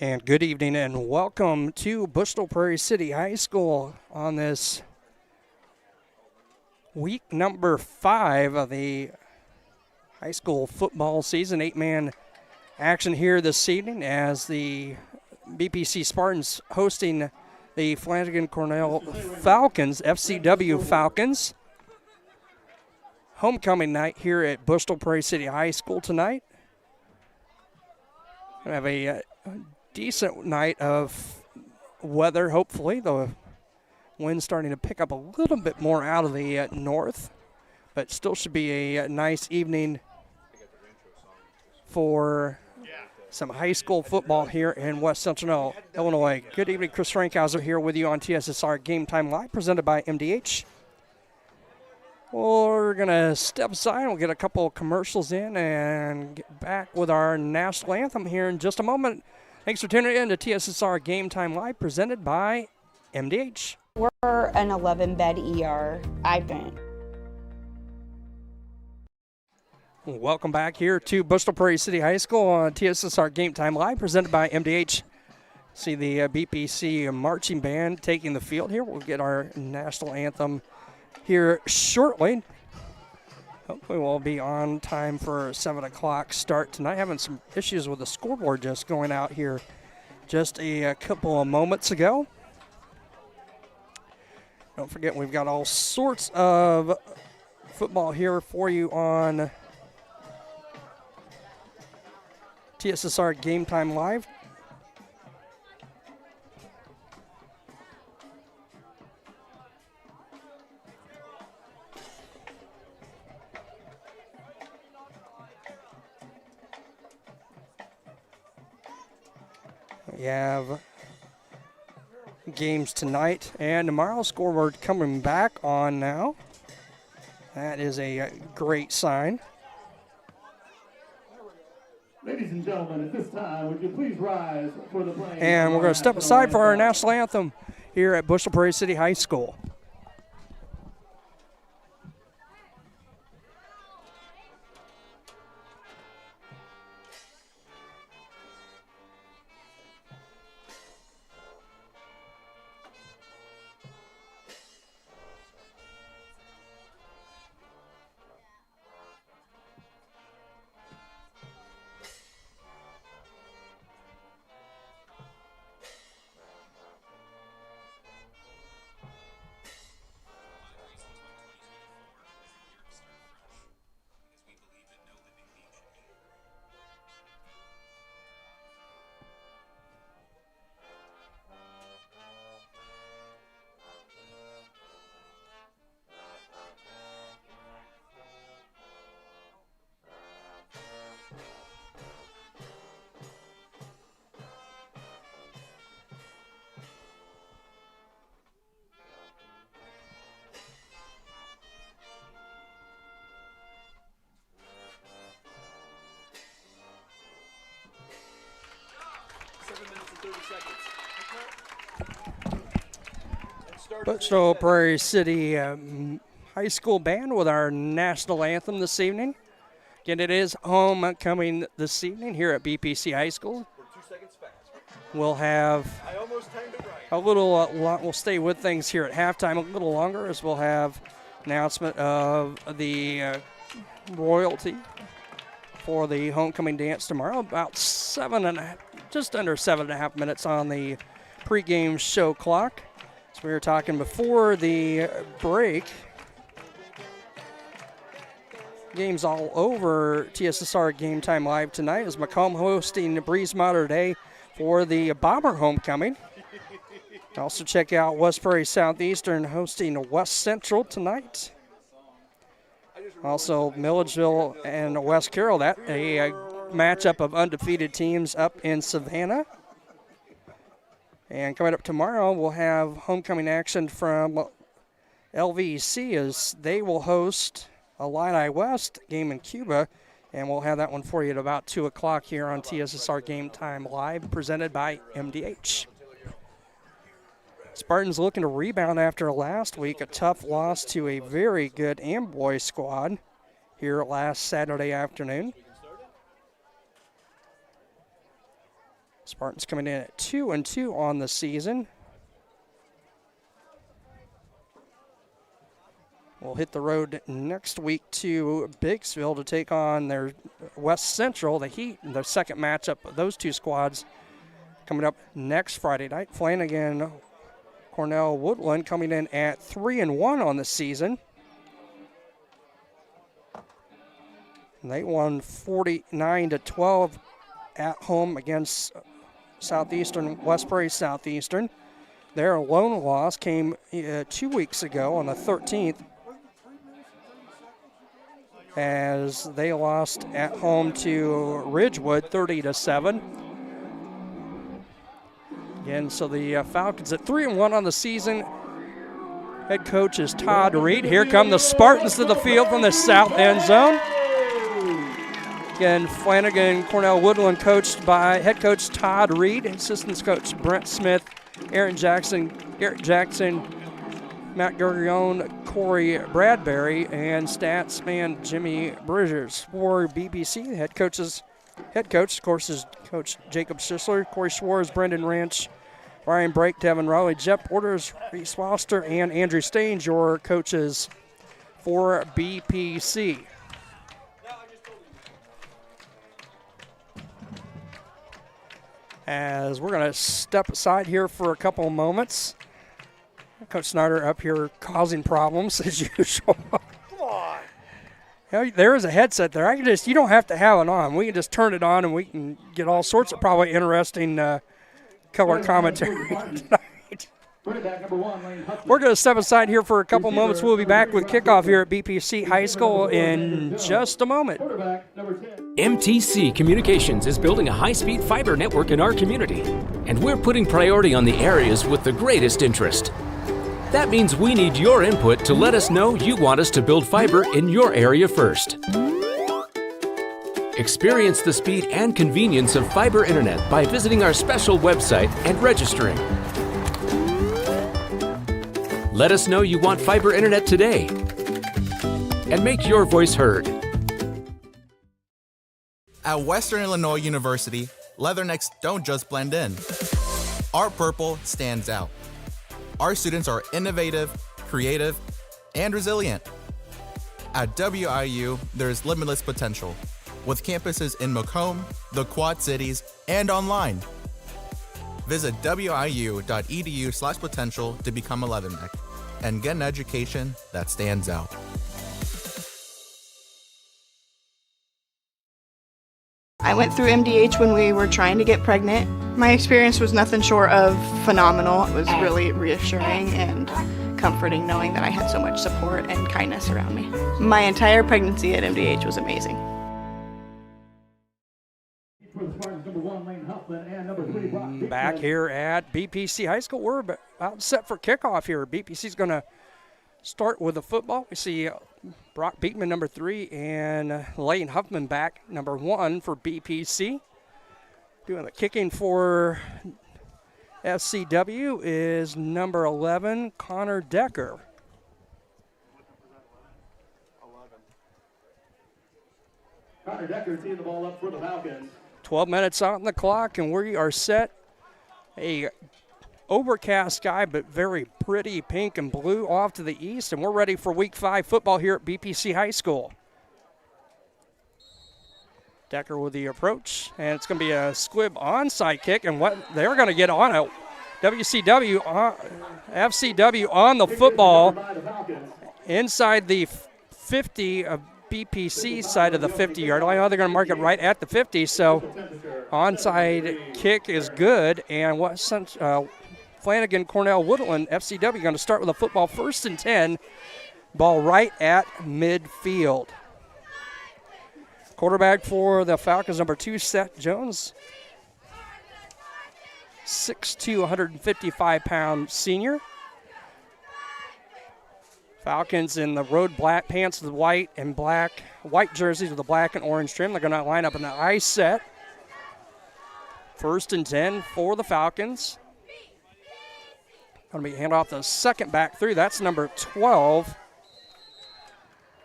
And good evening and welcome to Bushnell-Prairie City High School on this week number 5 of the high school football season. 8-man action here this evening as the BPC Spartans hosting the Flanagan-Cornell Falcons, FCW Falcons. Homecoming night here at Bushnell-Prairie City High School tonight. We have a decent night of weather, hopefully. The wind's starting to pick up a little bit more out of the north, but still should be a nice evening for some high school football here in West Central Illinois. Good evening, Chris Frankhauser here with you on TSSR Game Time Live, presented by MDH. We're going to step aside. We'll get a couple of commercials in and get back with our national anthem here in just a moment. Thanks for tuning in to TSSR Game Time Live, presented by MDH. We're an 11-bed ER. Welcome back here to Bushnell-Prairie City High School on TSSR Game Time Live, presented by MDH. See the BPC marching band taking the field here. We'll get our national anthem here shortly. Hopefully we'll be on time for 7 o'clock start tonight. Having some issues with the scoreboard just going out here just a couple of moments ago. Don't forget, we've got all sorts of football here for you on TSSR Game Time Live. We have games tonight and tomorrow. Scoreboard coming back on now. That is a great sign. Ladies and gentlemen, at this time, would you please rise for the playing? And we're going to step aside for our national anthem here at Bushnell-Prairie City High School. Bushnell-Prairie City High School Band with our national anthem this evening. Again, it is homecoming this evening here at BPC High School. We'll have a little, we'll stay with things here at halftime a little longer, as we'll have announcement of the royalty for the homecoming dance tomorrow. About just under 7.5 minutes on the pregame show clock. As we were talking before the break, games all over TSSR Game Time Live tonight as Macomb hosting Breeze Mater Day for the Bomber homecoming. Also check out West Prairie Southeastern hosting West Central tonight. Also Milledgeville and West Carroll, that a matchup of undefeated teams up in Savannah. And coming up tomorrow, we'll have homecoming action from LVC as they will host Illini West game in Cuba. And we'll have that one for you at about 2 o'clock here on TSSR Game Time Live, presented by MDH. Spartans looking to rebound after last week, a tough loss to a very good Amboy squad here last Saturday afternoon. Spartans coming in at 2-2 on the season. We'll hit the road next week to Biggsville to take on their West Central, the Heat, the second matchup of those two squads coming up next Friday night. Flanagan-Cornell Woodland coming in at 3-1 on the season. And they won 49-12 at home against Southeastern, West Prairie Southeastern. Their lone loss came 2 weeks ago on the 13th, as they lost at home to Ridgewood 30-7. Again, so the Falcons at 3-1 on the season. Head coach is Todd Reed. Here come the Spartans to the field from the south end zone. Again, Flanagan-Cornell Woodland coached by head coach Todd Reed, assistant coach Brent Smith, Aaron Jackson, Garrett Jackson, Matt Gurrione, Corey Bradbury, and stats man Jimmy Bridgers. For BPC, the head coach, of course, is Coach Jacob Schisler, Corey Schwartz, Brendan Ranch, Ryan Brake, Devin Rowley, Jeff Orders, Reese Foster, and Andrew Staines, your coaches for BPC. As we're going to step aside here for a couple of moments. Coach Snyder up here causing problems as usual. Come on. There is a headset there. You don't have to have it on. We can just turn it on and we can get all sorts of probably interesting color commentary tonight. We're going to step aside here for a couple moments. We'll be back with kickoff here at BPC High School in just a moment. MTC Communications is building a high-speed fiber network in our community, and we're putting priority on the areas with the greatest interest. That means we need your input to let us know you want us to build fiber in your area first. Experience the speed and convenience of fiber internet by visiting our special website and registering. Let us know you want fiber internet today and make your voice heard. At Western Illinois University, leathernecks don't just blend in. Our purple stands out. Our students are innovative, creative, and resilient. At WIU, there's limitless potential, with campuses in Macomb, the Quad Cities, and online. Visit wiu.edu/potential to become a leatherneck and get an education that stands out. I went through MDH when we were trying to get pregnant. My experience was nothing short of phenomenal. It was really reassuring and comforting knowing that I had so much support and kindness around me. My entire pregnancy at MDH was amazing. Back here at BPC High School, we're about set for kickoff here. BPC's going to start with the football. We see Brock Beekman, number 3, and Lane Huffman back, number 1 for BPC. Doing the kicking for FCW is number 11, Connor Decker. Connor Decker teeing the ball up for the Falcons. 12 minutes on the clock, and we are set. A overcast sky, but very pretty pink and blue off to the east, and we're ready for Week 5 football here at BPC High School. Decker with the approach, and it's going to be a squib onside kick, and what they're going to get on it. FCW on the football inside the 50 of BPC side of the 50-yard line. They're going to mark it right at the 50, so onside kick is good, and Flanagan-Cornell Woodland FCW going to start with a football 1st and 10, ball right at midfield. Quarterback for the Falcons, number 2, Seth Jones, 6'2", 155-pound senior. Falcons in the road black pants with white jerseys with the black and orange trim. They're going to line up in the I set. 1st and 10 for the Falcons. Going to be hand off the second back through. That's number 12,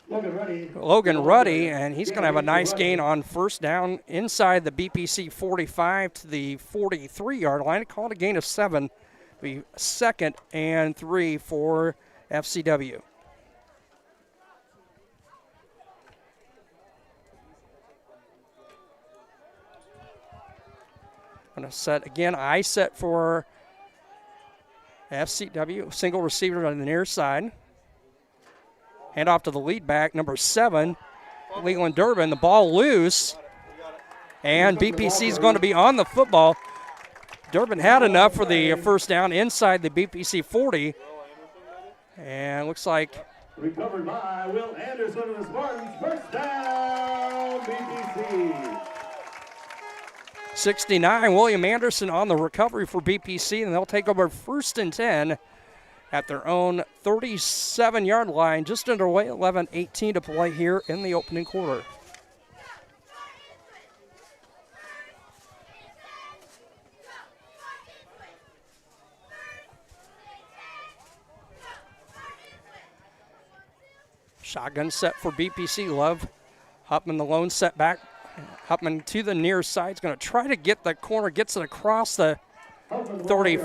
Logan Ruddy, and he's going to have a nice gain on first down inside the BPC 45 to the 43-yard line. Called a gain of 7. Be 2nd and 3 for FCW. Going to set again. I set for FCW. Single receiver on the near side. Hand off to the lead back, number 7, Leland Durbin. The ball loose, and BPC is going to be on the football. Durbin had enough for the first down inside the BPC 40, and looks like recovered by Will Anderson of the Spartans. First down, BPC. 69, William Anderson on the recovery for BPC, and they'll take over 1st and 10 at their own 37-yard line, just underway, 11:18 to play here in the opening quarter. Shotgun set for BPC. Love Huppman, the lone setback. Huppman to the near side. He's going to try to get the corner, gets it across the 30,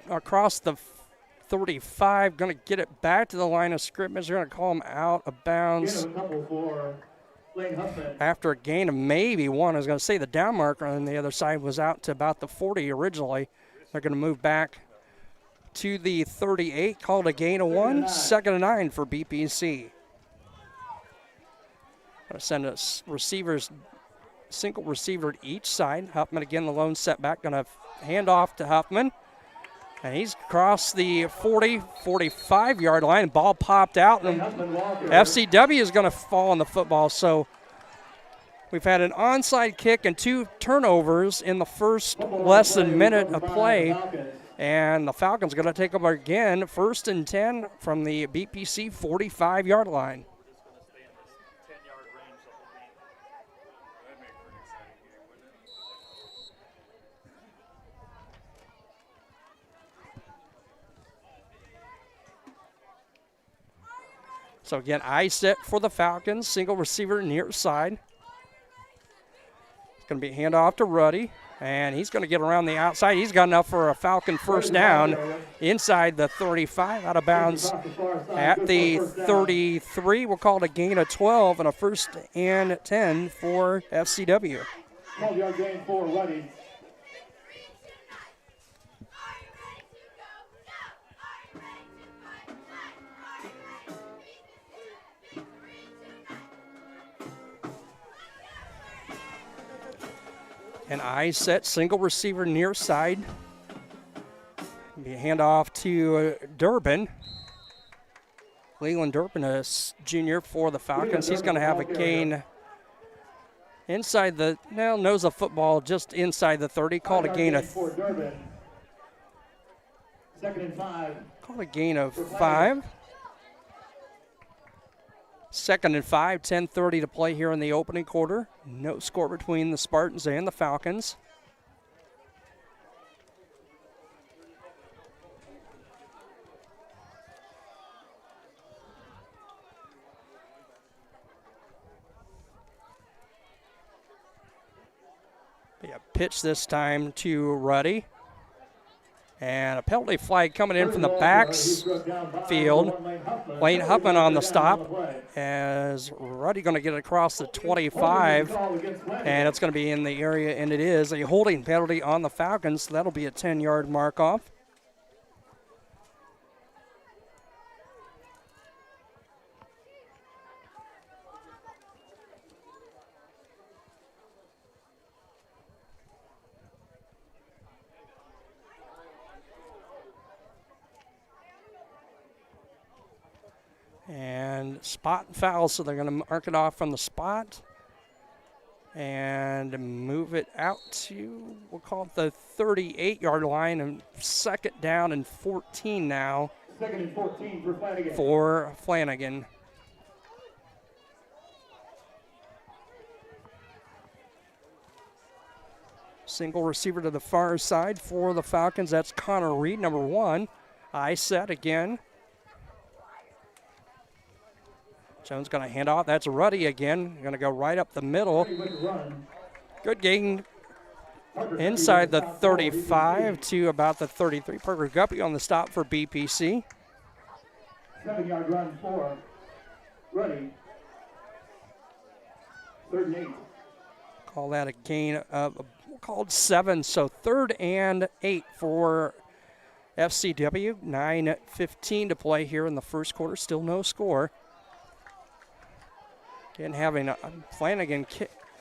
across the 35, going to get it back to the line of scrimmage. They're going to call him out of bounds after a gain of maybe 1. I was going to say the down marker on the other side was out to about the 40 originally. They're going to move back to the 38, called a gain of 1, 2nd and 9 for BPC. Going to send us receivers, single receiver at each side. Huffman again, the lone setback, going to hand off to Huffman. And he's across the 40, 45-yard line. Ball popped out, and FCW is going to fall on the football. So we've had an onside kick and 2 turnovers in the first less than minute of play. And the Falcons going to take over again, 1st and 10 from the BPC 45-yard line. So again, I set for the Falcons, single receiver near side. It's going to be a handoff to Ruddy, and he's going to get around the outside. He's got enough for a Falcon first down inside the 35, out of bounds at the 33. We'll call it a gain of 12 and a 1st and 10 for FCW. 12-yard gain for Ruddy. And I set single receiver near side. Be a handoff to Durbin. Leland Durbin, a junior for the Falcons. He's going to have a gain inside the, now knows the football just inside the 30. Called a gain of, 2nd and 5. called a gain of 5. 2nd and 5, 10:30 to play here in the opening quarter. No score between the Spartans and the Falcons. Yeah, pitch this time to Ruddy. And a penalty flag coming in from the backfield. Lane Huffman on the stop, as Ruddy going to get across the 25, and it's going to be in the area, and it is a holding penalty on the Falcons. So that'll be a 10-yard mark off. And spot and foul, so they're going to mark it off from the spot and move it out to, we'll call it the 38-yard line, and 2nd down and 14 now 2nd and 14 for Flanagan. For Flanagan. Single receiver to the far side for the Falcons. That's Connor Reed, number 1. I set again. Jones going to hand off. That's Ruddy again. Going to go right up the middle. Good gain inside the 35 to about the 33. Parker Guppy on the stop for BPC. 7-yard run for Ruddy. 3rd and 8. Call that a gain of called 7. So 3rd and 8 for FCW. 9:15 to play here in the first quarter. Still no score. Again, having Flanagan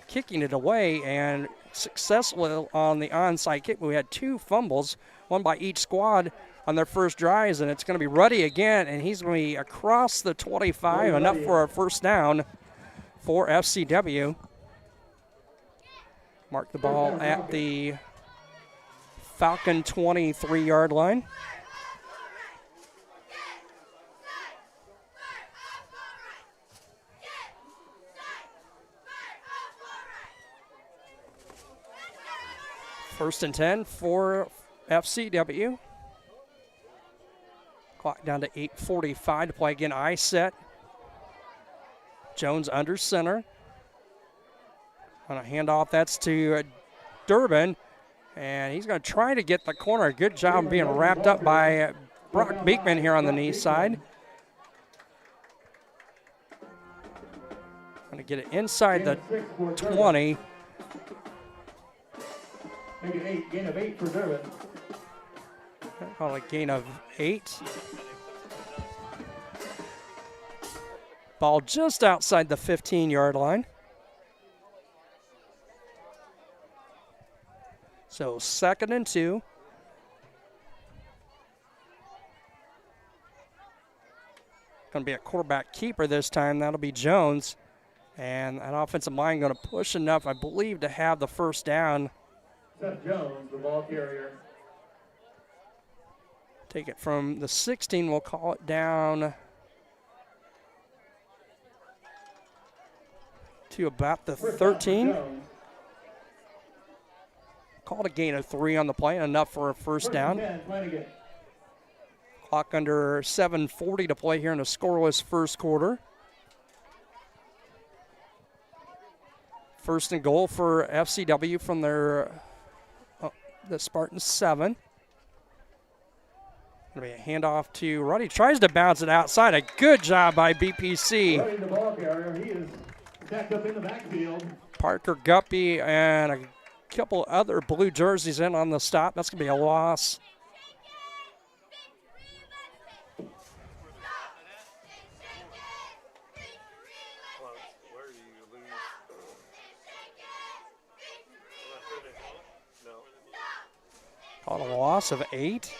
kicking it away and successful on the onside kick. We had 2 fumbles, one by each squad on their first drives, and it's going to be Ruddy again, and he's going to be across the 25, enough for a first down for FCW. Mark the ball at the Falcon 23-yard line. First and 10 for FCW. Clock down to 8:45 to play again. I set. Jones under center. On a handoff, that's to Durbin. And he's going to try to get the corner. Good job being wrapped up by Brock Beekman here on the knee side. Going to get it inside the 20. Make it 8, gain of 8 for Durbin. Call it a gain of 8. Ball just outside the 15-yard line. So 2nd and 2. Going to be a quarterback keeper this time. That'll be Jones. And an offensive line going to push enough, I believe, to have the first down. Seth Jones, the ball carrier. Take it from the 16. We'll call it down to about the 13. Called a gain of 3 on the play, enough for a first down. Clock under 7:40 to play here in a scoreless first quarter. First and goal for FCW from their the Spartans 7. Going to be a handoff to Ruddy. Tries to bounce it outside. A good job by BPC. Ruddy, the ball carrier. He is stacked up in the backfield. Parker Guppy and a couple other blue jerseys in on the stop. That's going to be a loss. Called a loss of 8.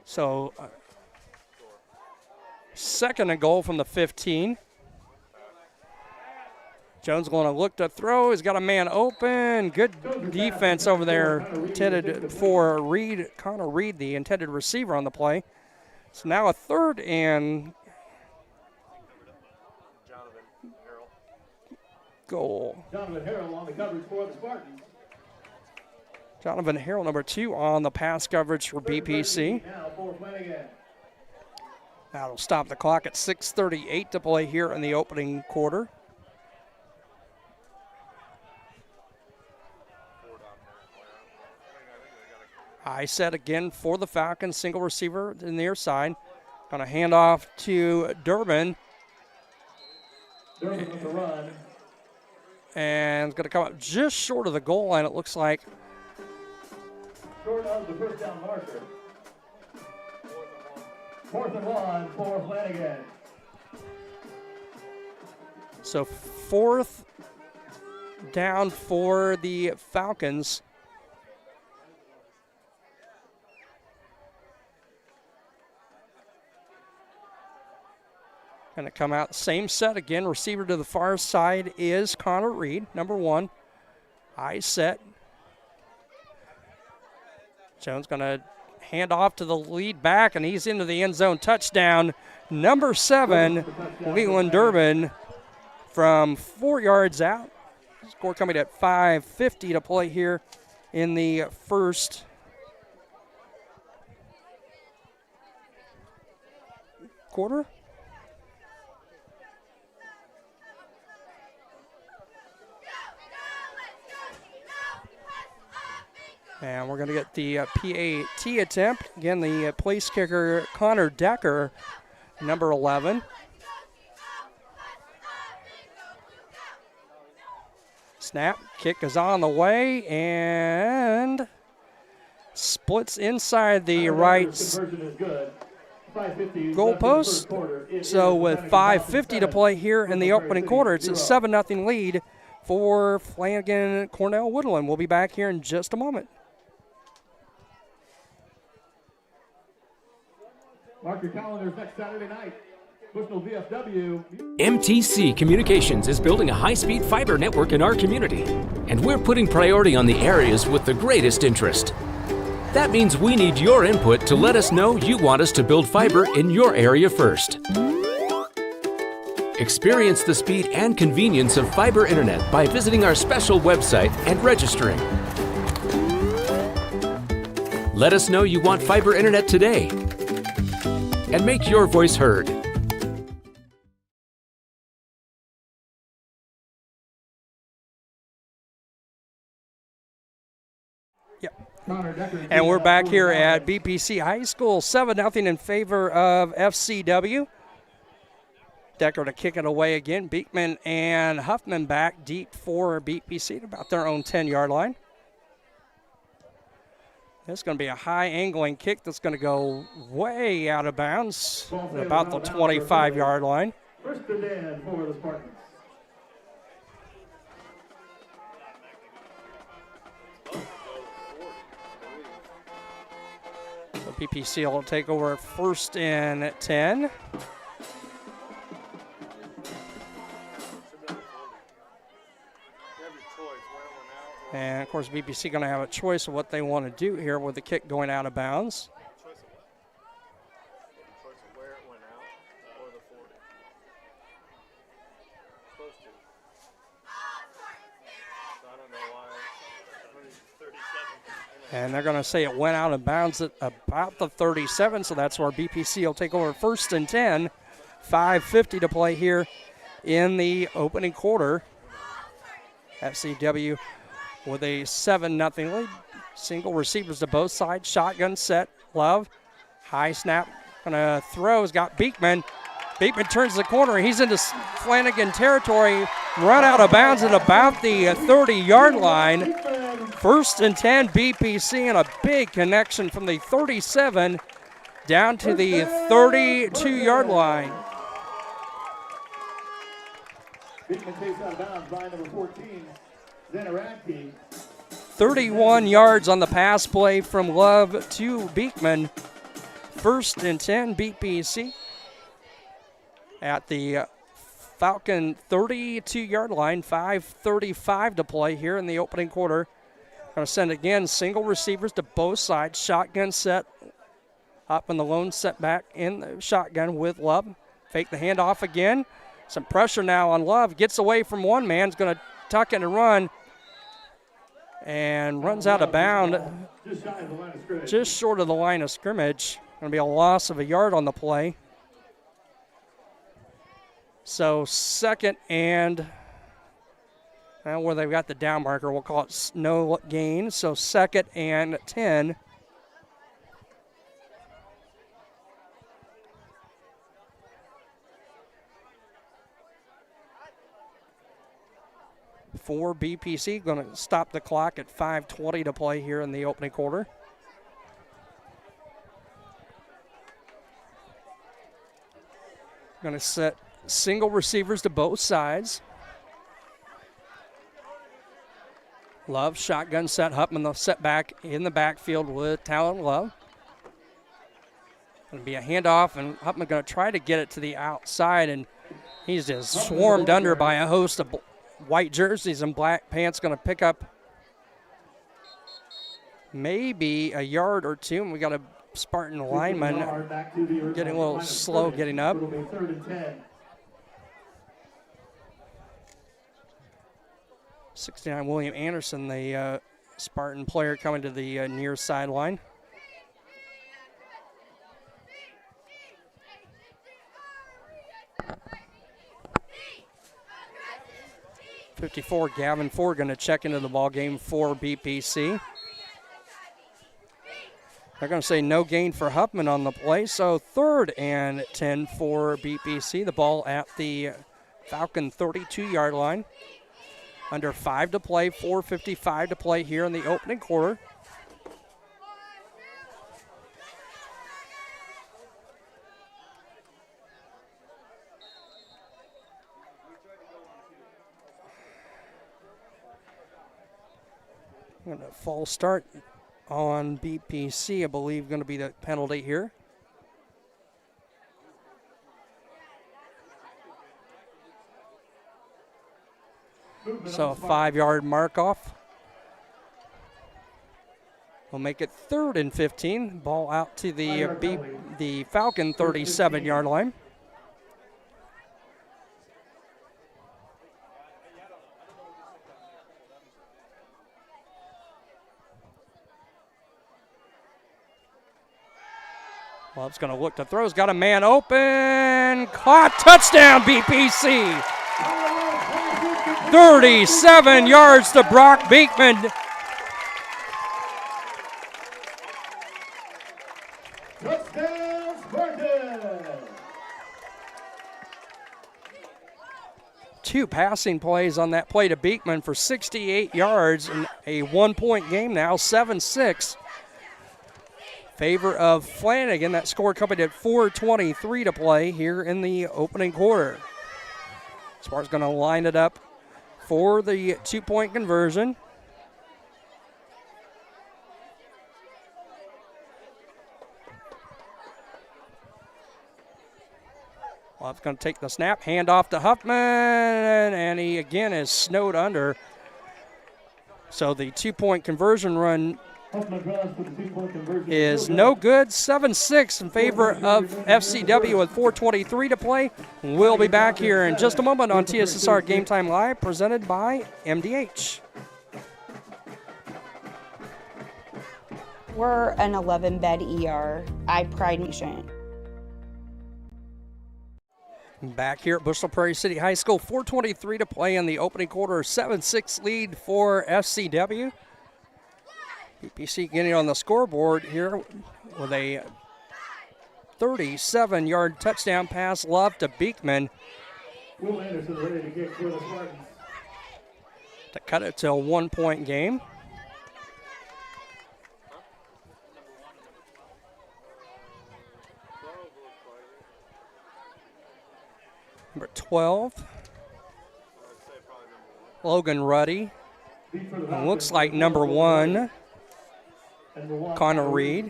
So, 2nd and goal from the 15. Jones going to look to throw. He's got a man open. Good defense over there intended for Connor Reed, the intended receiver on the play. So now a 3rd and goal. Donovan Harrell on the coverage for the Spartans. Donovan Harrell, number 2 on the pass coverage for BPC. Now for Flanagan. That'll stop the clock at 6:38 to play here in the opening quarter. I set again for the Falcons, single receiver to the near side. Going to hand off to Durbin. Durbin with the run. And it's going to come up just short of the goal line, it looks like. Short of the first down marker. 4th and 1 for Flanagan. So 4th down for the Falcons. Going to come out, same set again. Receiver to the far side is Connor Reed, number 1. I set. Jones going to hand off to the lead back, and he's into the end zone. Touchdown, number 7, Leland Durbin from 4 yards out. Score coming at 5:50 to play here in the first quarter. And we're going to get the PAT attempt. Again, the place kicker, Connor Decker, number 11. Snap, kick is on the way, and splits inside the right goal post. So with 5:50 to play here in the opening quarter, it's a 7-0 lead for Flanagan-Cornell Woodland. We'll be back here in just a moment. Mark your calendars next Saturday night. Bushnell VFW. MTC Communications is building a high-speed fiber network in our community, and we're putting priority on the areas with the greatest interest. That means we need your input to let us know you want us to build fiber in your area first. Experience the speed and convenience of fiber internet by visiting our special website and registering. Let us know you want fiber internet today, and make your voice heard. And we're back here at BPC High School, 7-0 in favor of FCW. Decker to kick it away again. Beekman and Huffman back deep for BPC at about their own 10-yard line. This is going to be a high angling kick that's going to go way out of bounds at about the 25-yard line. First and 10 for the Spartans. So BPC will take over first and 10. And, of course, BPC going to have a choice of what they want to do here with the kick going out of bounds. Choice of where it went out or the 40. Supposed to. So I don't know why. 37. And they're going to say it went out of bounds at about the 37, so that's where BPC will take over first and 10. 5:50 to play here in the opening quarter. FCW with a 7-0 lead. Single receivers to both sides. Shotgun set. Love. High snap. Gonna throw. Has got Beekman. Beekman turns the corner. He's into Flanagan territory. Run out of bounds at about the 30-yard line. First and 10 BPC, and a big connection from the 37 down to the 32-yard line. Beekman takes out of bounds by number 14. 31 yards on the pass play from Love to Beekman. First and 10 BPC at the Falcon 32-yard line. 5:35 to play here in the opening quarter. Going to send again single receivers to both sides. Shotgun set up in the lone setback in the shotgun with Love. Fake the handoff again. Some pressure now on Love. Gets away from one man. Is going to tuck in and run. And runs out of bound just short of the line of scrimmage. Going to be a loss of a yard on the play. So second and, where they've got the down marker, we'll call it no gain. So second and 10. For BPC, going to stop the clock at 5:20 to play here in the opening quarter. Going to set single receivers to both sides. Love, shotgun set. Huffman the setback in the backfield with Talon Love. Going to be a handoff, and Huffman going to try to get it to the outside, and he's just swarmed under by a host of white jerseys and black pants. Going to pick up maybe a yard or two, and we got a Spartan lineman getting a little slow getting up. 69 William Anderson, the Spartan player, coming to the near sideline. 54, Gavin Ford going to check into the ball game for BPC. They're going to say no gain for Huffman on the play, so 3rd and 10 for BPC. The ball at the Falcon 32-yard line. Under 5 to play, 4:55 to play here in the opening quarter. Going to false start on BPC, I believe, going to be the penalty here. So a 5-yard mark off. We'll make it 3rd and 15. Ball out to the Falcon 37-yard line. Love's going to look to throw. He's got a man open. Caught. Touchdown, BPC. 37 yards to Brock Beekman. Touchdown, Spartans! 2 passing plays on that play to Beekman for 68 yards in a 1-point game now, 7-6. Favor of Flanagan. That score coming at 4:23 to play here in the opening quarter. Spartans going to line it up for the 2-point conversion. Love's going to take the snap, hand off to Huffman, and he again is snowed under. So the 2-point conversion run is no good. 7-6 in favor of FCW with 4:23 to play. We'll be back here in just a moment on TSSR Game Time Live, presented by MDH. We're an 11-bed ER. I pride patient. Back here at Bushnell-Prairie City High School, 4:23 to play in the opening quarter, 7-6 lead for FCW. BPC getting on the scoreboard here with a 37-yard touchdown pass, Love to Beekman. Will Anderson ready to kick for the Spartans. To cut it to a 1-point game. Number 12, Logan Ruddy. It looks like number 1, Connor Reed.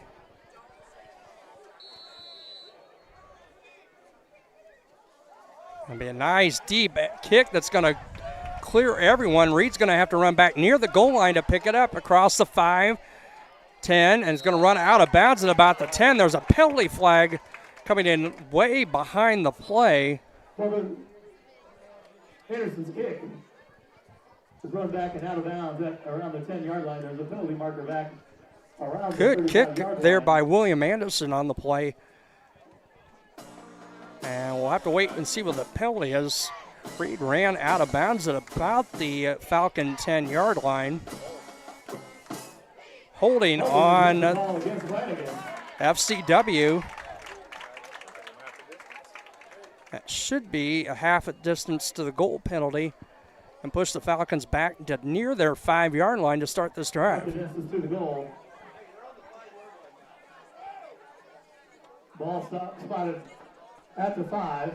It'll be a nice deep kick that's going to clear everyone. Reed's going to have to run back near the goal line to pick it up across the 5, 10, and it's going to run out of bounds at about the 10. There's a penalty flag coming in way behind the play. Anderson's kick is run back and out of bounds at around the 10-yard line. There's a penalty marker back around the Good kick 35-yard there line. by William Anderson on the play. And we'll have to wait and see what the penalty is. Reed ran out of bounds at about the Falcon 10-yard line. Holding on Ball against Flanagan. FCW. That should be a half a distance to the goal penalty and push the Falcons back to near their 5-yard line to start this drive. The distance to the goal. Ball spotted at the 5.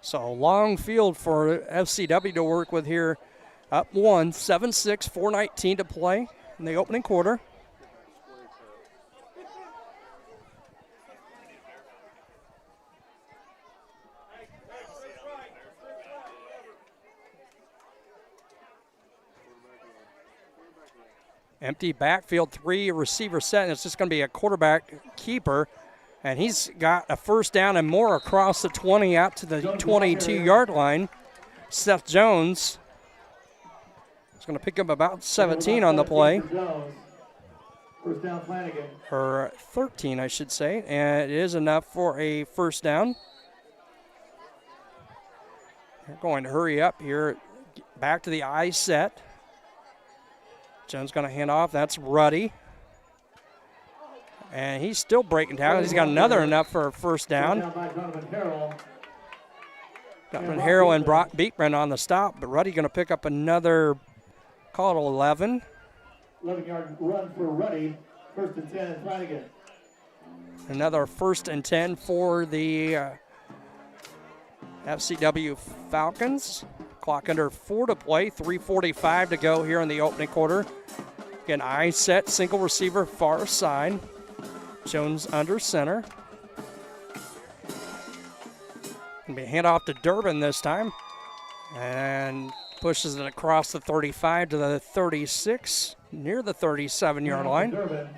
So long field for FCW to work with here. Up 1, 7-6, 4:19 to play in the opening quarter. Empty backfield, 3 receiver set, and it's just going to be a quarterback keeper. And he's got a first down and more across the 20 out to the 22-yard line. Seth Jones is going to pick up about 17 on the play. First down, Flanagan. Or 13, I should say. And it is enough for a first down. They're going to hurry up here. Back to the I set. Jones going to hand off. That's Ruddy. And he's still breaking down. He's got another enough for a first down. Donovan Harrell and Brock Beekman on the stop, but Ruddy going to pick up another, call it 11. 11-yard run for Ruddy. First and 10 in Flanagan. Another first and 10 for the FCW Falcons. Clock under 4 to play, 3:45 to go here in the opening quarter. Again, I set, single receiver, far side. Jones under center. Gonna be a handoff to Durbin this time. And pushes it across the 35 to the 36, near the 37-yard line. Durbin.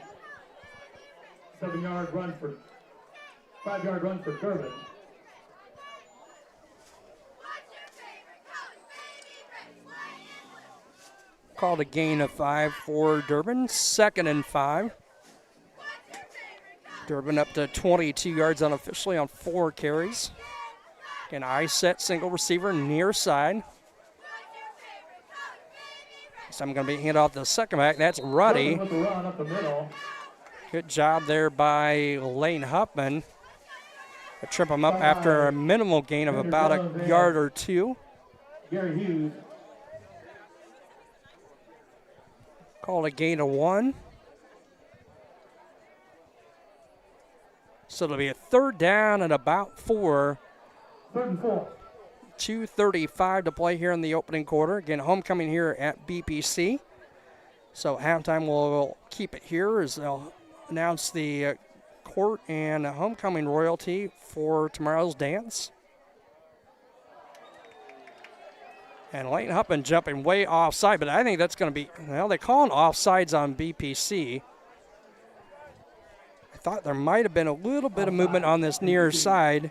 7-yard run for, 5-yard run for Durbin. Called a gain of 5 for Durbin. 2nd and 5. Durbin up to 22 yards unofficially on 4 carries. Again, I set, single receiver, near side. So I'm going to be hand off the second back. That's Ruddy. With the run up the middle. Good job there by Lane Huffman. To trip him up after a minimal gain of about a yard or 2. Gary Hughes. Called a gain of 1. So it'll be a third down and about 4. 3rd and 4. 2:35 to play here in the opening quarter. Again, homecoming here at BPC. So halftime will keep it here as they'll announce the court and homecoming royalty for tomorrow's dance. And Lane Huffman jumping way offside, but I think that's going to be, well, they call it offsides on BPC. I thought there might have been a little bit of movement on this near side,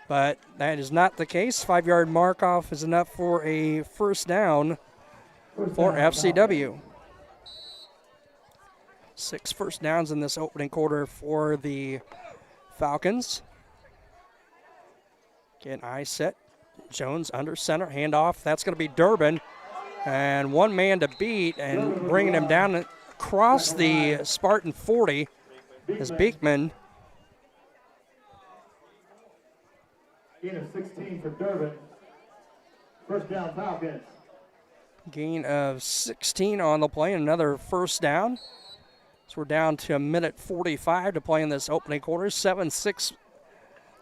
but that is not the case. 5-yard mark off is enough for a first down for FCW. 6 first downs in this opening quarter for the Falcons. Again, I set. Jones under center, handoff. That's going to be Durbin. And one man to beat and bringing him down across the Spartan 40 is Beekman. Gain of 16 for Durbin. First down, Falcons. Gain of 16 on the play, another first down. So we're down to 1:45 to play in this opening quarter. 7-6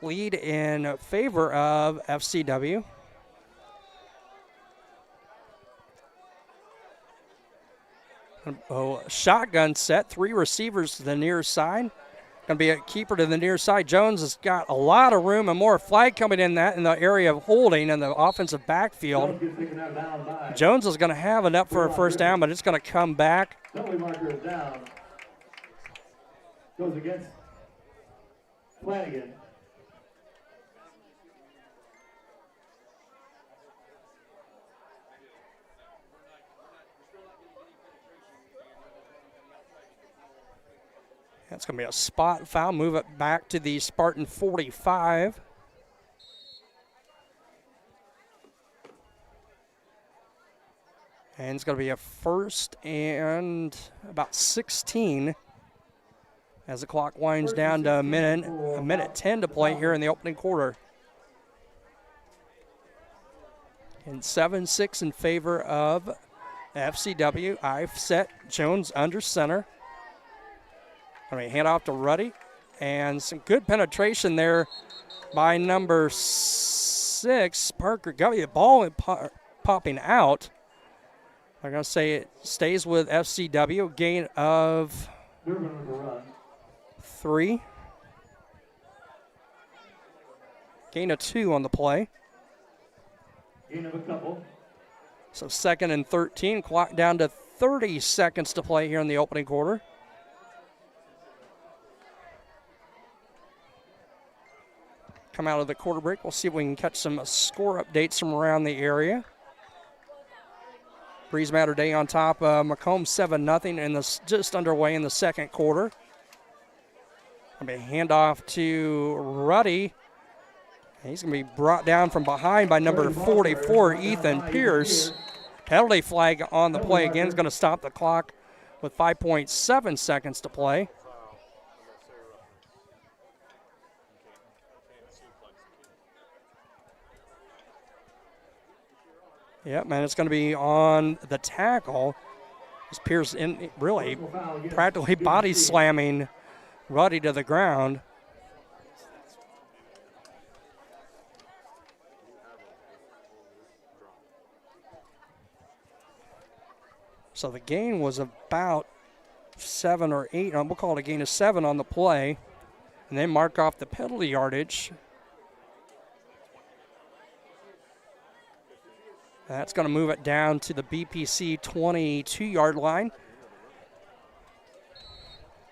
lead in favor of FCW. Shotgun set, 3 receivers to the near side. Going to be a keeper to the near side. Jones has got a lot of room and more flag coming in that in the area of holding in the offensive backfield. Jones is going to have enough for a first down, but it's going to come back. Penalty marker is down. Goes against Flanagan. That's going to be a spot foul. Move it back to the Spartan 45. And it's going to be a first and about 16 as the clock winds down to a minute 10 to play here in the opening quarter. And 7-6 in favor of FCW. I've set Jones under center. Hand off to Ruddy, and some good penetration there by number 6, Parker Govey. The ball popping out. I'm going to say it stays with FCW. Gain of 3. Gain of 2 on the play. Gain of a couple. So 2nd and 13. Clock down to 30 seconds to play here in the opening quarter. Come out of the quarter break. We'll see if we can catch some score updates from around the area. Breeze Matter Day on top. Macomb 7-0 and just underway in the second quarter. Handoff to Ruddy. He's going to be brought down from behind by number 44, Ethan Pierce. Penalty flag on the play again is going to stop the clock with 5.7 seconds to play. Yep, man, it's going to be on the tackle. As Pierce really practically body slamming Ruddy to the ground. So the gain was about 7 or 8. We'll call it a gain of 7 on the play. And then mark off the penalty yardage. That's going to move it down to the BPC 22-yard line.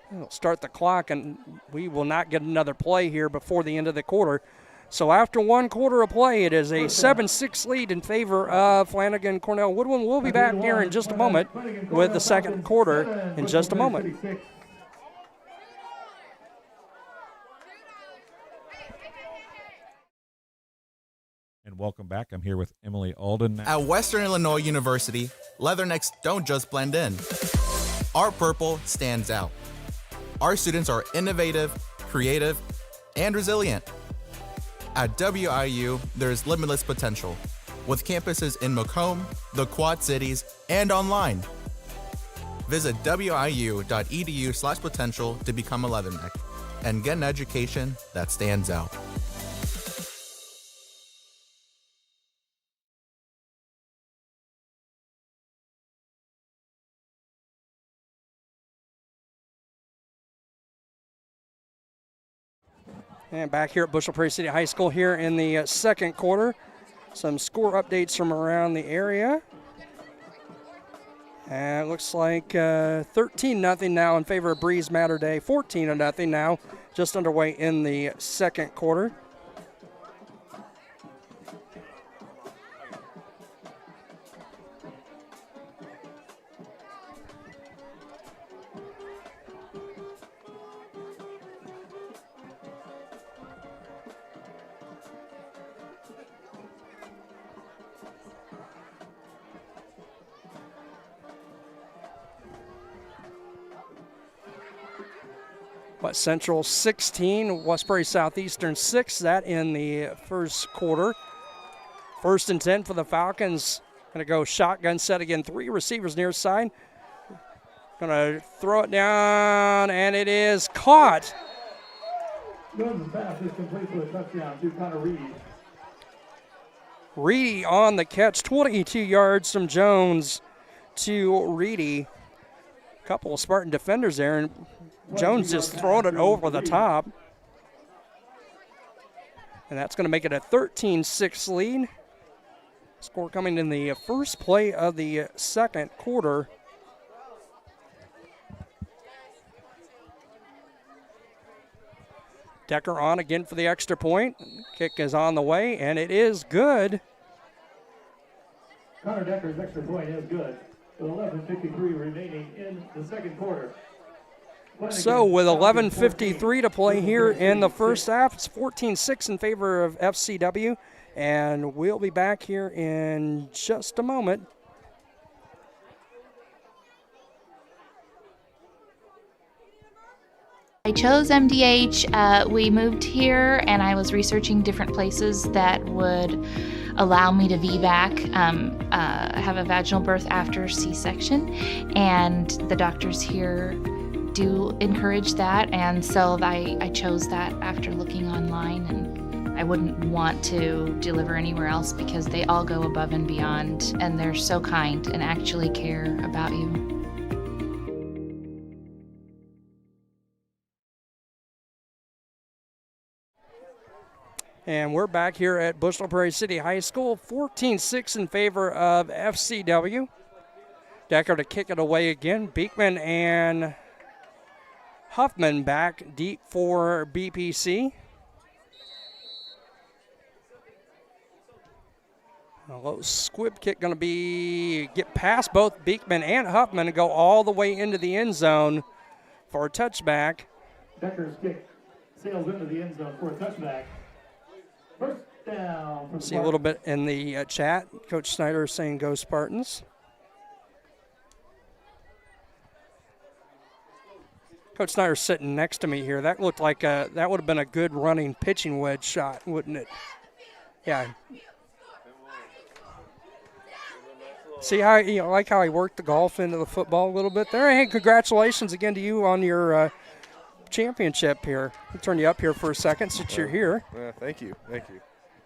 It'll start the clock, and we will not get another play here before the end of the quarter. So after 1 quarter of play, it is a 7-6 lead in favor of Flanagan-Cornell. Woodland will be back here in just a moment with the second quarter in just a moment. And welcome back. I'm here with Emily Alden. At Western Illinois University, leathernecks don't just blend in. Our purple stands out. Our students are innovative, creative, and resilient. At WIU, there's limitless potential, with campuses in Macomb, the Quad Cities, and online. Visit wiu.edu/potential to become a leatherneck and get an education that stands out. And back here at Bushnell-Prairie City High School here in the second quarter. Some score updates from around the area. And it looks like 13-0 now in favor of Breeze Matter Day. 14-0 now, just underway in the second quarter. West Central 16, West Prairie Southeastern 6, that in the first quarter. 1st and 10 for the Falcons. Going to go shotgun set again, 3 receivers near side. Going to throw it down, and it is caught. Jones' pass is complete for a touchdown to Connor Reed. Reedy on the catch, 22 yards from Jones to Reedy. Couple of Spartan defenders there, and Jones just throwing it over the top. And that's going to make it a 13-6 lead. Score coming in the first play of the second quarter. Decker on again for the extra point. Kick is on the way, and it is good. Connor Decker's extra point is good. With 11:53 remaining in the second quarter. So with 11:53 to play here in the first half, it's 14-6 in favor of FCW, and we'll be back here in just a moment. I chose MDH. We moved here and I was researching different places that would allow me to VBAC, have a vaginal birth after C-section, and the doctors here do encourage that, and so I chose that after looking online, and I wouldn't want to deliver anywhere else because they all go above and beyond, and they're so kind and actually care about you. And we're back here at Bushnell-Prairie City High School, 14-6 in favor of FCW. Decker to kick it away again. Beekman and Huffman back deep for BPC. A low squib kick going to get past both Beekman and Huffman and go all the way into the end zone for a touchback. Becker's kick sails into the end zone for a touchback. First down. For See a little bit in the chat. Coach Snyder is saying go Spartans. Coach Snyder's sitting next to me here. That looked like that would have been a good running pitching wedge shot, wouldn't it? Yeah. See how like how he worked the golf into the football a little bit there. Hey, congratulations again to you on your championship here. I'll turn you up here for a second since you're here. Thank you.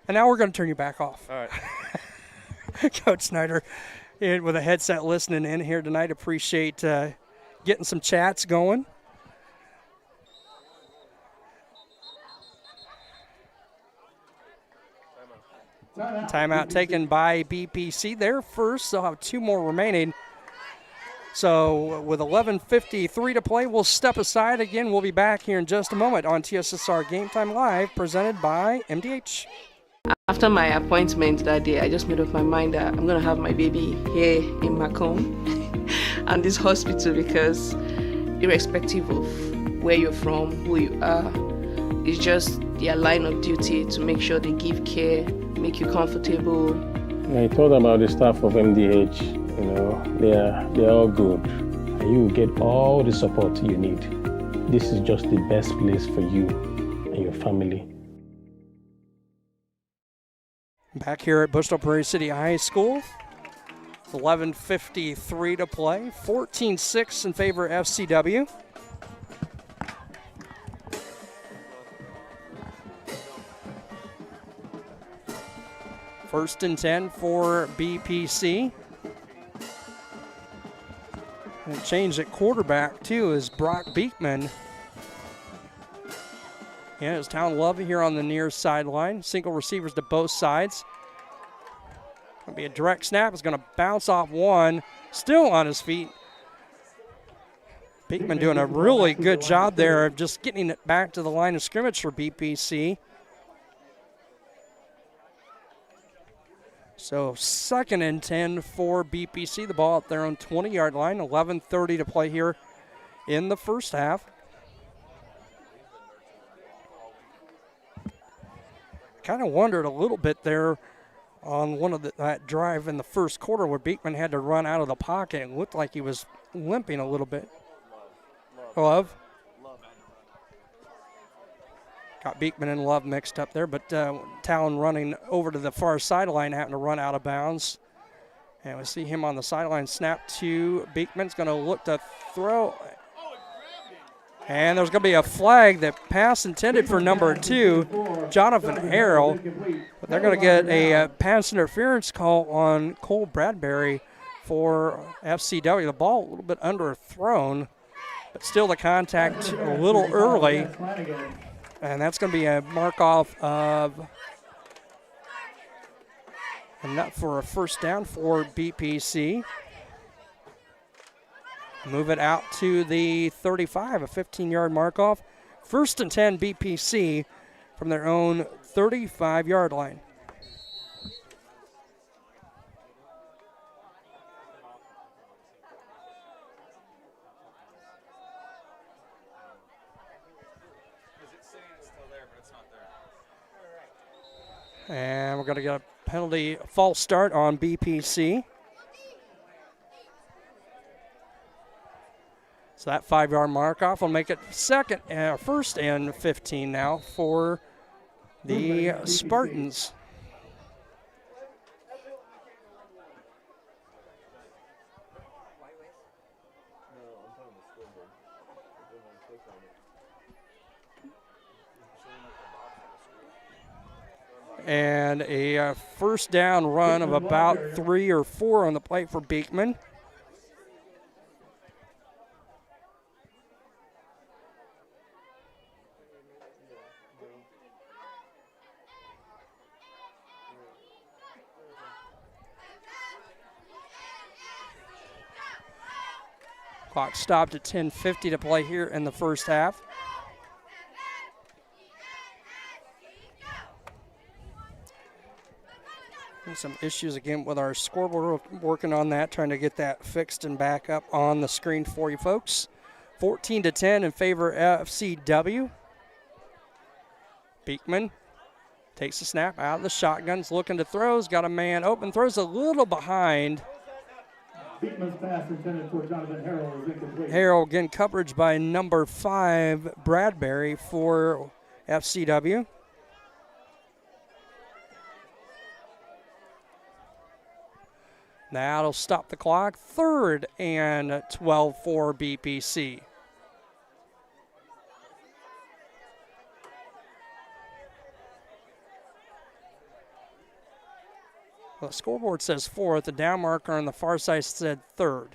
And now we're going to turn you back off. All right. Coach Snyder with a headset listening in here tonight. Appreciate getting some chats going. Timeout taken by BPC. They're first. They'll have 2 more remaining. So with 11:53 to play, we'll step aside again. We'll be back here in just a moment on TSSR Game Time Live, presented by MDH. After my appointment that day, I just made up my mind that I'm going to have my baby here in Macomb and this hospital, because irrespective of where you're from, who you are, it's just their line of duty to make sure they give care, make you comfortable. I told about the staff of MDH. You know, they're all good. And you will get all the support you need. This is just the best place for you and your family. Back here at Bushnell-Prairie City High School. 11:53 to play. 14-6 in favor of FCW. First and 10 for BPC. And changed at quarterback, too, is Brock Beekman. Yeah, it's Town Love here on the near sideline. Single receivers to both sides. Going to be a direct snap. It's going to bounce off one. Still on his feet. Beekman doing a really good job there of just getting it back to the line of scrimmage for BPC. So 2nd and 10 for BPC. The ball at their own 20-yard line. 11:30 to play here in the first half. Kind of wondered a little bit there on one of that drive in the first quarter where Beekman had to run out of the pocket. It looked like he was limping a little bit. Love. Got Beekman and Love mixed up there, but Talon running over to the far sideline, having to run out of bounds. And we see him on the sideline. Snap to Beekman's going to look to throw. And there's going to be a flag. That pass intended for number 2, Jonathan Harrell. But they're going to get a pass interference call on Cole Bradbury for FCW. The ball a little bit underthrown, but still the contact a little early. And that's going to be a mark-off of enough for a first down for BPC. Move it out to the 35, a 15-yard mark-off. 1st and 10 BPC from their own 35-yard line. And we're going to get a penalty, false start on BPC. So that 5-yard mark off will make it 1st and 15 now for the Spartans. And a first down run of about 3 or 4 on the plate for Beekman. Clock stopped at 10:50 to play here in the first half. Some issues again with our scoreboard. We're working on that, trying to get that fixed and back up on the screen for you folks. 14-10 in favor of FCW. Beekman takes the snap out of the shotguns, looking to throws, got a man open, throws a little behind. Beekman's pass intended for Jonathan Harrell is incomplete. Harrell again coverage by number 5, Bradbury for FCW. That'll stop the clock. 3rd and 12 for BPC. Well, the scoreboard says 4th. The down marker on the far side said 3rd.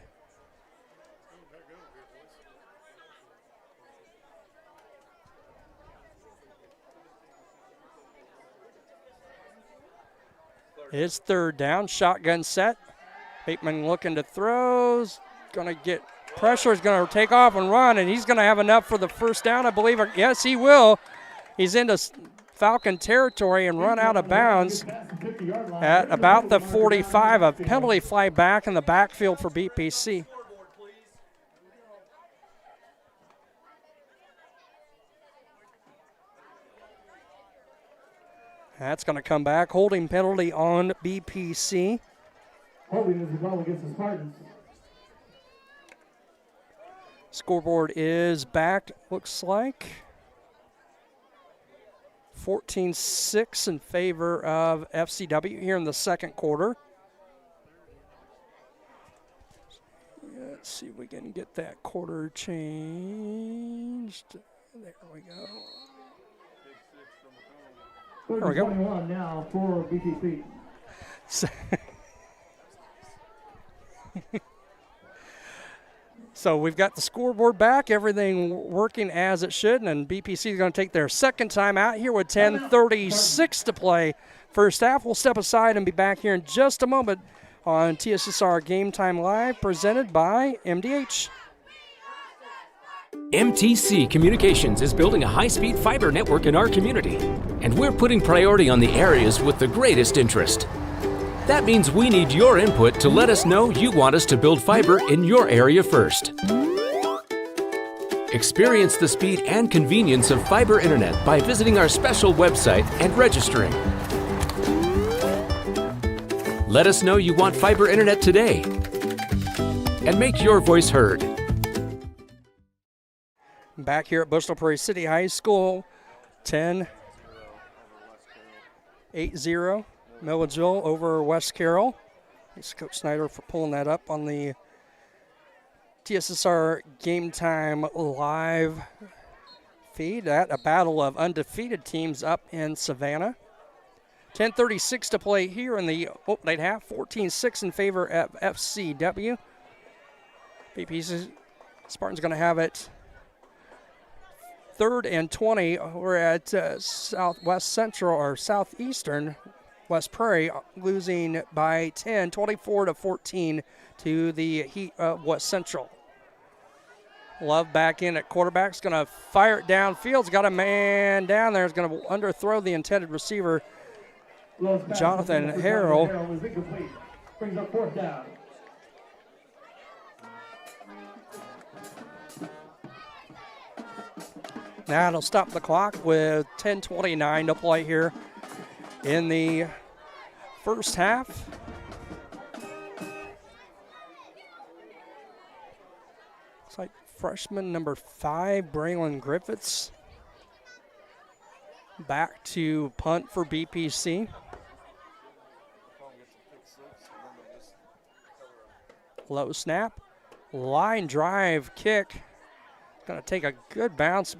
It's 3rd down. Shotgun set. Bateman looking to throws. Going to get pressure. Is going to take off and run, and he's going to have enough for the first down, I believe. Yes, he will. He's into Falcon territory and run out of bounds at about the 45. A penalty flag back in the backfield for BPC. That's going to come back. Holding penalty on BPC. Holding is the call against the Spartans. Scoreboard is back, looks like. 14-6 in favor of FCW here in the second quarter. Let's see if we can get that quarter changed. There we go. There we go. 21 now for BPC. So we've got the scoreboard back, everything working as it should, and BPC is going to take their second time out here with 10:36 to play. First half, we'll step aside and be back here in just a moment on TSSR Game Time Live, presented by MDH. MTC Communications is building a high-speed fiber network in our community, and we're putting priority on the areas with the greatest interest. That means we need your input to let us know you want us to build fiber in your area first. Experience the speed and convenience of fiber internet by visiting our special website and registering. Let us know you want fiber internet today and make your voice heard. Back here at Bushnell-Prairie City High School, 10-8-0. Milledgeville over West Carroll. Thanks to Coach Snyder for pulling that up on the TSSR Game Time live feed. That a battle of undefeated teams up in Savannah. 10:36 to play here in the opening half. 14-6 in favor of FCW. BPC Spartans going to have it 3rd and 20. We're at Southwest Central or Southeastern. West Prairie losing by 10, 24-14 to the Heat of West Central. Love back in at quarterback's going to fire it downfield. He's got a man down there. He's going to underthrow the intended receiver, Jonathan Harrell. Brings up 4th down. Now it'll stop the clock with 10:29 to play here in the first half. Looks like freshman number 5, Braylon Griffiths, back to punt for BPC. Low snap, line drive kick. Going to take a good bounce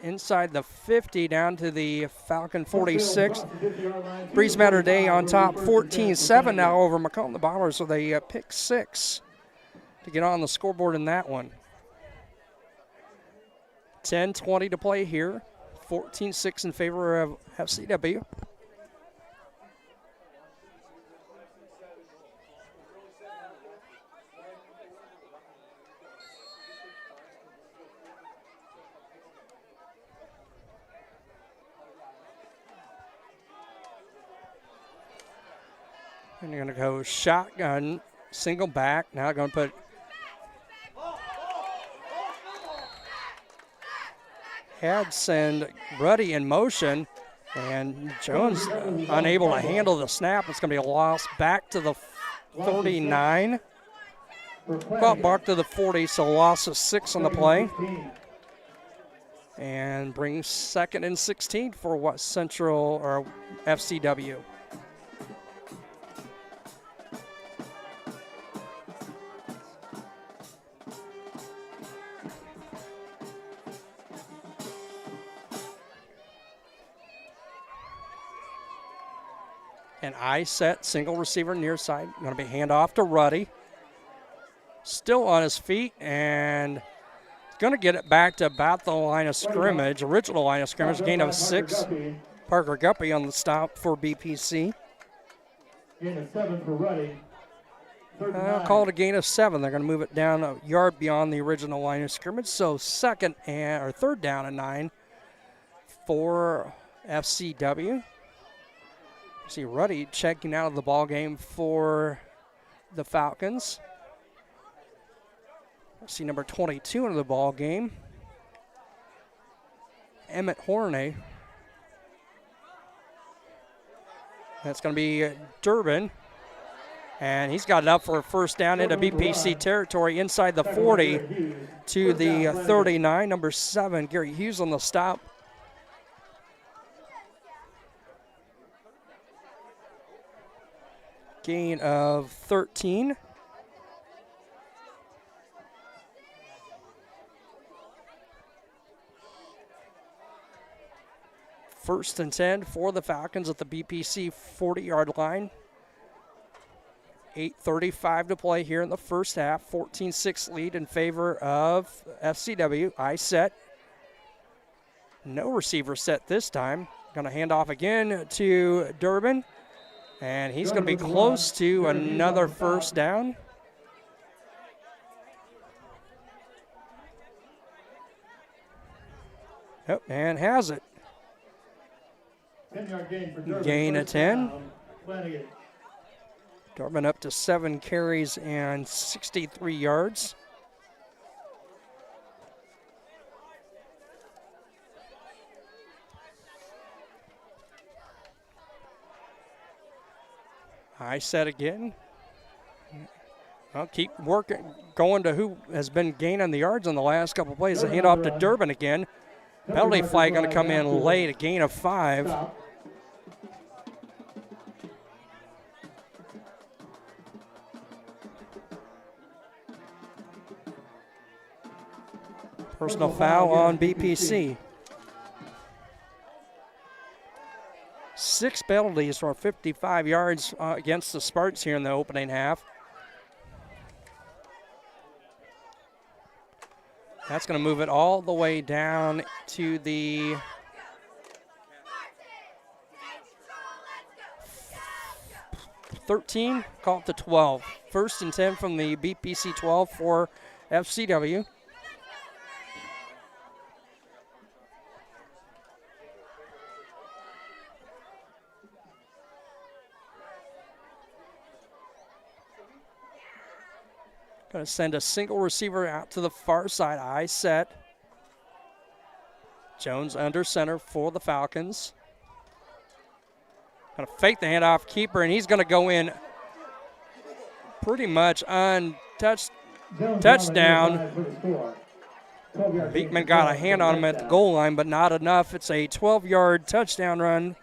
inside the 50 down to the Falcon 46. Breeze Matter Day on top, 14-7 now over Macomb. The Bombers with a pick 6 to get on the scoreboard in that one. 10:20 to play here. 14-6 in favor of FCW. And you're going to go shotgun, single back. Now going to put had send Ruddy in motion, and Jones unable to handle the snap. It's going to be a loss back to the 39. Got back to the 40, so loss of 6 on the play. And brings 2nd and 16 for West Central or FCW. And I set single receiver near side. Going to be handoff to Ruddy. Still on his feet and going to get it back to about the line of scrimmage, original line of scrimmage, gain of 6. Parker Guppy on the stop for BPC. Gain of 7 for Ruddy. I'll call it a gain of 7. They're going to move it down a yard beyond the original line of scrimmage. So 3rd down and 9 for FCW. See Ruddy checking out of the ball game for the Falcons. See number 22 into the ball game, Emmett Horney. That's going to be Durbin, and he's got it up for a 1st down into BPC territory inside the 40 to the 39. Number 7, Gary Hughes on the stop. Gain of 13. First and 10 for the Falcons at the BPC 40-yard line. 8:35 to play here in the first half. 14-6 lead in favor of FCW. I set. No receiver set this time. Going to hand off again to Durbin. And he's going to be close to another 1st down. Yep, and has it. 10-yard gain for Durbin. Gain of 10. Flanagan. Durbin up to 7 carries and 63 yards. I set again. I'll keep working, going to who has been gaining the yards on the last couple of plays. A handoff to Durbin again. Penalty flag going to come in late, a gain of 5. Personal foul on BPC. 6 penalties for 55 yards against the Spartans here in the opening half. That's going to move it all the way down to the .13, call it the 12. 1st and 10 from the BPC 12 for FCW. Going to send a single receiver out to the far side. I set. Jones under center for the Falcons. Going to fake the handoff keeper, and he's going to go in pretty much untouched. Touchdown. Beekman got a hand on him at the goal line, but not enough. It's a 12-yard touchdown run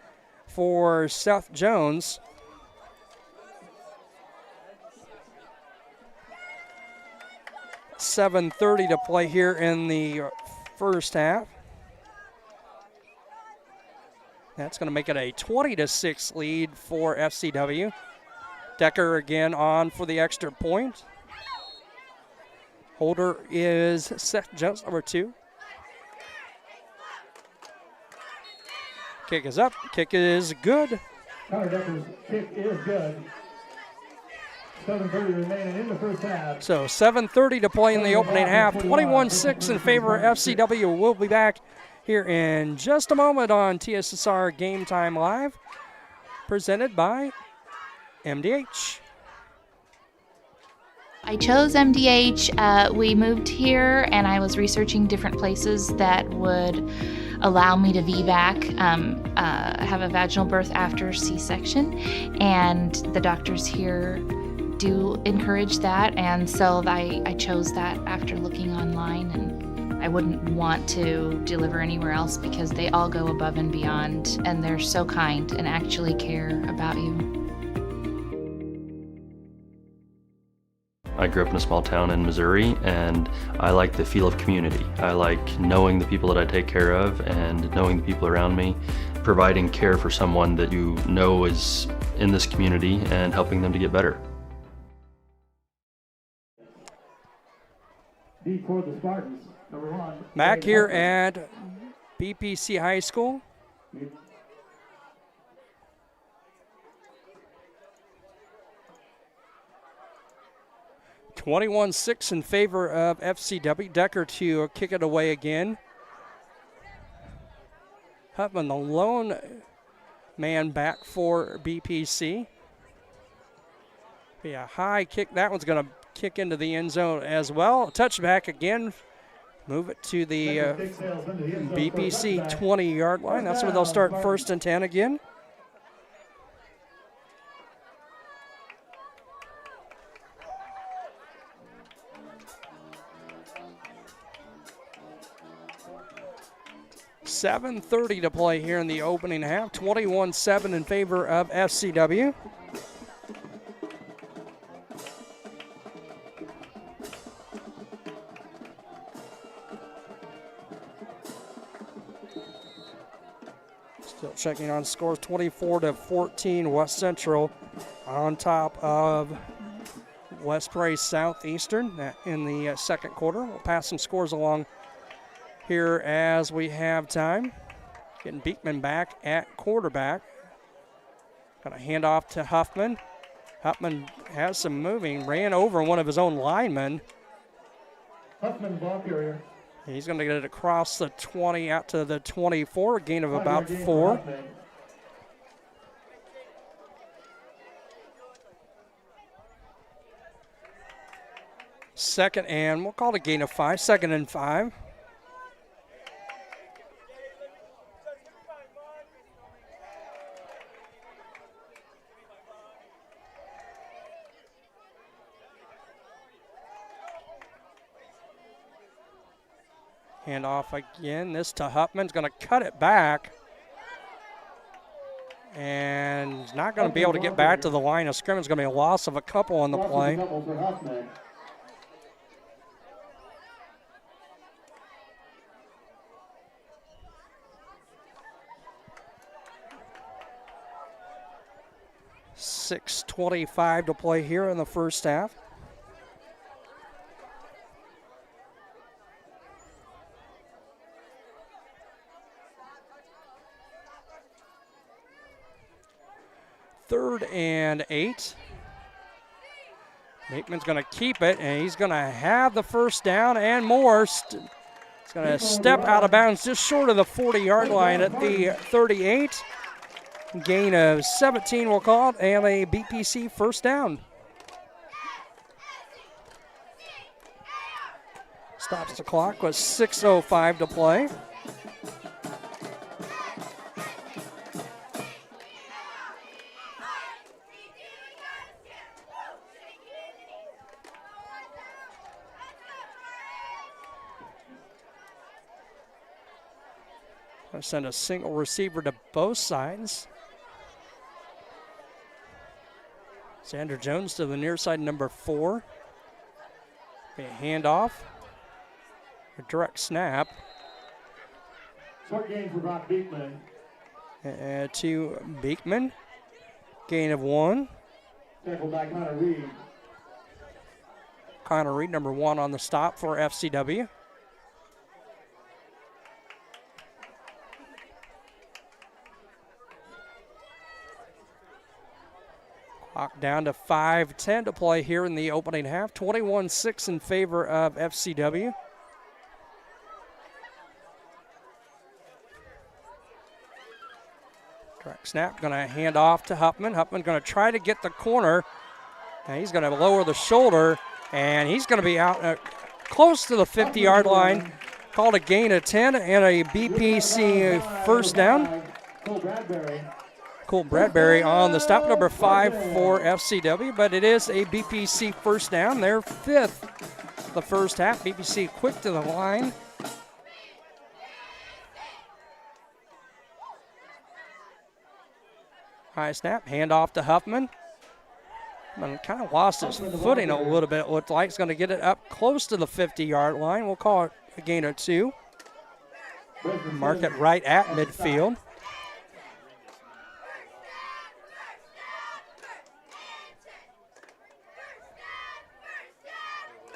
for Seth Jones. .7:30 to play here in the first half. That's going to make it a 20-6 lead for FCW. Decker again on for the extra point. Holder is Seth Jones, number 2. Kick is up. Kick is good. Connor Decker's kick is good. 7:30 remaining in the first half. So 7:30 to play in the opening half. 21-6 in favor of FCW. We'll be back here in just a moment on TSSR Game Time Live, presented by MDH. I chose MDH. We moved here, and I was researching different places that would allow me to VBAC, have a vaginal birth after C-section, and the doctors here do encourage that, and so I chose that after looking online, and I wouldn't want to deliver anywhere else because they all go above and beyond, and they're so kind and actually care about you. I grew up in a small town in Missouri, and I like the feel of community. I like knowing the people that I take care of and knowing the people around me, providing care for someone that you know is in this community and helping them to get better. For the Spartans, number 1. Back here at BPC High School. 21-6 in favor of FCW. Decker to kick it away again. Huffman, the lone man back for BPC. Be a high kick. That one's going to kick into the end zone as well. Touchback again. Move it to the BPC 20-yard line. That's where they'll start 1st and 10 again. .7:30 to play here in the opening half. 21-7 in favor of FCW. Still checking on scores. 24-14 West Central on top of West Prairie Southeastern in the second quarter. We'll pass some scores along here as we have time. Getting Beekman back at quarterback. Got a handoff to Huffman. Huffman has some moving, ran over one of his own linemen. Huffman, ball carrier. He's going to get it across the 20 out to the 24, a gain of about 4. Second and, we'll call it a gain of 5, 2nd and 5. Hand off again. This to Huffman's going to cut it back. And not going to be able to get back to the line of scrimmage. It's going to be a loss of a couple on the play. .6:25 to play here in the first half. Third and 8. Bateman's going to keep it, and he's going to have the first down and more. He's going to step out of bounds just short of the 40-yard line at the 38. Gain of 17, we'll call it, and a BPC first down. Stops the clock with 6:05 to play. Send a single receiver to both sides. Xander Jones to the near side, number 4. A handoff. A direct snap. Short gain for Brock Beekman. To Beekman. Gain of 1. Tackled by Connor Reed. Connor Reed, number 1 on the stop for FCW. Clock down to 5:10 to play here in the opening half. 21-6 in favor of FCW. Direct snap, going to hand off to Huffman. Huffman going to try to get the corner. And he's going to lower the shoulder, and he's going to be out close to the 50-yard line. Called a gain of 10 and a BPC first down. Cole Bradbury on the stop, number 5 for FCW, but it is a BPC first down. They're 5th the first half. BPC quick to the line. High snap, hand off to Huffman. Huffman kind of lost his footing a little bit, it looked like. He's going to get it up close to the 50-yard line. We'll call it a gain of 2. Mark it right at midfield.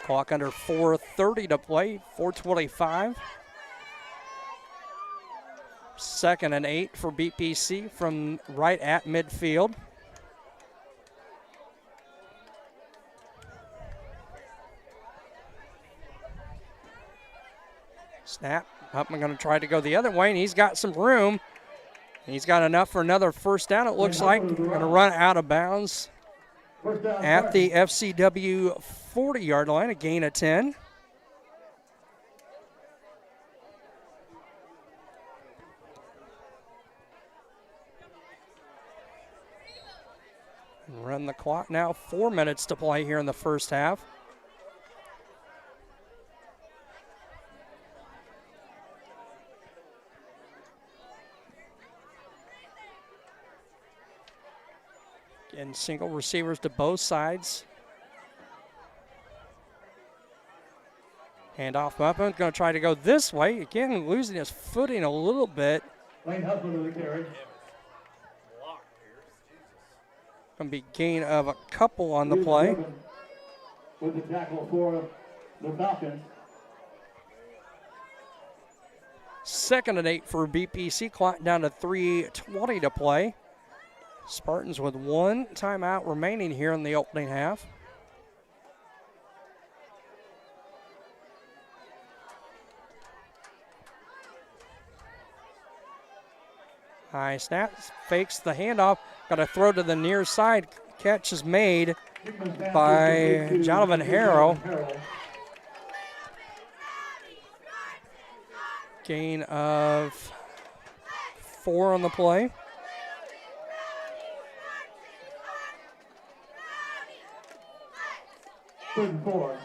Clock under 4:30 to play, 4:25. 2nd and 8 for BPC from right at midfield. Snap. Huffman going to try to go the other way, and he's got some room. He's got enough for another first down, it looks like. Going to run out of bounds at the FCW 40-yard line, a gain of 10. Run the clock now, 4 minutes to play here in the first half. And single receivers to both sides. Hand off Huffman, going to try to go this way. Again, losing his footing a little bit. Lane Huffman with the carry. Going to be gain of a couple on the play. With the tackle for the Falcons. 2nd and 8 for BPC, clock down to 3:20 to play. Spartans with 1 timeout remaining here in the opening half. High snap, fakes the handoff, got to throw to the near side. Catch is made by Jonathan Harrell. Gain of 4 on the play. Third and 4.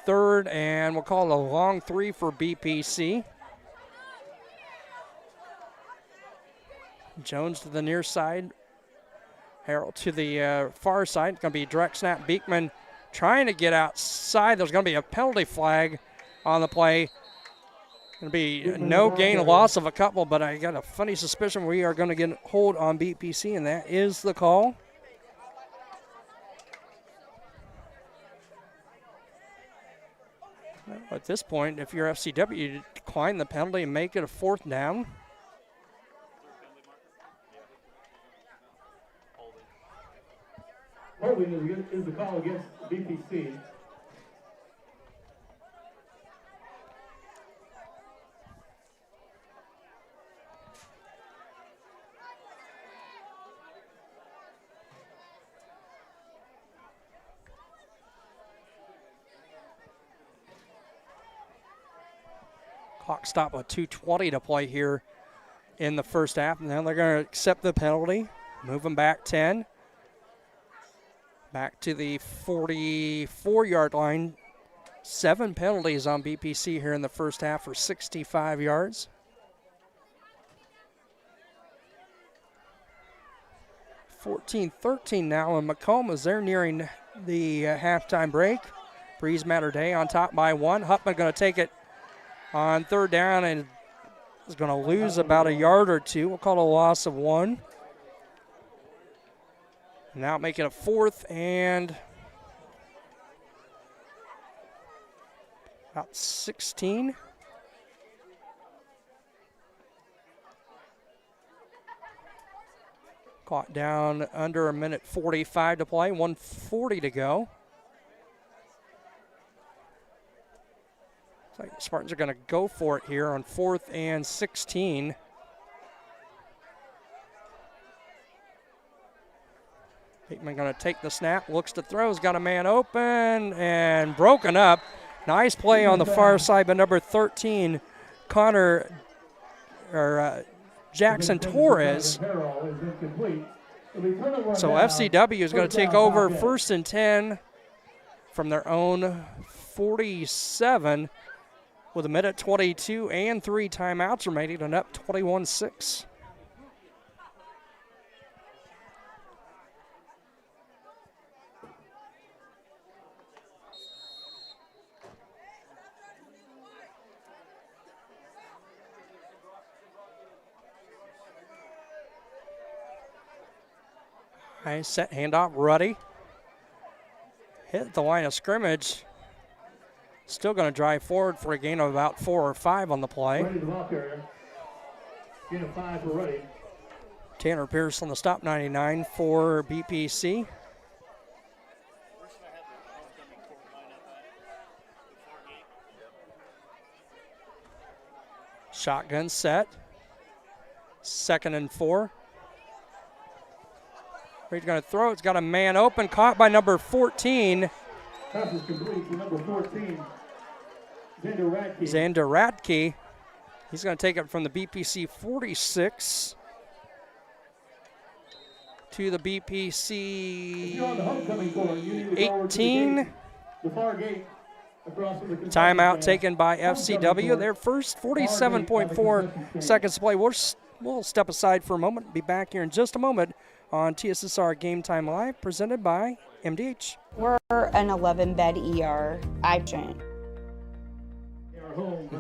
Third, and we'll call it a long 3 for BPC. Jones to the near side. Harrell to the far side. It's going to be direct snap. Beekman trying to get outside. There's going to be a penalty flag on the play. Going to be no gain, loss of a couple, but I got a funny suspicion we are going to get a hold on BPC, and that is the call. Well, at this point, if you're FCW, you decline the penalty and make it a 4th down. Holding is the call against BPC. Clock stop with 2:20 to play here in the first half. And now they're going to accept the penalty. Move them back 10. Back to the 44-yard line. 7 penalties on BPC here in the first half for 65 yards. 14-13 now, and Macomb as they're nearing the halftime break. Breeze Matter Day on top by 1. Huffman going to take it on 3rd down and is going to lose about a yard or 2. We'll call it a loss of 1. Now make it a 4th and about 16. Caught down under a minute 45 to play, 1:40 to go. So Spartans are going to go for it here on 4th and 16. Bateman going to take the snap, looks to throw, has got a man open and broken up. Nice play on the far side by number 13, Jackson Torres. So FCW is going to take over 1st and 10 from their own 47 with a minute 22 and 3 timeouts remaining and up 21-6. High set handoff, Ruddy. Hit the line of scrimmage. Still going to drive forward for a gain of about 4 or 5 on the play. Ruddy, the ball carrier. Gain of 5 for Ruddy. Tanner Pierce on the stop, 99 for BPC. Shotgun set. 2nd and 4. He's going to throw. It's got a man open. Caught by number 14. Pass is complete to number 14, Xander Radke. Xander Radke. He's going to take it from the BPC 46 to the BPC 18. The far gate across from the Timeout taken by FCW. Their first 47.4 seconds to play. We'll step aside for a moment. Be back here in just a moment on TSSR Game Time Live, presented by MDH. We're an 11-bed ER.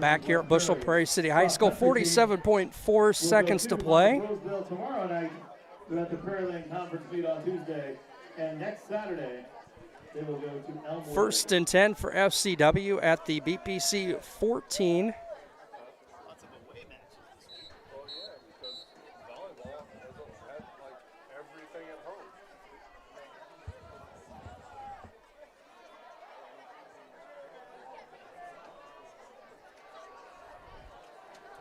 Back here at Bushnell-Prairie City High School, 47.4 seconds to play. Tomorrow night, we're at the Prairie Lane Conference meet on Tuesday, and next Saturday, they will go to Elmwood. 1st and 10 for FCW at the BPC 14.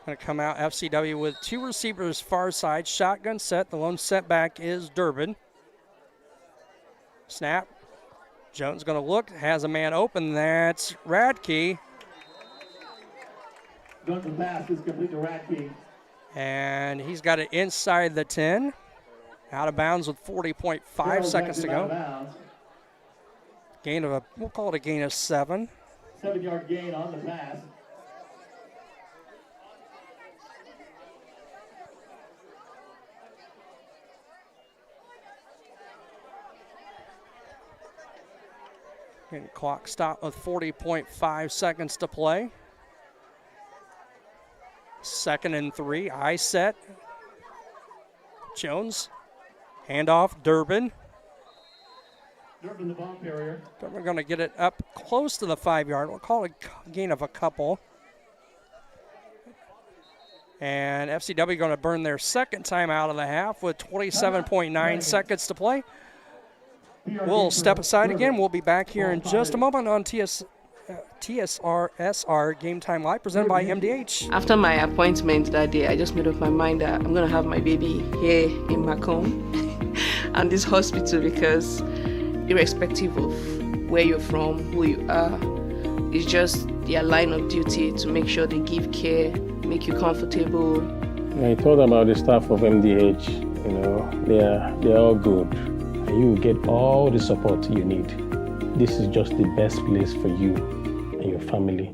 Going to come out FCW with 2 receivers far side. Shotgun set. The lone setback is Durbin. Snap. Jones going to look. Has a man open. That's Radke. Jones' pass is complete to Radke. And he's got it inside the 10. Out of bounds with 40.5 seconds to go. Gain of we'll call it a gain of 7. 7-yard gain on the pass. And clock stop with 40.5 seconds to play. 2nd and 3, I set. Jones, handoff, Durbin. Durbin, the ball carrier. Durbin going to get it up close to the 5-yard. We'll call it a gain of a couple. And FCW going to burn their 2nd time out of the half with 27.9 seconds to play. We'll step aside again. We'll be back here in just a moment on TSSR Game Time Live, presented by MDH. After my appointment that day, I just made up my mind that I'm going to have my baby here in Macomb and this hospital, because irrespective of where you're from, who you are, it's just their line of duty to make sure they give care, make you comfortable. I thought about the staff of MDH. They're all good. You will get all the support you need. This is just the best place for you and your family.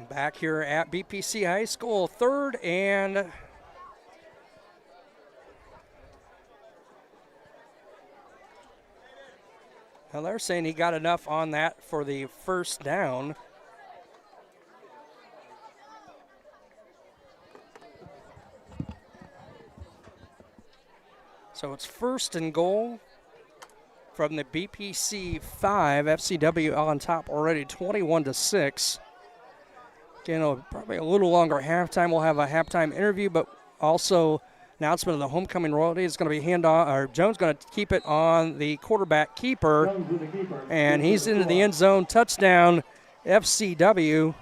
Back here at BPC High School, 3rd and well, they're saying he got enough on that for the 1st down. So it's 1st and goal from the BPC 5. FCW on top already, 21-6. Again, probably a little longer halftime. We'll have a halftime interview, but also Announcement of the homecoming royalty is going to be Jones going to keep it on the quarterback keeper, and he's into the end zone. Touchdown, FCW.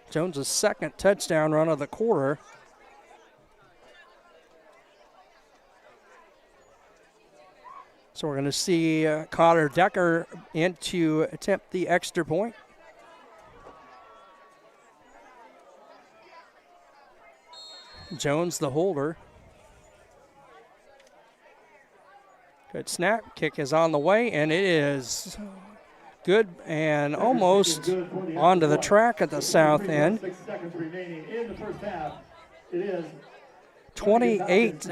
Jones' second touchdown run of the quarter. So we're going to see Connor Decker in to attempt the extra point. Jones, the holder. Good snap. Kick is on the way, and it is good and almost onto the track at the south end. 6 seconds remaining in the first half. It is 28-6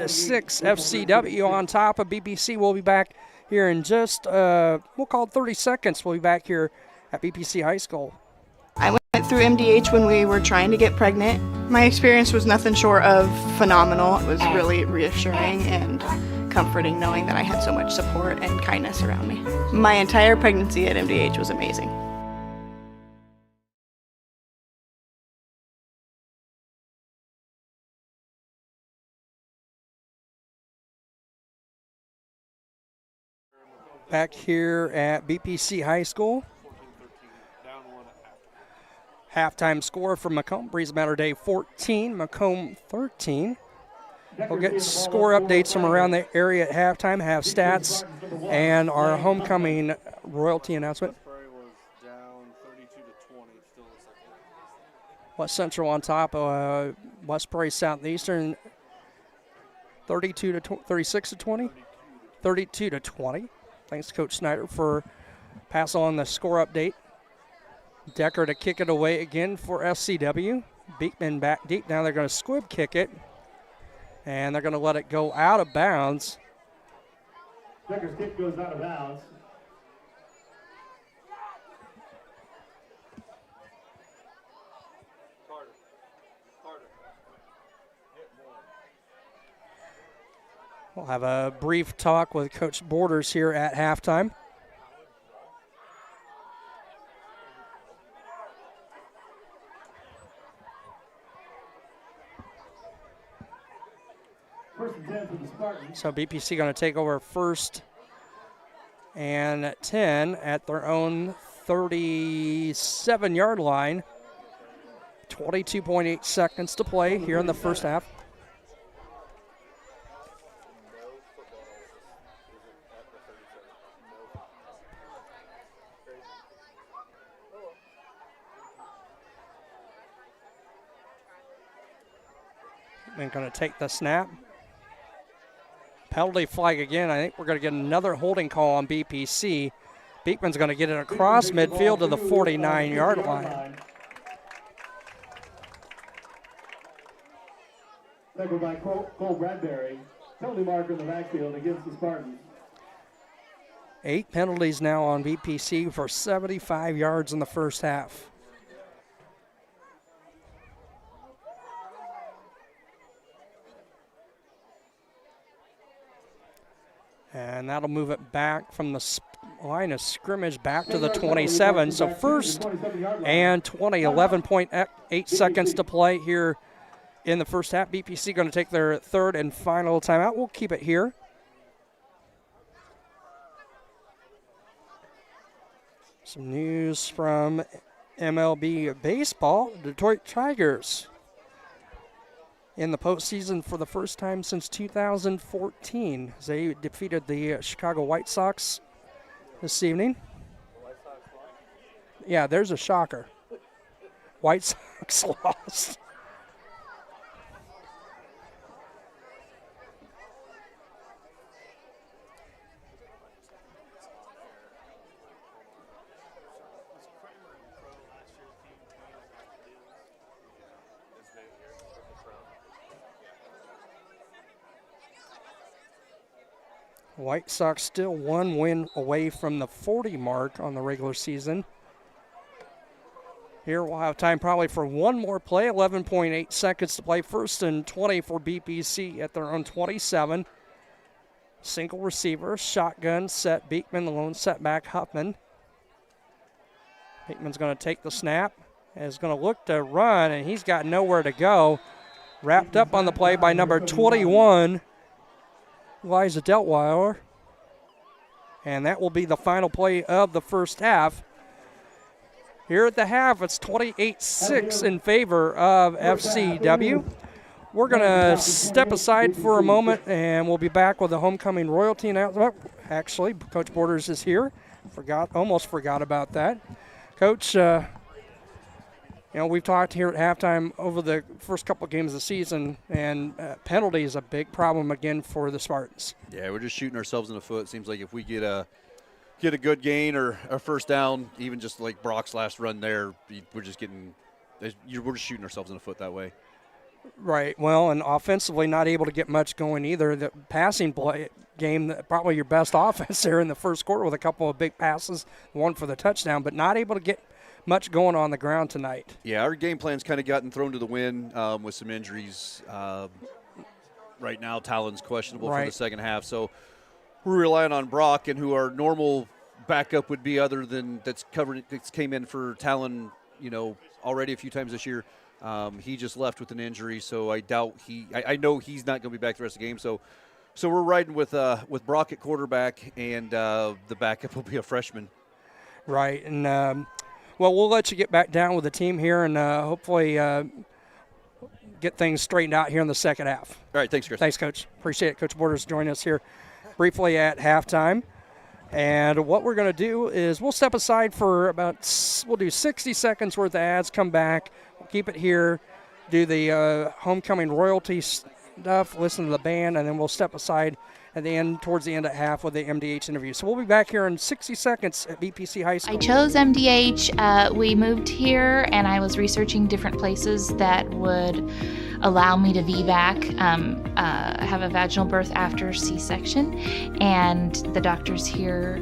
FCW on top of BPC. We'll be back here in just, we'll call it 30 seconds. We'll be back here at BPC High School. I went through MDH when we were trying to get pregnant. My experience was nothing short of phenomenal. It was really reassuring and comforting knowing that I had so much support and kindness around me. My entire pregnancy at MDH was amazing. Back here at BPC High School. Halftime score for Macomb. Breeze Matter Day 14, Macomb 13. We'll get score updates from around the area at halftime, have stats, and our homecoming royalty announcement. West Central on top of West Prairie Southeastern, 36 to 20, 32 to 20. Thanks, Coach Snyder, for pass on the score update. Decker to kick it away again for FCW. Beekman back deep. Now they're going to squib kick it, and they're going to let it go out of bounds. Decker's kick goes out of bounds. We'll have a brief talk with Coach Borders here at halftime. First and 10 for the Spartans. So BPC going to take over first and 10 at their own 37-yard line. 22.8 seconds to play here in the first half. And going to take the snap. Penalty flag again. I think we're going to get another holding call on BPC. Beekman's going to get it across midfield to the 49-yard line. Tackled by Cole Bradbury. Penalty marker in the backfield against the Spartans. 8 penalties now on BPC for 75 yards in the first half. And that'll move it back from the line of scrimmage back to the 27. So first and 20, 11.8 seconds to play here in the first half. BPC going to take their third and final timeout. We'll keep it here. Some news from MLB Baseball. Detroit Tigers in the postseason for the first time since 2014. They defeated the Chicago White Sox this evening. Yeah, there's a shocker. White Sox lost. White Sox still one win away from the 40 mark on the regular season. Here we'll have time probably for one more play. 11.8 seconds to play. First and 20 for BPC at their own 27. Single receiver, shotgun set. Beekman, the lone setback, Huffman. Beekman's going to take the snap. is going to look to run, and he's got nowhere to go. Wrapped up on the play by number 21, Liza Deltweiler. And that will be the final play of the first half. Here at the half, it's 28-6 in favor of FCW. We're going to step aside for a moment, and we'll be back with the homecoming royalty announcement. Actually, Coach Borders is here. Almost forgot about that. Coach, we've talked here at halftime over the first couple of games of the season, and penalty is a big problem again for the Spartans. Yeah, we're just shooting ourselves in the foot. It seems like if we get a good gain or a first down, even just like Brock's last run there, we're just shooting ourselves in the foot that way. Right. Well, and offensively not able to get much going either. The passing play game, probably your best offense there in the first quarter with a couple of big passes, one for the touchdown, but not able to get much going on the ground tonight. Yeah, our game plan's kind of gotten thrown to the wind with some injuries. Right now, Talon's questionable for the second half, so we're relying on Brock, and who our normal backup would be other than that's came in for Talon, already a few times this year. He just left with an injury, so I doubt I know he's not going to be back the rest of the game. So we're riding with Brock at quarterback, and the backup will be a freshman. Right, and well, we'll let you get back down with the team here, and hopefully get things straightened out here in the second half. All right, thanks, Chris. Thanks, Coach. Appreciate it. Coach Borders joining us here briefly at halftime. And what we're going to do is we'll step aside for we'll do 60 seconds worth of ads, come back, we'll keep it here, do the homecoming royalty stuff, listen to the band, and then we'll step aside at the end, towards the end of half with the MDH interview. So we'll be back here in 60 seconds at BPC High School. I chose MDH. We moved here, and I was researching different places that would allow me to VBAC, have a vaginal birth after C-section, and the doctors here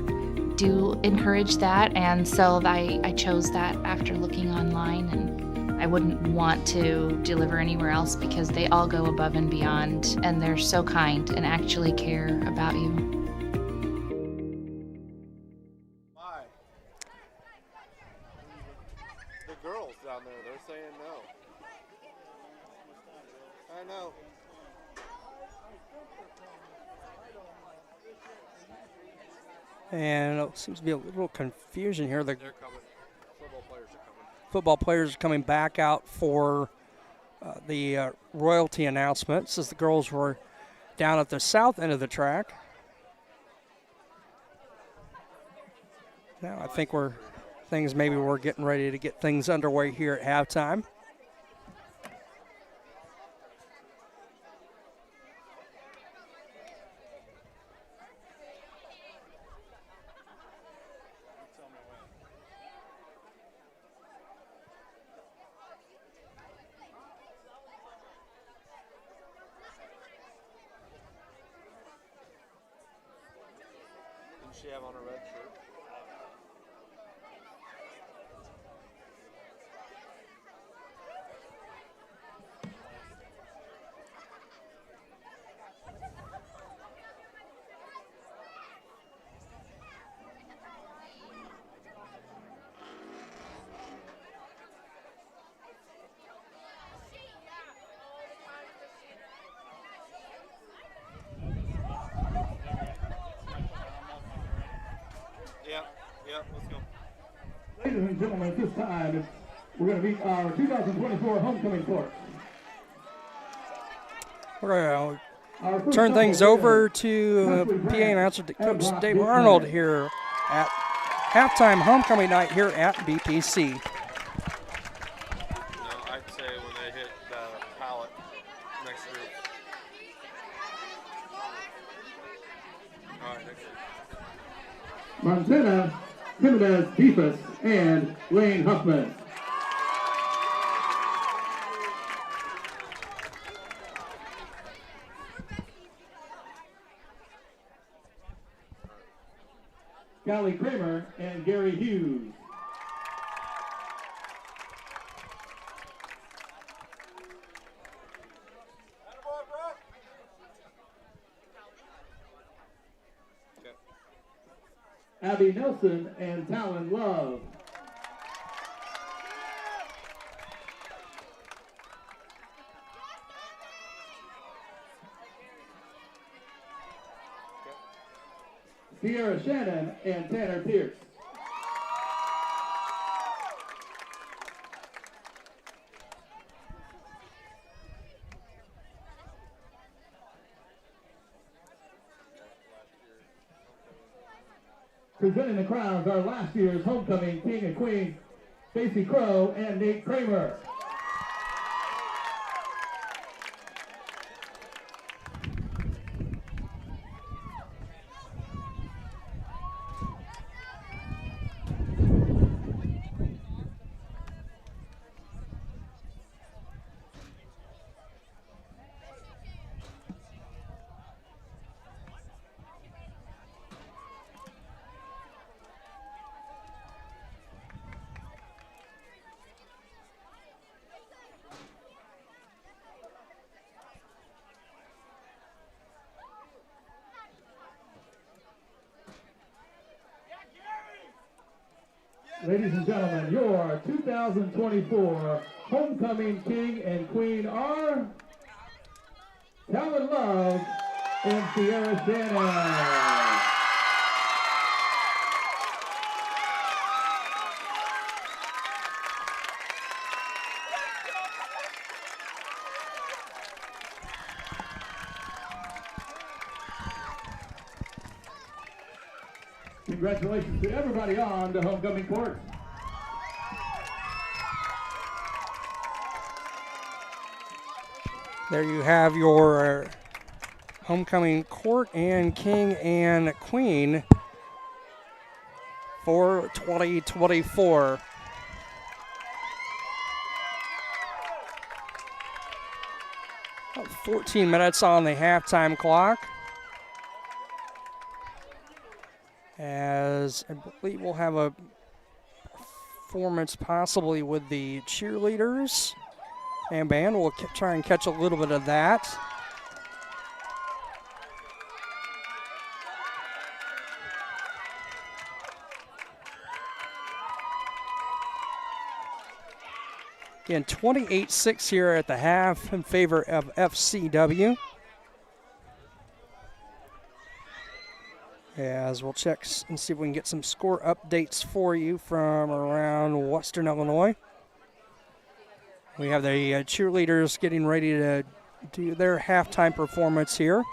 do encourage that, and so I chose that after looking online, and I wouldn't want to deliver anywhere else because they all go above and beyond, and they're so kind and actually care about you. Why? The girls down there, they're saying no. I know. And it seems to be a little confusion here. They're coming. Football players are coming. Football players are coming back out for the royalty announcements as the girls were down at the south end of the track. Now I think we're getting ready to get things underway here at halftime. Didn't she have on a red shirt? Yeah, let's go. Ladies and gentlemen, at this time, we're going to meet our 2024 homecoming court. We're going to turn things over to PA announcer Coach Dave Arnold here at halftime homecoming night here at BPC. No, I'd say when they hit the pallet next group. All right, next group. Montana, Jimenez Deepus, and Lane Huffman. Callie Kramer and Gary Hughes. Abby Nelson and Talon Love. Sierra Shannon, and Tanner Pierce. Presenting the crowns are last year's homecoming king and queen, Stacy Crow and Nate Kramer. Ladies and gentlemen, your 2024 homecoming king and queen are Talon Love and Sierra Shannon. Congratulations to everybody on the homecoming court. There you have your homecoming court and king and queen for 2024. About 14 minutes on the halftime clock. As I believe we'll have a performance possibly with the cheerleaders and band. We'll try and catch a little bit of that. Again, 28-6 here at the half in favor of FCW. As we'll check and see if we can get some score updates for you from around Western Illinois. We have the cheerleaders getting ready to do their halftime performance here.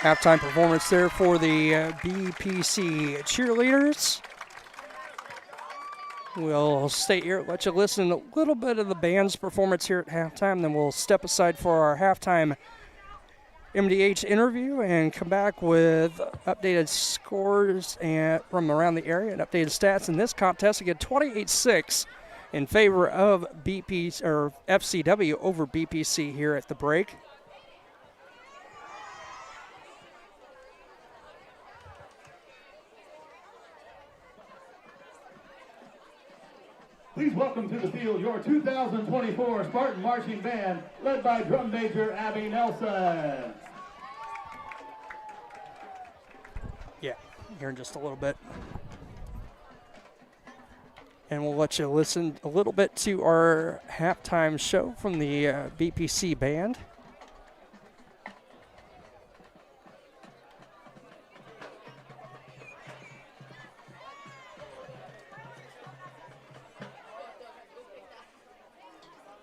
Halftime performance there for the BPC cheerleaders. We'll stay here, let you listen to a little bit of the band's performance here at halftime, then we'll step aside for our halftime MDH interview and come back with updated scores from around the area and updated stats in this contest. Again, 28-6 in favor of FCW over BPC here at the break. Please welcome to the field your 2024 Spartan Marching Band, led by Drum Major Abby Nelson. Yeah, here in just a little bit. And we'll let you listen a little bit to our halftime show from the BPC band.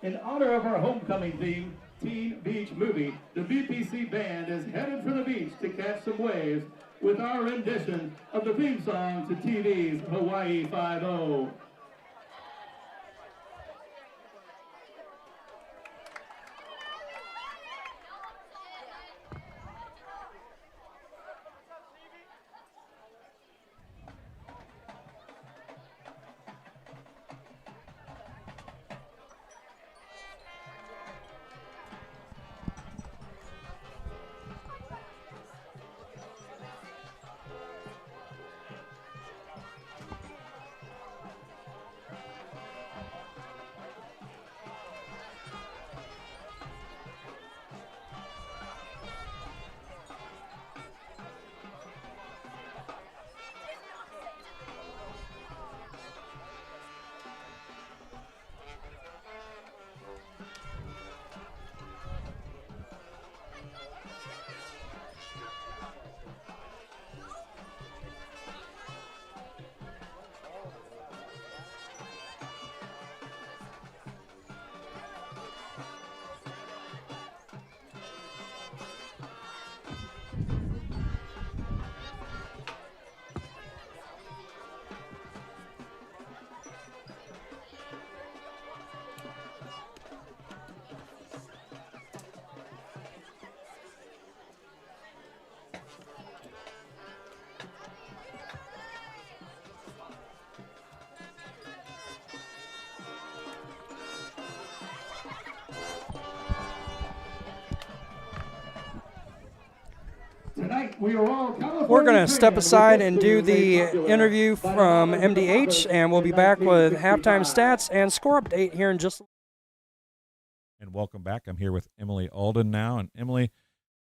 In honor of our homecoming theme, Teen Beach Movie, the BPC band is headed for the beach to catch some waves with our rendition of the theme song to TV's Hawaii 5-0. We're going to step aside and do the interview from MDH, and we'll be back with halftime stats and score update here in just a And welcome back. I'm here with Emily Alden now. And Emily,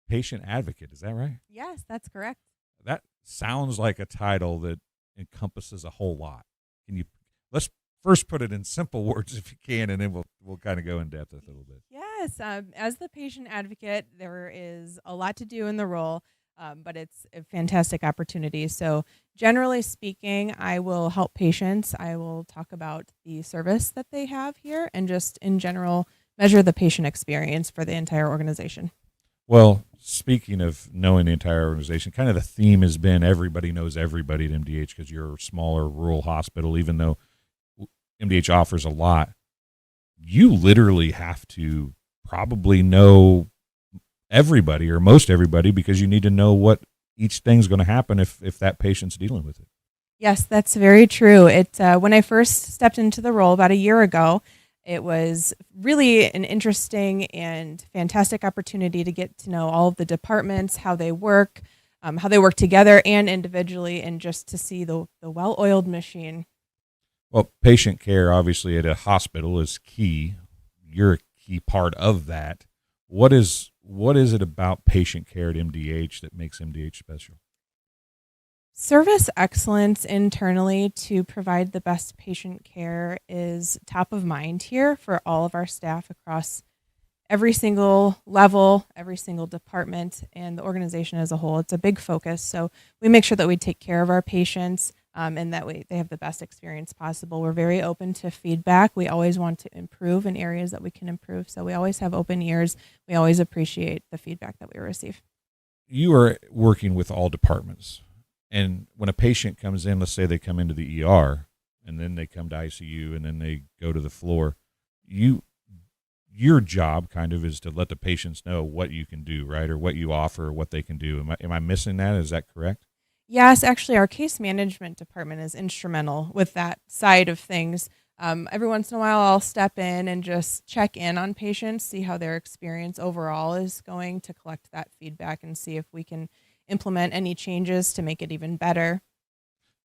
patient advocate, is that right? Yes, that's correct. That sounds like a title that encompasses a whole lot. Let's first put it in simple words if you can, and then we'll kind of go in depth with it a little bit. Yes, as the patient advocate, there is a lot to do in the role, but it's a fantastic opportunity. So generally speaking, I will help patients. I will talk about the service that they have here and just in general measure the patient experience for the entire organization. Well, speaking of knowing the entire organization, kind of the theme has been everybody knows everybody at MDH because you're a smaller rural hospital, even though MDH offers a lot. You literally have to probably know everybody or most everybody because you need to know what each thing's going to happen if that patient's dealing with it. Yes, that's very true. When I first stepped into the role about a year ago, it was really an interesting and fantastic opportunity to get to know all of the departments, how they work together and individually, and just to see the well-oiled machine. Well, patient care, obviously, at a hospital is key. You're a key part of that. What is it about patient care at MDH that makes MDH special? Service excellence internally to provide the best patient care is top of mind here for all of our staff across every single level, every single department, and the organization as a whole. It's a big focus. So we make sure that we take care of our patients and that way they have the best experience possible. We're very open to feedback. We always want to improve in areas that we can improve. So we always have open ears. We always appreciate the feedback that we receive. You are working with all departments. And when a patient comes in, let's say they come into the ER, and then they come to ICU, and then they go to the floor. Your job kind of is to let the patients know what you can do, right, or what you offer, or what they can do. Am I missing that? Is that correct? Yes, actually, our case management department is instrumental with that side of things. Every once in a while, I'll step in and just check in on patients, see how their experience overall is going, to collect that feedback and see if we can implement any changes to make it even better.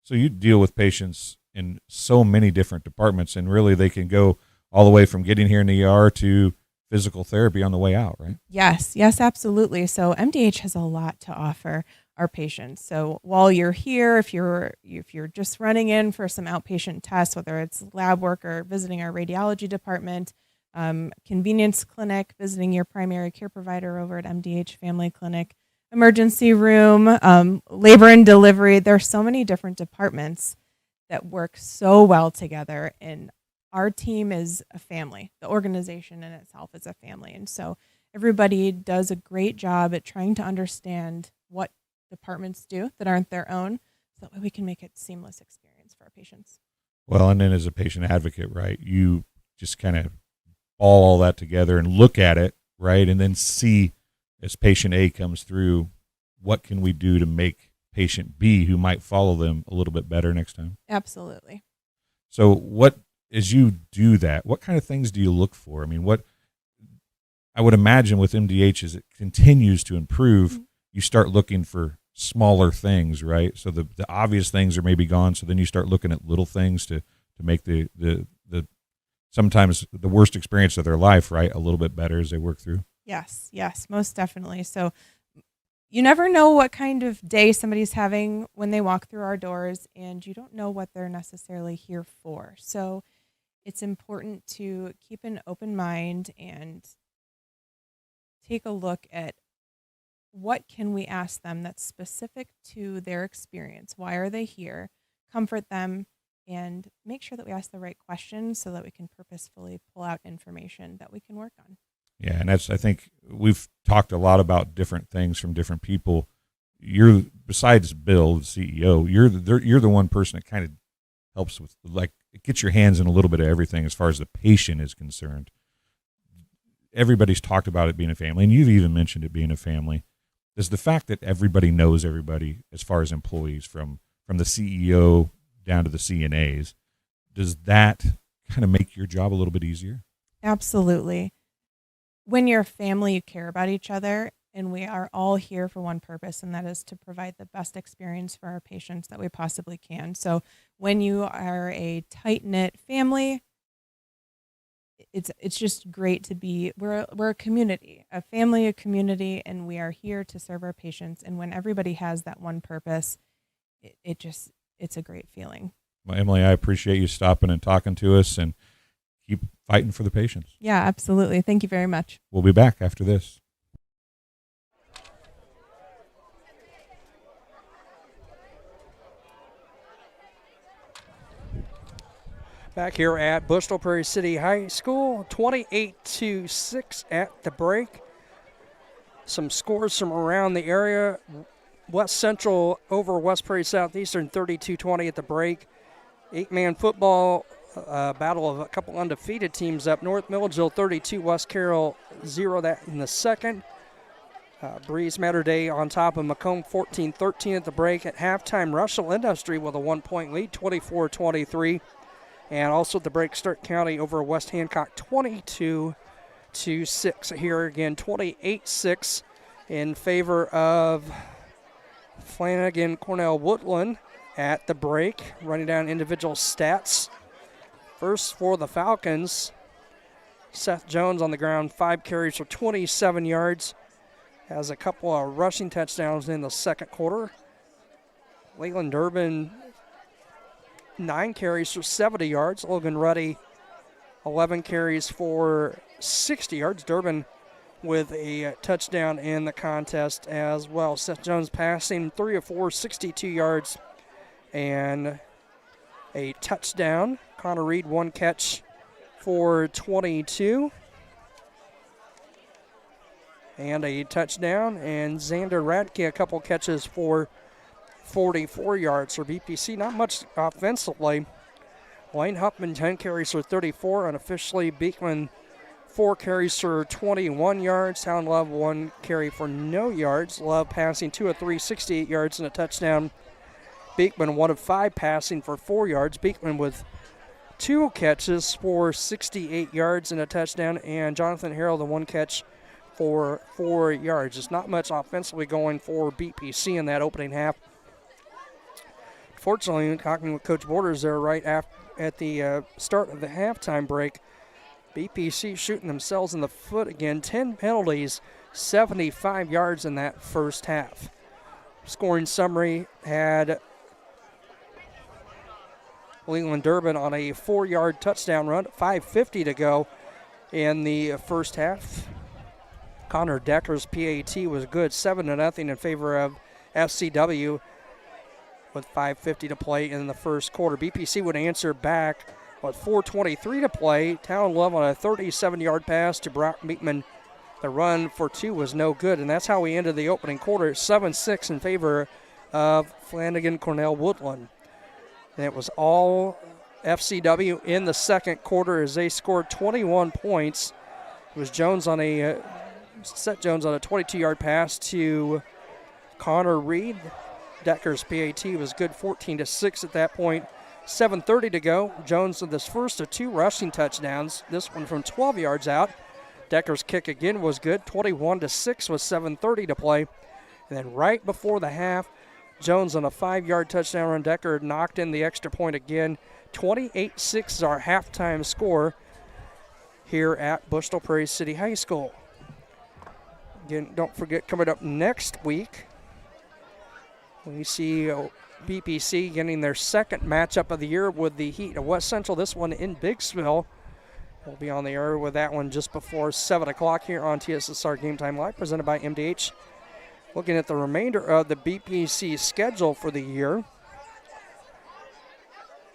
So you deal with patients in so many different departments, and really they can go all the way from getting here in the ER to physical therapy on the way out, right? Yes, absolutely. So MDH has a lot to offer our patients. So while you're here, if you're just running in for some outpatient tests, whether it's lab work or visiting our radiology department, convenience clinic, visiting your primary care provider over at MDH Family Clinic, emergency room, labor and delivery, there's so many different departments that work so well together, and our team is a family. The organization in itself is a family, and so everybody does a great job at trying to understand what departments do that aren't their own, so that way we can make it a seamless experience for our patients. Well, and then as a patient advocate, right, you just kind of all that together and look at it, right, and then see as patient A comes through, what can we do to make patient B, who might follow them, a little bit better next time? Absolutely. So as you do that, what kind of things do you look for? I mean, what I would imagine with MDH, as it continues to improve, you start looking for smaller things, right? So the obvious things are maybe gone. So then you start looking at little things to make the sometimes the worst experience of their life, right, a little bit better as they work through. Yes, most definitely. So you never know what kind of day somebody's having when they walk through our doors, and you don't know what they're necessarily here for. So it's important to keep an open mind and take a look at what can we ask them that's specific to their experience. Why are they here? Comfort them and make sure that we ask the right questions so that we can purposefully pull out information that we can work on. Yeah, and I think we've talked a lot about different things from different people. You're, besides Bill, the CEO, you're the one person that kind of helps with, like, it gets your hands in a little bit of everything as far as the patient is concerned. Everybody's talked about it being a family, and you've even mentioned it being a family. Does the fact that everybody knows everybody as far as employees, from the CEO down to the CNAs, does that kind of make your job a little bit easier? Absolutely. When you're a family, you care about each other, and we are all here for one purpose, and that is to provide the best experience for our patients that we possibly can. So when you are a tight-knit family, it's just great to be, we're a community, a family, a community, and we are here to serve our patients. And when everybody has that one purpose, it's a great feeling. Well, Emily, I appreciate you stopping and talking to us, and keep fighting for the patients. Yeah, absolutely. Thank you very much. We'll be back after this. Back here at Bushnell-Prairie City High School, 28-6 at the break. Some scores from around the area. West Central over West Prairie Southeastern, 32-20 at the break. 8-man football, battle of a couple undefeated teams up north. Milledgeville 32, West Carroll 0 that in the second. Breeze Matter Day on top of Macomb 14-13 at the break. At halftime, Russell Industry with a 1-point lead, 24-23. And also at the break, Stark County over West Hancock 22-6. Here again, 28-6 in favor of Flanagan-Cornell Woodland at the break. Running down individual stats. First for the Falcons, Seth Jones on the ground, 5 carries for 27 yards. Has a couple of rushing touchdowns in the second quarter. Leyland Durbin, 9 carries for 70 yards. Logan Ruddy, 11 carries for 60 yards. Durbin with a touchdown in the contest as well. Seth Jones passing 3 of 4, 62 yards and a touchdown. Connor Reed, 1 catch for 22 and a touchdown. And Xander Radke, a couple catches for 44 yards for BPC. Not much offensively. Wayne Huffman, 10 carries for 34. Unofficially, Beekman, 4 carries for 21 yards. Town Love, 1 carry for no yards. Love passing 2 of 3, 68 yards and a touchdown. Beekman, 1 of 5 passing for 4 yards. Beekman with 2 catches for 68 yards and a touchdown. And Jonathan Harrell, the 1 catch for 4 yards. It's not much offensively going for BPC in that opening half. Fortunately, talking with Coach Borders there right at the start of the halftime break, BPC shooting themselves in the foot again. 10 penalties, 75 yards in that first half. Scoring summary had Leland Durbin on a 4-yard touchdown run, 5:50 to go in the first half. Connor Decker's PAT was good, 7-0 in favor of FCW with 5:50 to play in the first quarter. BPC would answer back with 4:23 to play. Town Love on a 37-yard pass to Brock Beekman. The run for 2 was no good, and that's how we ended the opening quarter, 7-6 in favor of Flanagan-Cornell Woodland. And it was all FCW in the second quarter as they scored 21 points. It was Jones on a Seth Jones on a 22-yard pass to Connor Reed. Decker's PAT was good, 14-6 at that point. 7:30 to go. Jones with his first of 2 rushing touchdowns, this one from 12 yards out. Decker's kick again was good, 21-6 with 7:30 to play. And then right before the half, Jones on a 5-yard touchdown run. Decker knocked in the extra point again. 28-6 is our halftime score here at Bushnell-Prairie City High School. Again, don't forget, coming up next week, we see BPC getting their second matchup of the year with the Heat of West Central. This one in Biggsville. We'll be on the air with that one just before 7 o'clock here on TSSR Game Time Live, presented by MDH. Looking at the remainder of the BPC schedule for the year.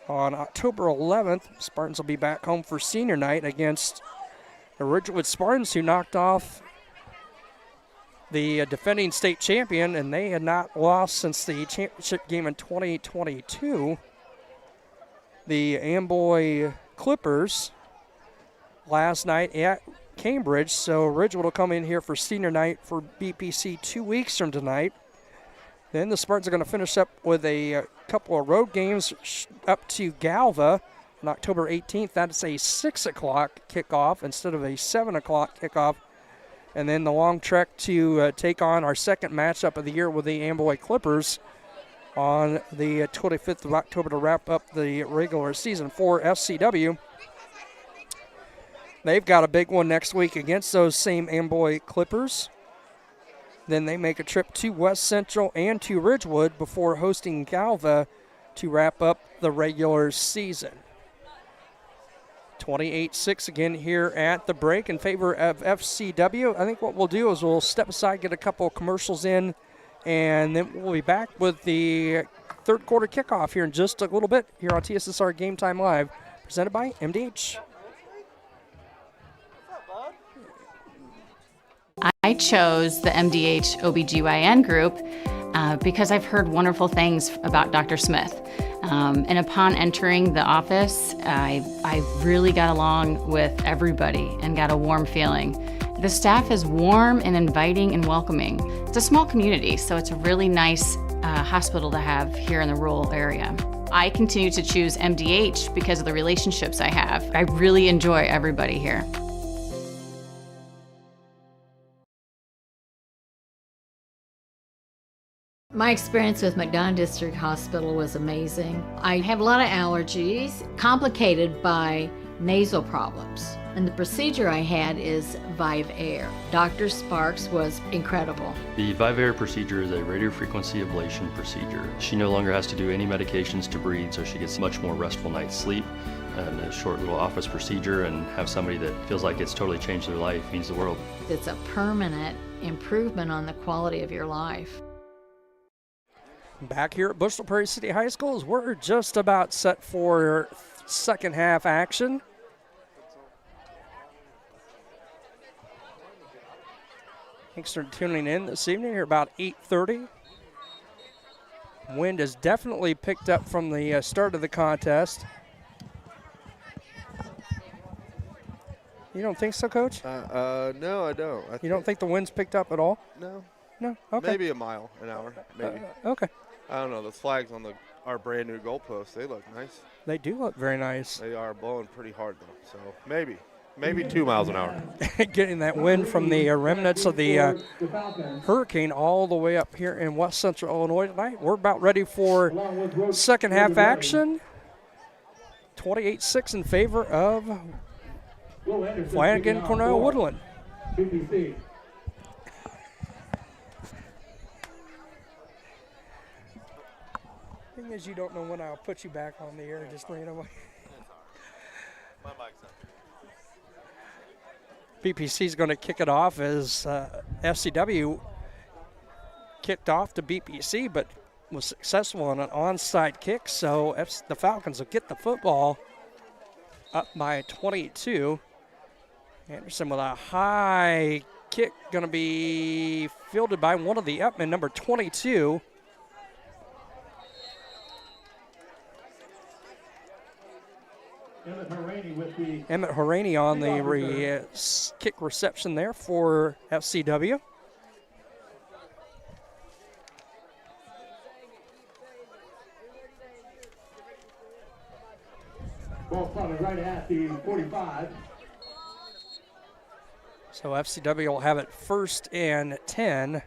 On October 11th, Spartans will be back home for senior night against the Ridgewood Spartans, who knocked off the defending state champion, and they had not lost since the championship game in 2022. The Amboy Clippers last night at Cambridge, so Ridgewood will come in here for senior night for BPC 2 weeks from tonight. Then the Spartans are going to finish up with a couple of road games up to Galva on October 18th. That's a 6 o'clock kickoff instead of a 7 o'clock kickoff. And then the long trek to take on our second matchup of the year with the Amboy Clippers on the 25th of October to wrap up the regular season for FCW. They've got a big one next week against those same Amboy Clippers. Then they make a trip to West Central and to Ridgewood before hosting Galva to wrap up the regular season. 28-6 again here at the break in favor of FCW. I think what we'll do is we'll step aside, get a couple of commercials in, and then we'll be back with the third quarter kickoff here in just a little bit here on TSSR Game Time Live, presented by MDH. I chose the MDH OBGYN group because I've heard wonderful things about Dr. Smith. And upon entering the office, I really got along with everybody and got a warm feeling. The staff is warm and inviting and welcoming. It's a small community, so it's a really nice hospital to have here in the rural area. I continue to choose MDH because of the relationships I have. I really enjoy everybody here. My experience with McDonough District Hospital was amazing. I have a lot of allergies, complicated by nasal problems. And the procedure I had is Vive Air. Dr. Sparks was incredible. The Vive Air procedure is a radiofrequency ablation procedure. She no longer has to do any medications to breathe, so she gets much more restful night's sleep. And a short little office procedure, and have somebody that feels like it's totally changed their life means the world. It's a permanent improvement on the quality of your life. Back here at Bushnell-Prairie City High School, as we're just about set for second half action. Thanks for tuning in this evening here about 8:30. Wind has definitely picked up from the start of the contest. You don't think so, Coach? No, I don't. You don't think the wind's picked up at all? No. No? Okay. Maybe a mile an hour, maybe. Okay. I don't know. The flags on our brand new goalposts, they look nice. They do look very nice. They are blowing pretty hard, though. So maybe 2 miles an hour. Getting that wind from the remnants of the hurricane all the way up here in west central Illinois tonight. We're about ready for second half action. 28-6 in favor of Flanagan-Cornell Woodland. BPC. Thing is, you don't know when I'll put you back on the air just randomly. My mic's up. BPC is going to kick it off as FCW kicked off to BPC, but was successful on an onside kick. So the Falcons will get the football up by 22. Anderson with a high kick, going to be fielded by one of the upmen, number 22. Emmett Horaney on the kick reception there for FCW. Ball spotted right at the 45. So FCW will have it 1st and 10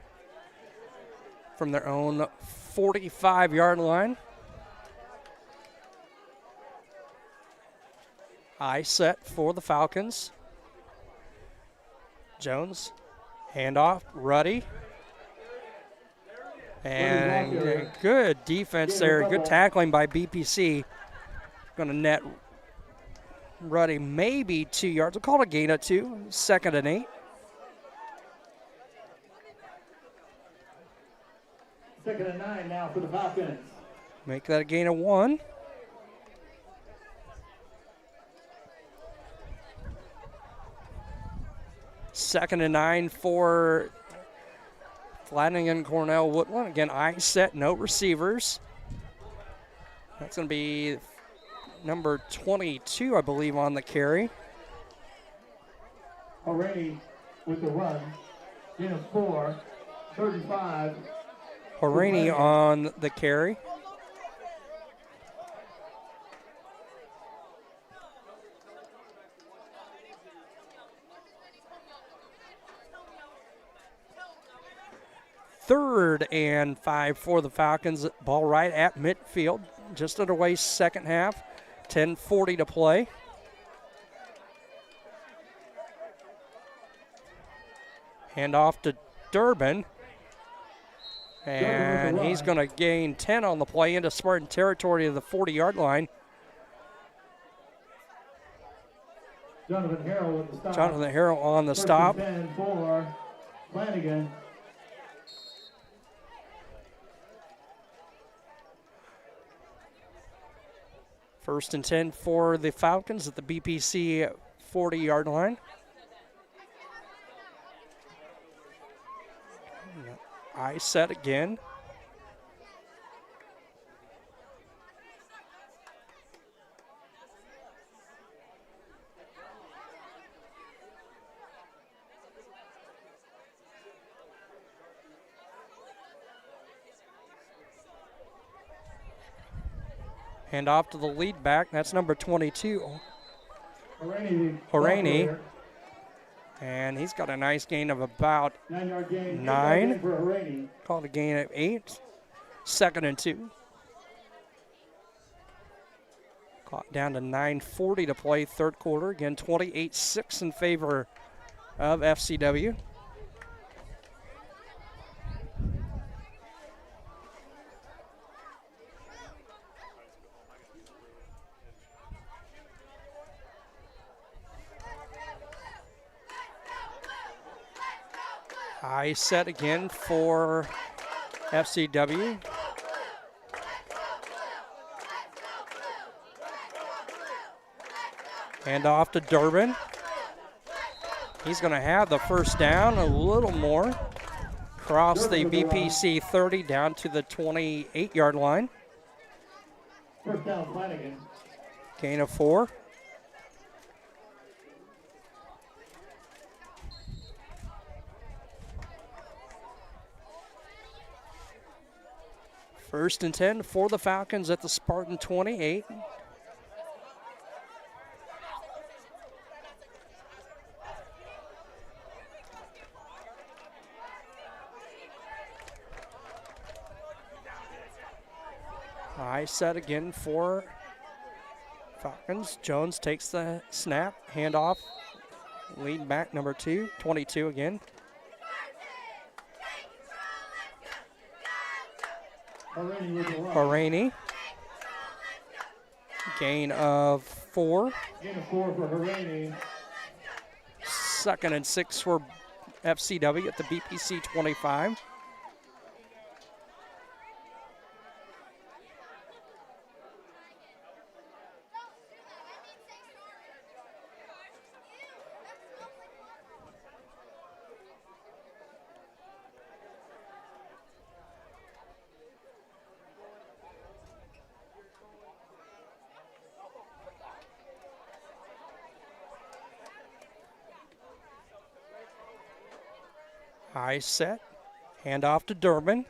from their own 45-yard line. High set for the Falcons. Jones, handoff, Ruddy. And good defense there, good tackling by BPC. Going to net Ruddy maybe 2 yards. We'll call it a gain of 2, 2nd and 8. 2nd and 9 now for the Falcons. Make that a gain of 1. Second and 9 for Flanagan-Cornell Woodland. Again, I set, no receivers. That's going to be number 22, I believe, on the carry. Already with the run. In a 4, 35. Horaney on the carry. Third and 5 for the Falcons. Ball right at midfield. Just underway second half. 10:40 to play. Hand off to Durbin. And he's going to gain 10 on the play into Spartan territory of the 40-yard line. Jonathan Harrell with the stop. Jonathan Harrell on the stop. 1st and 10 for Flanagan. First and 10 for the Falcons at the BPC 40-yard line. I set again. Hand off to the lead back. That's number 22, Horaney. And he's got a nice gain of about 9-yard gain. 9. For Horaney. Called a gain of 8. 2nd and 2. Clock down to 9:40 to play, third quarter. Again, 28-6 in favor of FCW. High set again for FCW. Hand off to Durbin. He's going to have the first down, a little more. Cross the BPC 30 down to the 28-yard line. First down, Flanagan. Gain of 4. First and 10 for the Falcons at the Spartan 28. High set again for Falcons. Jones takes the snap, handoff, lead back number 22 again. Harani. Gain of 4. Gain of 4 for Harani. Second and 6 for FCW at the BPC 25. High set, handoff to Durbin,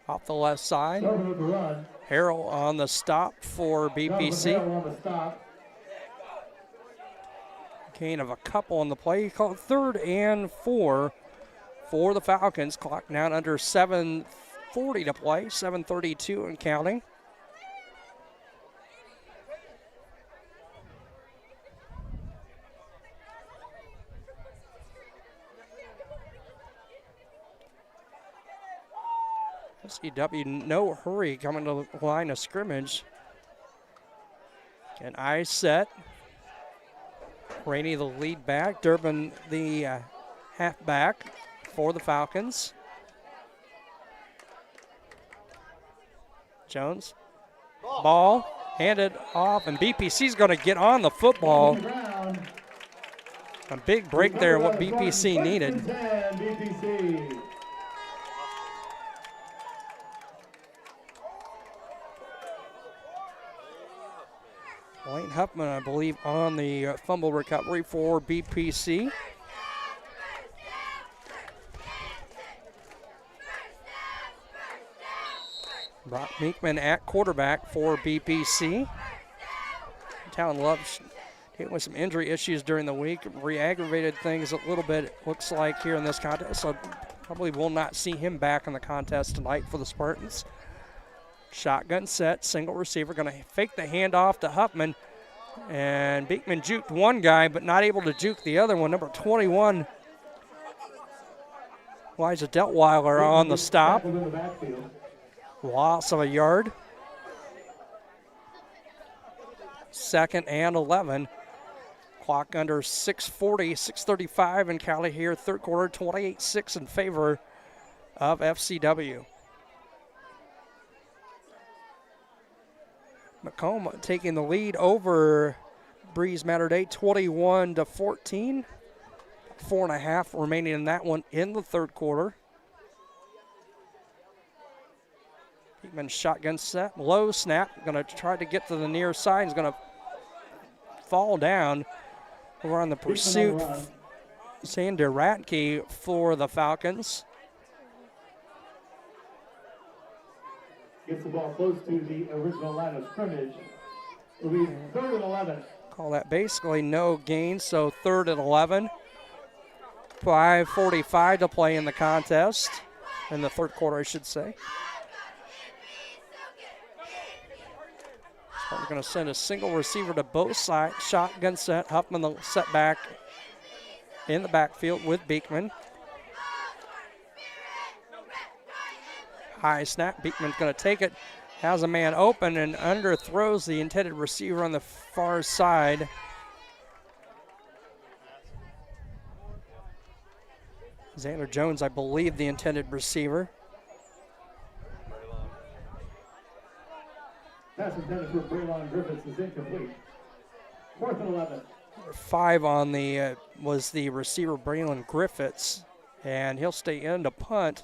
off the left side. Harrell on the stop for BPC. Gain of a couple on the play. Called 3rd and 4 for the Falcons. Clock down under 7:40 to play, 7:32 and counting. SCW, no hurry coming to the line of scrimmage. Again, I set. Rainey the lead back. Durbin the halfback for the Falcons. Jones. Ball handed off, and BPC's going to get on the football. A big break there, what BPC needed. Wayne Huffman, I believe, on the fumble recovery for BPC. Brock Meekman at quarterback for BPC. Talon Love hit with some injury issues during the week, re-aggravated things a little bit, it looks like, here in this contest. So probably will not see him back in the contest tonight for the Spartans. Shotgun set, single receiver, going to fake the handoff to Huffman. And Beekman juked one guy, but not able to juke the other one. Number 21, Liza Deltweiler on the stop. Loss of a yard. 2nd and 11. Clock under 6:40, 6:35 in Cali here. 3rd quarter, 28-6 in favor of FCW. Macomb taking the lead over Breeze Matter Day, 21-14. 4.5 remaining in that one in the 3rd quarter. Beekman shotgun set, low snap, going to try to get to the near side. He's going to fall down. We're on the pursuit. Sander Ratke for the Falcons. Gets the ball close to the original line of scrimmage. It'll be 3rd and 11. Call that basically no gain, so 3rd and 11. 5:45 to play in the contest, in the 3rd quarter, I should say. So we're going to send a single receiver to both sides. Shotgun set. Huffman the setback in the backfield with Beekman. High snap. Beekman's going to take it. Has a man open and underthrows the intended receiver on the far side. Xander Jones, I believe, the intended receiver. Pass intended for Braylon Griffiths is incomplete. 4th and 11. 5 on the was the receiver Braylon Griffiths, and he'll stay in to punt.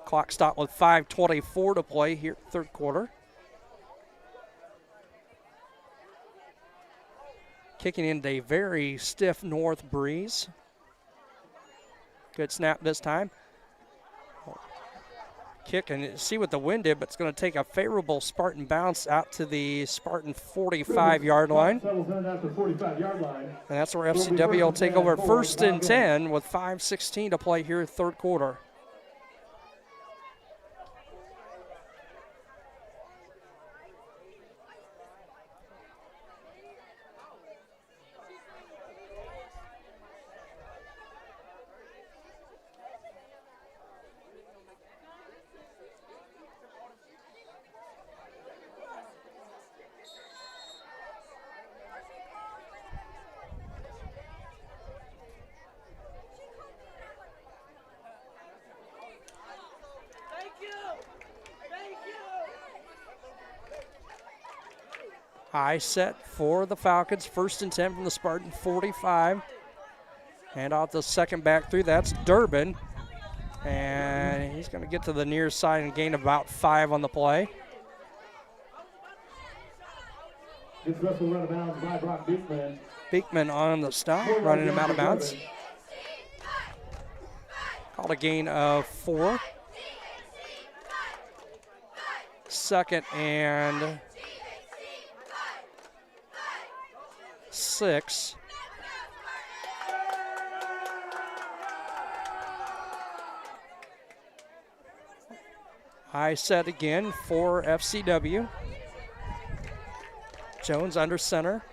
Clock stop with 5:24 to play here, 3rd quarter. Kicking into a very stiff north breeze. Good snap this time. kick and see what the wind did, but it's going to take a favorable Spartan bounce out to the Spartan 45-yard line. Settles in at the 45-yard line. And that's where FCW will take over first and 10 with 5:16 to play here, third quarter. High set for the Falcons. First and 10 from the Spartan 45. And off the second back through, that's Durbin. And he's going to get to the near side and gain about 5 on the play. Gets wrestled out of bounds by Brock Beekman. Beekman on the stop, running him out of bounds. Called a gain of 4. Second and 6. High set again for FCW. Jones under center.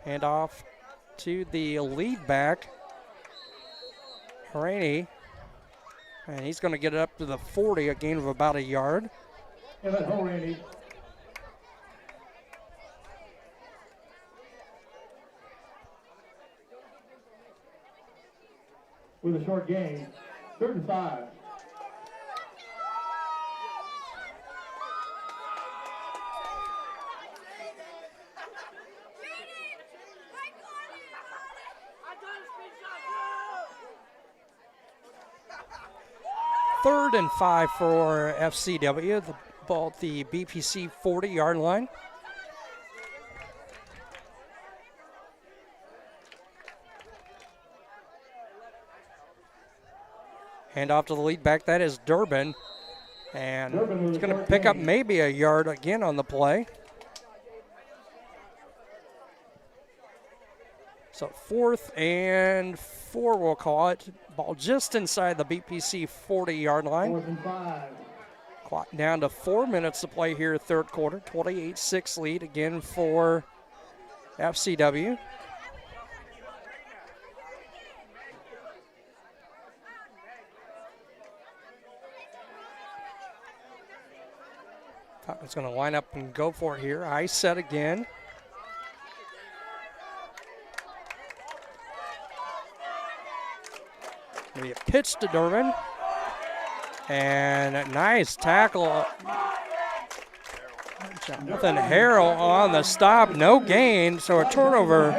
And off to the lead back, Rainey. And he's going to get it up to the 40, a gain of about a yard. Yeah, that hole, Randy. With a short gain, 3rd and 5. Third and 5 for FCW, the ball at the BPC 40-yard line. Hand off to the lead back, that is Durbin. And it's going to pick up maybe a yard again on the play. So 4th and 4, we'll call it. Ball just inside the BPC 40-yard line. 4th and 5. Clock down to 4 minutes to play here, third quarter. 28-6 lead again for FCW. Falcons going to line up and go for it here. High set again. Maybe a pitch to Durbin. And a nice tackle. Jonathan Harrell on the stop. No gain, so a turnover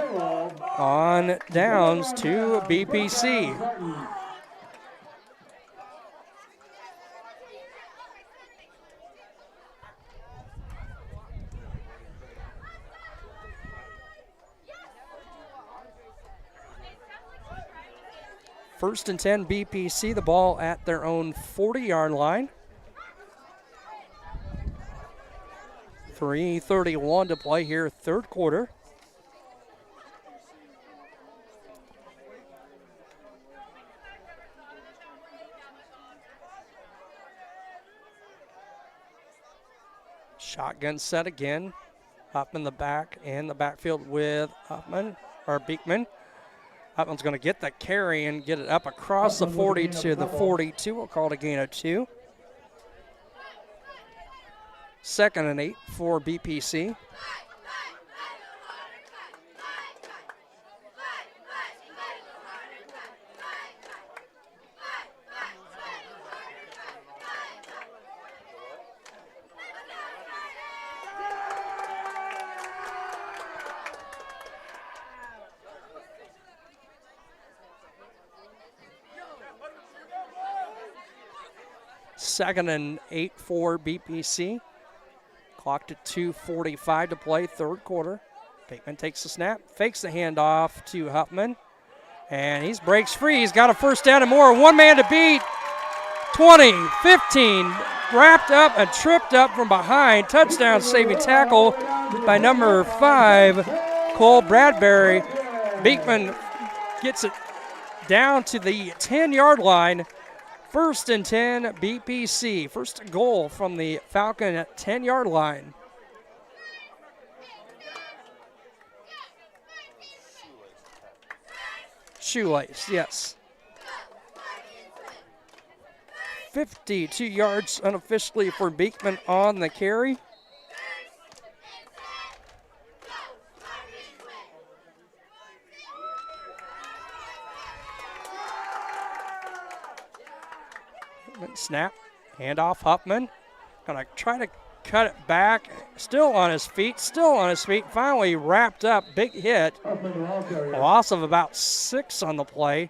on downs to BPC. First and 10 BPC, the ball at their own 40-yard line. 3:31 to play here, third quarter. Shotgun set again. Up in the back and the backfield with Beekman. Upman's going to get the carry and get it up across the 40 to the 42. We'll call it a gain of 2. 2nd and 8 for BPC. Second and 8 for BPC. Clock to 2:45 to play, third quarter. Bateman takes the snap, fakes the handoff to Huffman, and he breaks free. He's got a first down and more. One man to beat. 20, 15, wrapped up and tripped up from behind. Touchdown saving tackle by number 5, Cole Bradbury. Beekman gets it down to the 10-yard line. 1st and 10, BPC. First goal from the Falcon 10-yard line. Shoelace, yes. 52 yards unofficially for Beekman on the carry. Snap, handoff, Huffman. Gonna try to cut it back. Still on his feet, Finally wrapped up, big hit. Loss of about 6 on the play.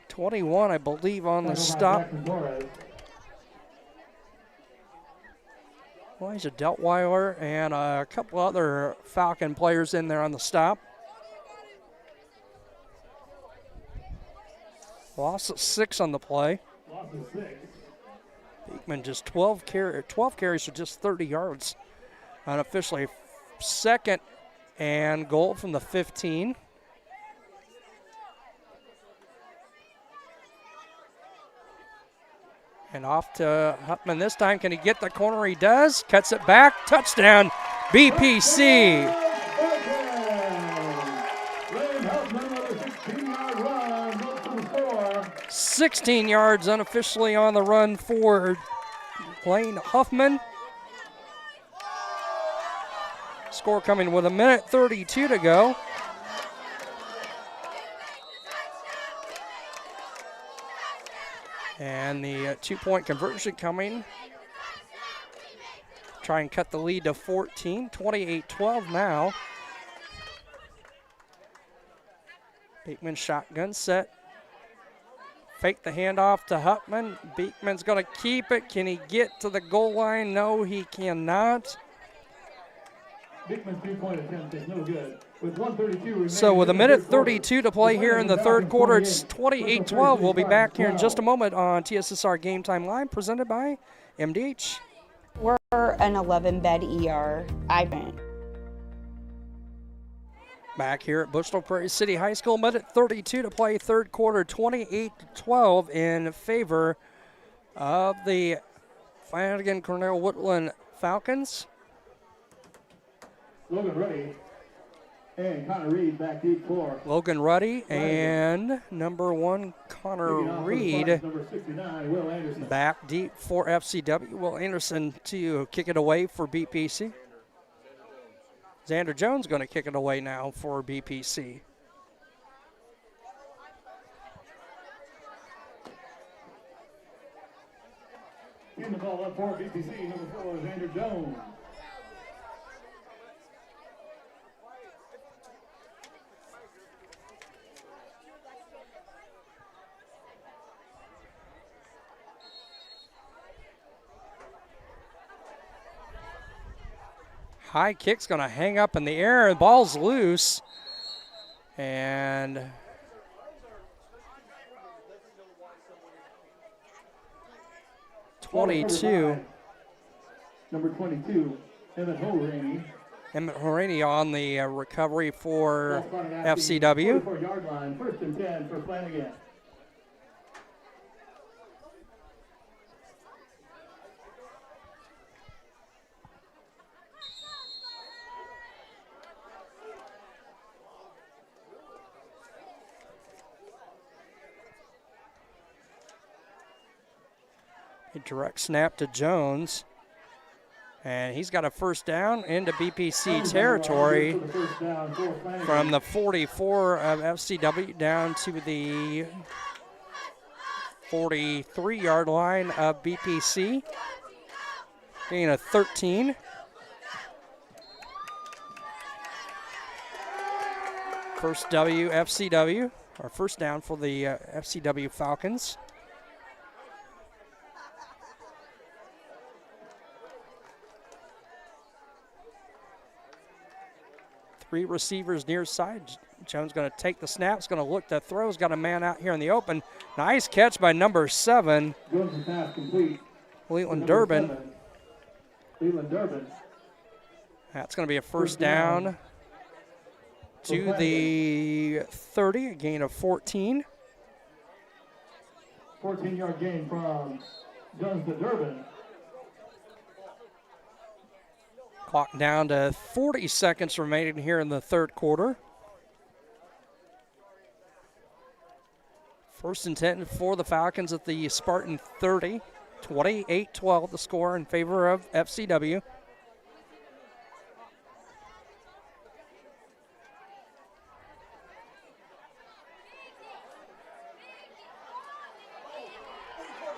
21, I believe, on the stop. Elijah Deltweiler and a couple other Falcon players in there on the stop. Loss of 6 on the play. Beekman just 12 carries for just 30 yards. Unofficially, 2nd and goal from the 15. And off to Huffman this time. Can he get the corner? He does. Cuts it back. Touchdown, BPC. 16 yards unofficially on the run for Lane Huffman. Score coming with 1:32 to go. And the 2-point conversion coming. Try and cut the lead to 14, 28-12 now. Beekman shotgun set. Fake the handoff to Huffman. Beekman's going to keep it. Can he get to the goal line? No, he cannot. Beekman's 3-point attempt is no good. With 1:32 remaining. So with 1:32 to play here in the third quarter, it's 28-12. We'll be back here in just a moment on TSSR Game Time Live, presented by MDH. We're an 11-bed ER. Back here at Bushnell-Prairie City High School, 1:32 to play, third quarter, 28-12 in favor of the Flanagan-Cornell Woodland Falcons. Logan Ruddy and Connor Reed back deep for. Logan Ruddy and number 1 Connor Reed back deep for FCW. Will Anderson to kick it away for BPC. Xander Jones going to kick it away now for BPC. In the ball up for BPC, number 4, Xander Jones. High kick's going to hang up in the air. The ball's loose. And Number 22, Emmett Mulroney. Emmett Mulroney on the recovery for FCW. 44-yard line, 1st and 10 for Flanagan. A direct snap to Jones. And he's got a first down into BPC territory from the 44 of FCW down to the 43-yard line of BPC. Gain of 13. First W, FCW, or first down for the FCW Falcons. 3 receivers near side. Jones going to take the snap. He's going to look to throw. He's got a man out here in the open. Nice catch by number 7. Jones' pass complete. Leland Durbin. Leland Durbin. That's going to be a first down to the 30, a gain of 14. 14-yard gain from Jones to Durbin. Clock down to 40 seconds remaining here in the third quarter. First and 10 for the Falcons at the Spartan 30. 28-12 the score in favor of FCW.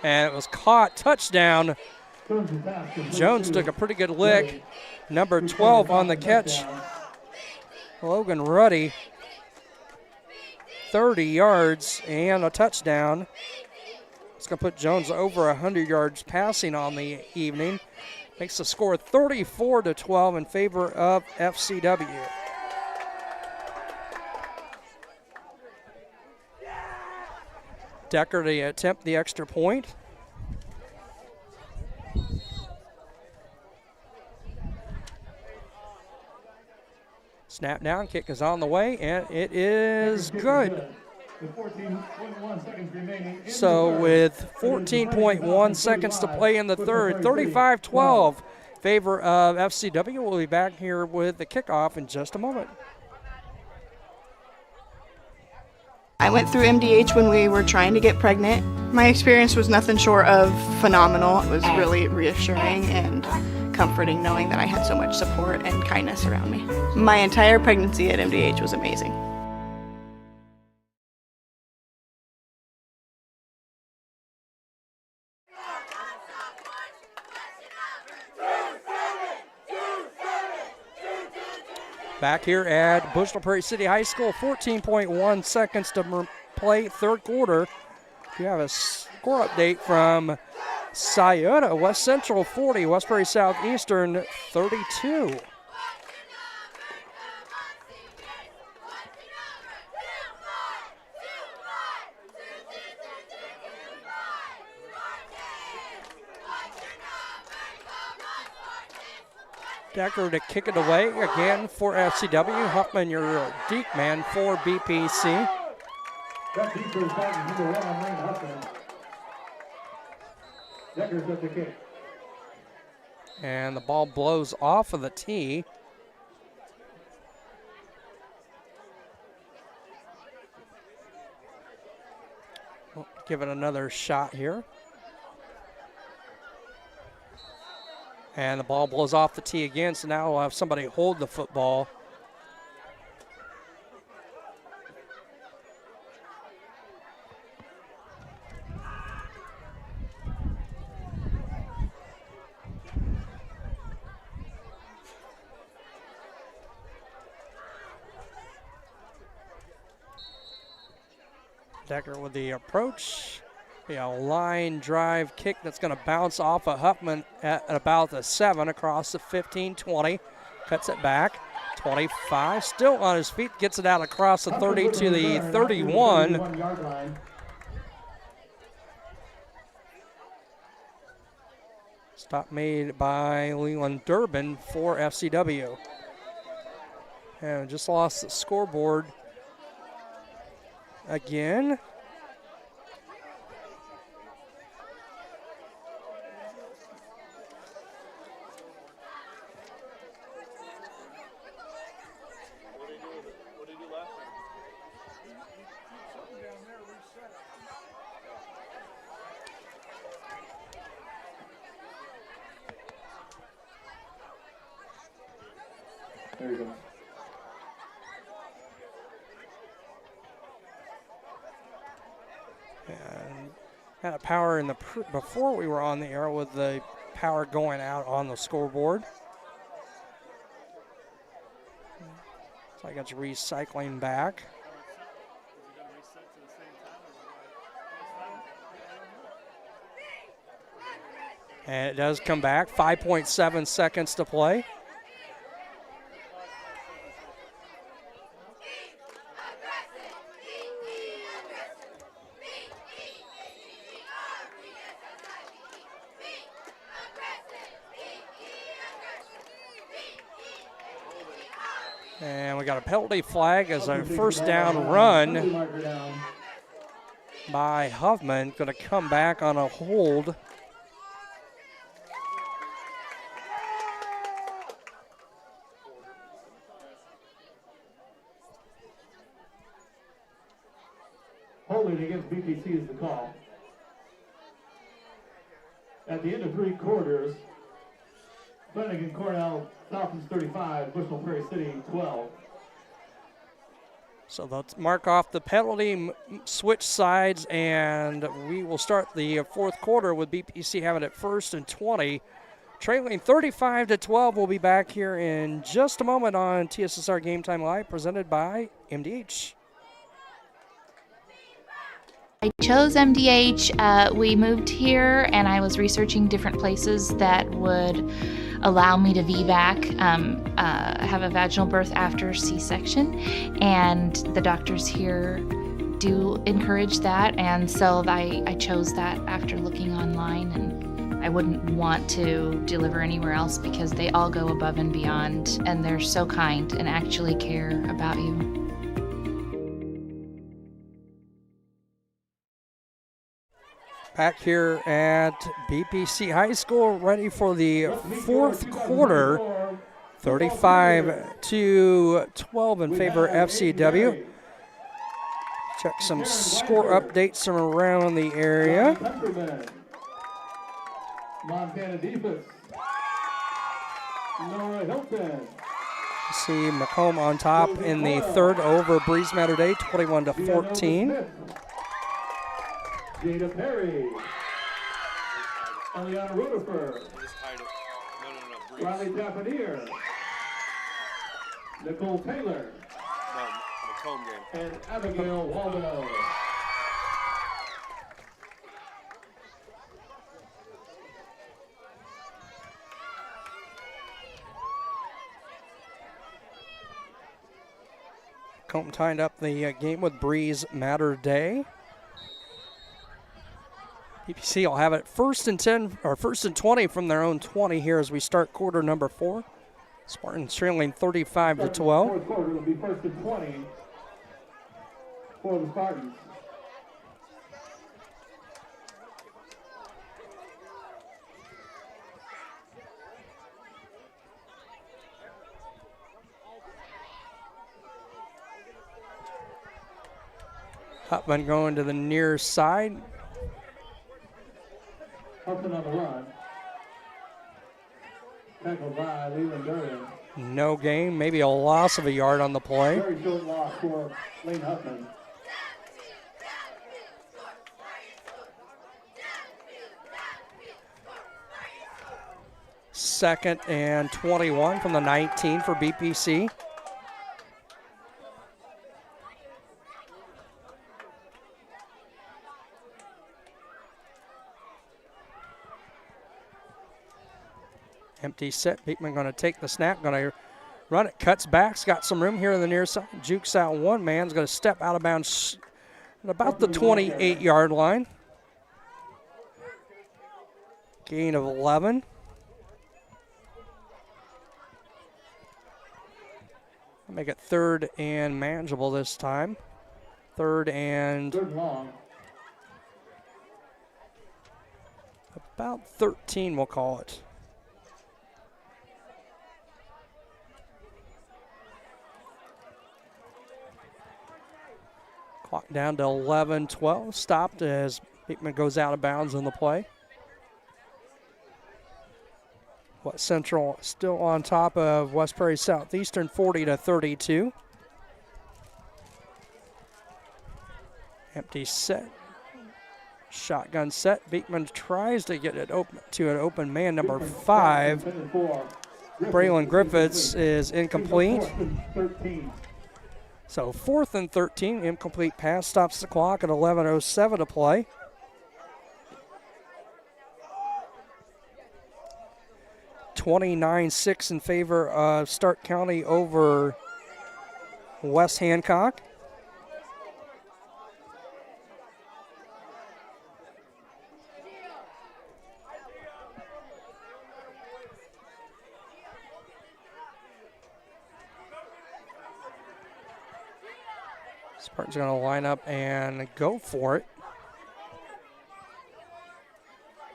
And it was caught, touchdown. Jones took a pretty good lick. Number 12 on the catch, Logan Ruddy. 30 yards and a touchdown. It's going to put Jones over 100 yards passing on the evening. Makes the score 34-12 in favor of FCW. Decker to attempt the extra point. Snap down, kick is on the way, and it is good. So with 14.1 seconds to play in the third, 35-12, favor of FCW. We'll be back here with the kickoff in just a moment. I went through MDH when we were trying to get pregnant. My experience was nothing short of phenomenal. It was really reassuring and comforting knowing that I had so much support and kindness around me. My entire pregnancy at MDH was amazing. Back here at Bushnell-Prairie City High School, 14.1 seconds to play third quarter. You have a score update from Scioto, West Central 40, West Prairie Southeastern 32. Decker to kick it away again for FCW. Huffman, your deep man for BPC. That deeper is back to number 1, Lane Huffman. Decker's at the kick. And the ball blows off of the tee. We'll give it another shot here. And the ball blows off the tee again, so now we'll have somebody hold the football. Decker with the approach. A line drive kick that's going to bounce off of Huffman at about the 7 across the 15-20. Cuts it back. 25, still on his feet, gets it out across the 30 to the 31. Stop made by Leland Durbin for FCW. And just lost the scoreboard again. There you go. And had a power in the before we were on the air with the power going out on the scoreboard. It's like it's recycling back. And it does come back. 5.7 seconds to play. And we got a penalty flag as a first down run by Huffman. Going to come back on a hold. Holding against BPC is the call. At the end of 3 quarters, Flanagan-Cornell, Falcons 35, Bushnell-Prairie City 12. So they'll mark off the penalty, switch sides, and we will start the fourth quarter with BPC having it 1st and 20. Trailing 35-12. We'll be back here in just a moment on TSSR Game Time Live, presented by MDH. I chose MDH. We moved here, and I was researching different places that would allow me to VBAC, have a vaginal birth after C-section, and the doctors here do encourage that, and so I chose that after looking online, and I wouldn't want to deliver anywhere else because they all go above and beyond, and they're so kind and actually care about you. Back here at BPC High School, ready for the fourth quarter, 35-12 in favor of FCW. Check some score updates from around the area. Montana defense. Nora Hilton. See Macomb on top in the third over Breeze Matter Day, 21-14. Jada Perry. Eliana Rutherford. Riley Tapanier. Nicole Taylor. Macomb game. And Abigail Waldo. Macomb tied up the game with Breeze Matter Day. BPC will have it 1st and 10 or 1st and 20 from their own 20 here as we start quarter number 4. Spartans trailing 35-12. Fourth quarter will be 1st and 20 for the Spartans. Huffman going to the near side. Huffman on the run. Tackled by Leland Durden. No gain, maybe a loss of a yard on the play. Very short loss for Lane Huffman. Second and 21 from the 19 for BPC. Empty set. Beekman going to take the snap, going to run it, cuts back, got some room here in the near side, jukes out one man's going to step out of bounds at about the 28-yard line. Gain of 11. Make it 3rd and manageable this time. 3rd and long. About 13, we'll call it. Clock down to 11-12. Stopped as Beekman goes out of bounds on the play. West Central still on top of West Prairie Southeastern, 40-32. Empty set. Shotgun set. Beekman tries to get it open to an open man, number 5. Braylon Griffiths is incomplete. So 4th and 13, incomplete pass, stops the clock at 11:07 to play. (29-6) in favor of Stark County over West Hancock. Spartans going to line up and go for it.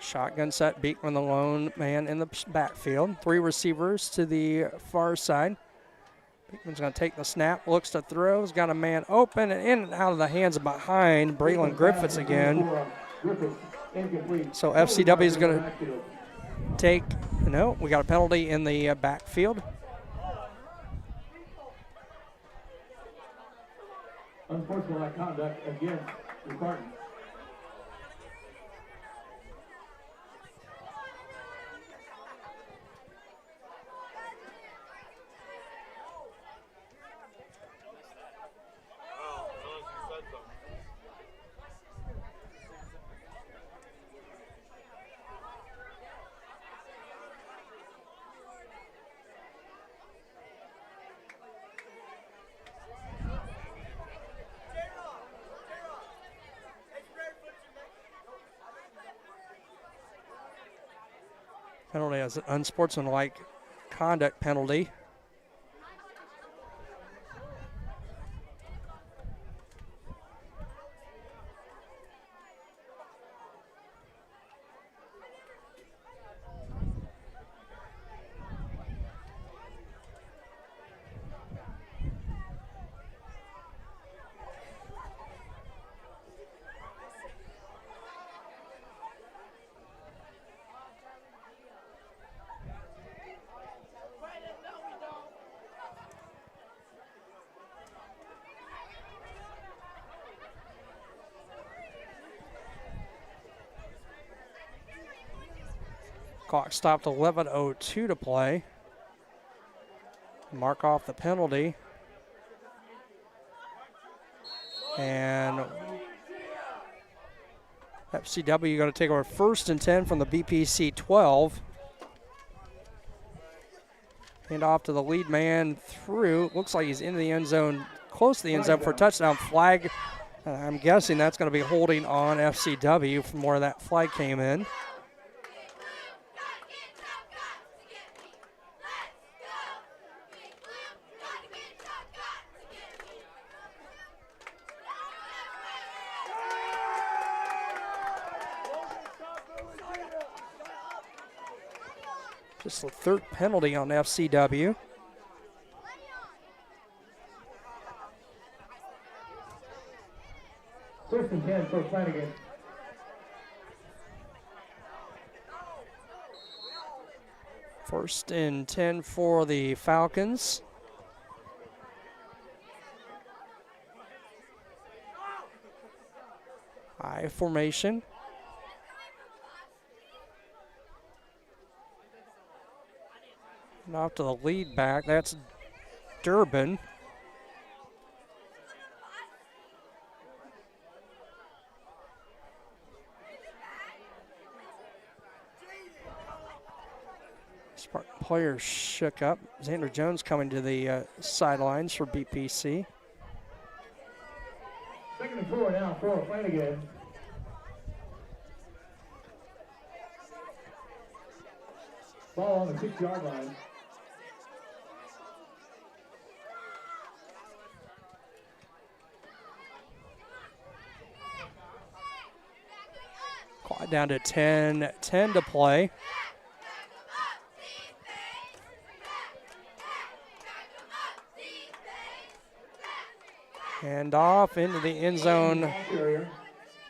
Shotgun set, Beekman the lone man in the backfield. 3 receivers to the far side. Beekman's going to take the snap, looks to throw, has got a man open and in and out of the hands behind Braylon Griffiths again. So FCW is going to take, no, we got a penalty in the backfield. Unsportsmanlike conduct against the Spartans. Penalty as an unsportsmanlike conduct penalty. Clock stopped, 11:02 to play. Mark off the penalty. And FCW going to take over 1st and 10 from the BPC 12. Hand off to the lead man through. Looks like he's into the end zone, close to the end zone for a touchdown. Flag, I'm guessing that's going to be holding on FCW from where that flag came in. Just the 3rd penalty on FCW. First and 10 for Flanagan. First and 10 for the Falcons. I formation. And off to the lead back, that's Durbin. Spartan players shook up. Xander Jones coming to the sidelines for BPC. 2nd and 4 now for Flanagan. Ball on the 6-yard line. Clock down to 10 to play. And off into the end zone.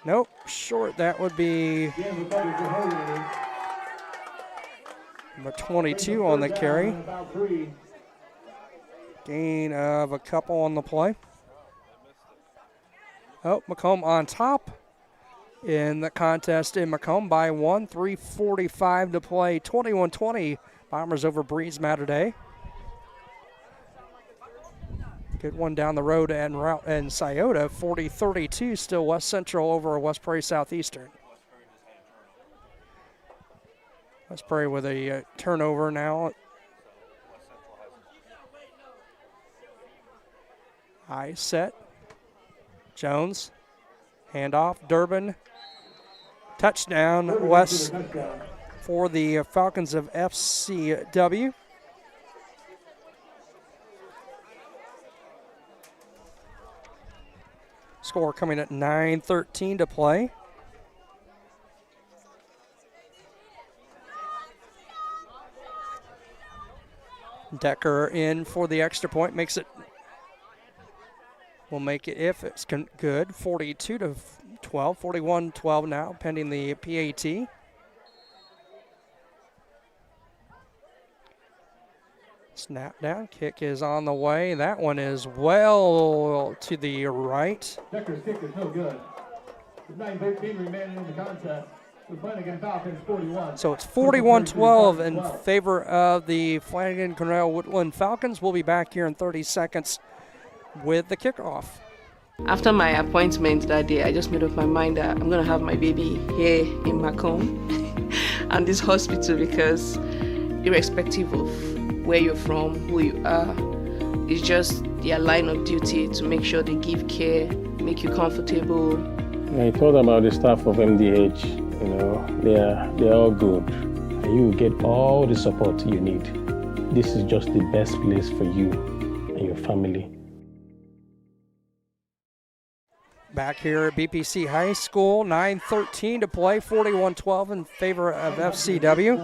Nope, short. That would be number 22 on the carry. Gain of a couple on the play. Oh, Macomb on top in the contest in Macomb by 1. 3:45 to play. 21-20. Bombers over Breeze Matter. Good one down the road and route and Scioto. 40-32 still West Central over West Prairie Southeastern. West Prairie with a turnover now. High set. Jones. Handoff. Durbin. Touchdown West for the Falcons of FCW. Score coming at 9:13 to play. Decker in for the extra point, makes it, will make it if it's good, 42-12, 41-12 now, pending the PAT. Snap down, kick is on the way. That one is well to the right. Decker's kick is no good. With 9:13 remaining in the contest. The Flanagan Falcons 41. So it's 41-12 in favor of the Flanagan-Cornell Woodland Falcons. We'll be back here in 30 seconds with the kickoff. After my appointment that day, I just made up my mind that I'm going to have my baby here in Macomb and this hospital, because irrespective of where you're from, who you are, it's just their line of duty to make sure they give care, make you comfortable. I thought about the staff of MDH. You know, they're all good. And you will get all the support you need. This is just the best place for you and your family. Back here at BPC High School, 9:13 to play, 41-12 in favor of FCW.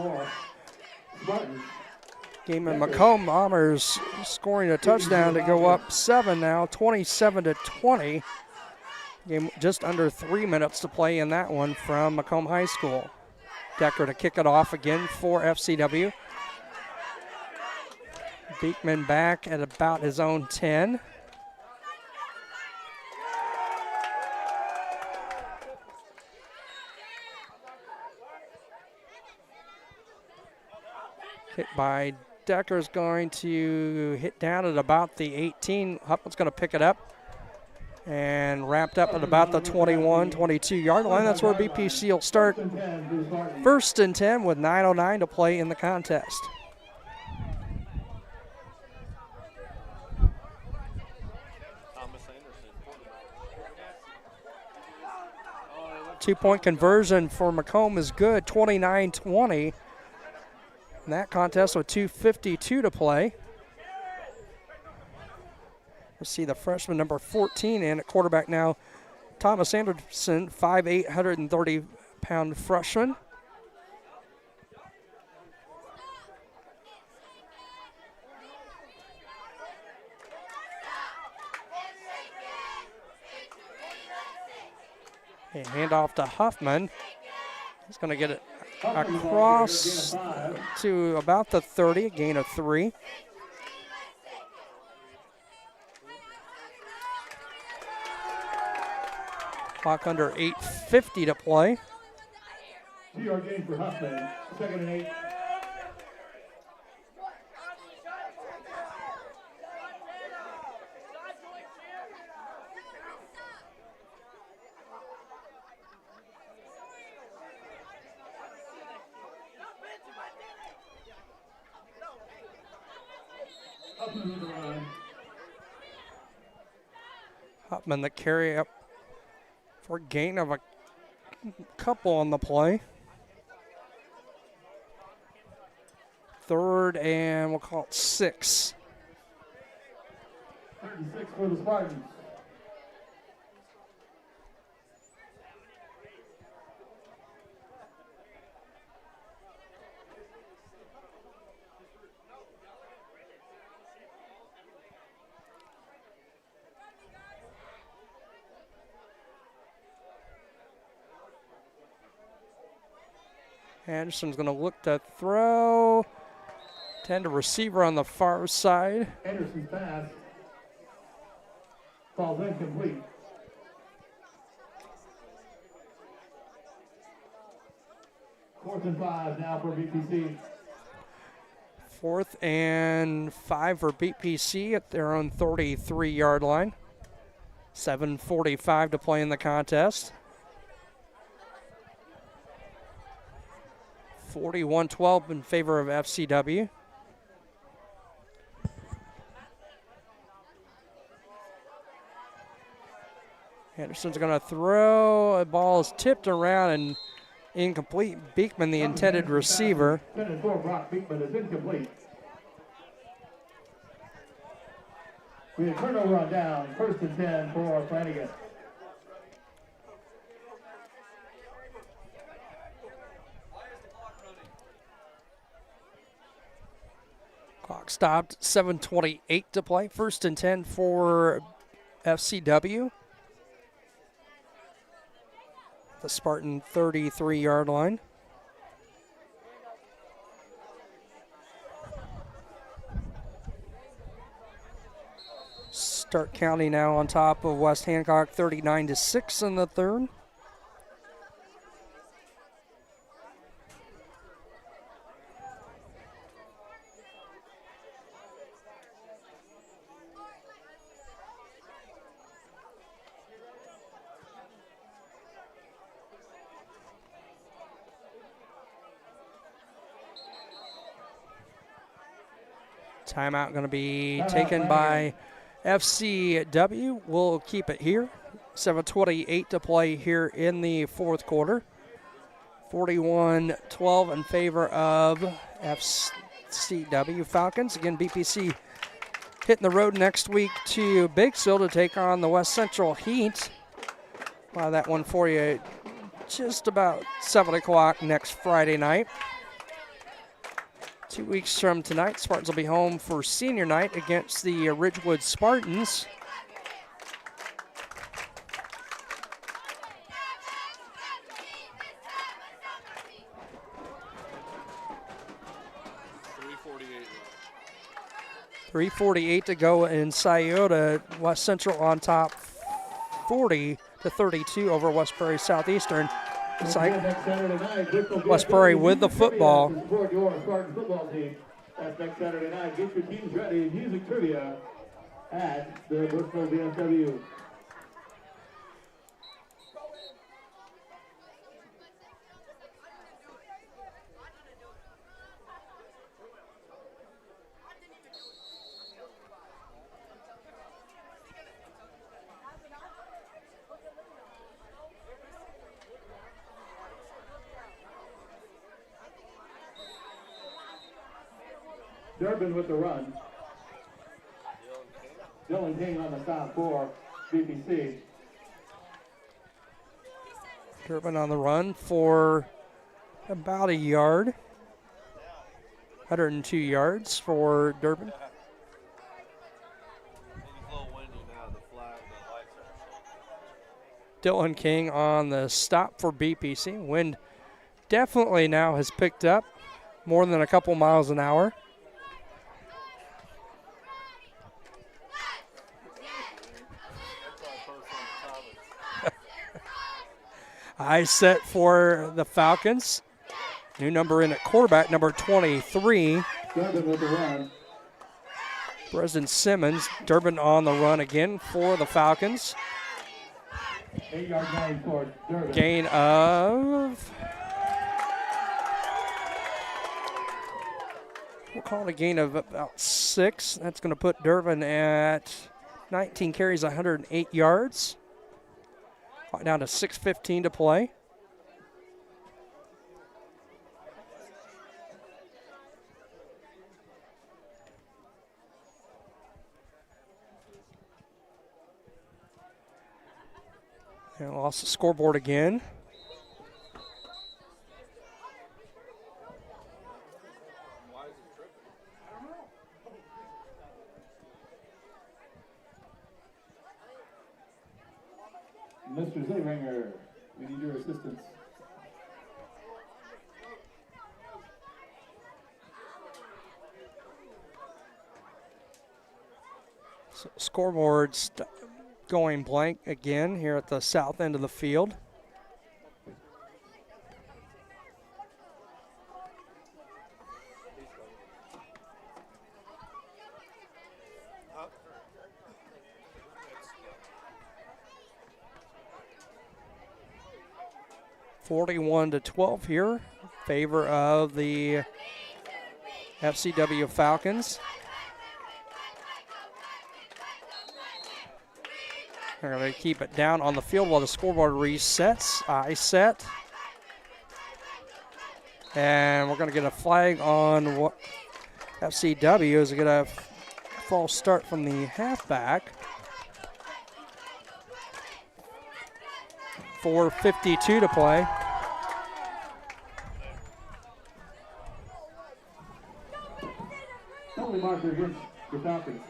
Game in Macomb, Bombers scoring a touchdown to go up 7 now, 27-20. Game just under 3 minutes to play in that one from Macomb High School. Decker to kick it off again for FCW. Beekman back at about his own 10. Hit by Decker's going to hit down at about the 18. Huffman's going to pick it up and wrapped up at about the 21, 22-yard line. That's where BPC will start. 1st and 10 with 9:09 to play in the contest. Two-point conversion for Macomb is good, 29-20. In that contest with 2:52 to play. We'll see the freshman number 14 in at quarterback now. Thomas Anderson, 5'8", 130-pound freshman. A handoff to Huffman. He's going to get it across to about the 30, a gain of 3. Clock under 8:50 to play. 2-yard gain for Huffman, 2nd and 8. Huffman the carry up for a gain of a couple on the play. 3rd and we'll call it 6. 36 for the Spartans. Anderson's going to look to throw. Tend to receiver on the far side. Anderson's pass falls incomplete. Fourth and 5 now for BPC. 4th and 5 for BPC at their own 33-yard line. 7:45 to play in the contest. 41-12 in favor of FCW. Anderson's going to throw. The ball is tipped around and incomplete. Beekman, the intended receiver. 10 and 4, Brock Beekman is incomplete. We have turnover on down. 1st and 10 for Flanagan. Clock stopped, 7:28 to play. 1st and 10 for FCW. The Spartan 33-yard line. Stark County now on top of West Hancock, 39-6 in the third. Timeout going to be taken by FCW. We'll keep it here. 7:28 to play here in the fourth quarter. 41-12 in favor of FCW Falcons. Again, BPC hitting the road next week to Biggsville to take on the West Central Heat. Well, that one for you just about 7 o'clock next Friday night. 2 weeks from tonight, Spartans will be home for senior night against the Ridgewood Spartans. .348 to go in Scioto. West Central on top, 40-32 over West Prairie Southeastern. It's like West Prairie with the football. Support your Spartan football team. That's next Saturday night. Get your teams ready. Music trivia at the Bushnell VFW. Durbin with the run. Dylan King on the stop for BPC. Durbin on the run for about a yard. 102 yards for Durbin. Dylan King on the stop for BPC. Wind definitely now has picked up more than a couple miles an hour. High set for the Falcons. New number in at quarterback, number 23. Durbin with the run. President Simmons. Durbin on the run again for the Falcons. 8-yard gain for Durbin. Gain of, we'll call it a gain of about 6. That's going to put Durbin at 19 carries, 108 yards. Down to 6:15 to play. And lost the scoreboard again. Mr. Zayringer, we need your assistance. So scoreboard's going blank again here at the south end of the field. (41-12) here, favor of the FCW Falcons. They're going to keep it down on the field while the scoreboard resets. I set. And we're going to get a flag on what FCW is going to false start from the halfback. 4:52 to play. only marker against the Falcons.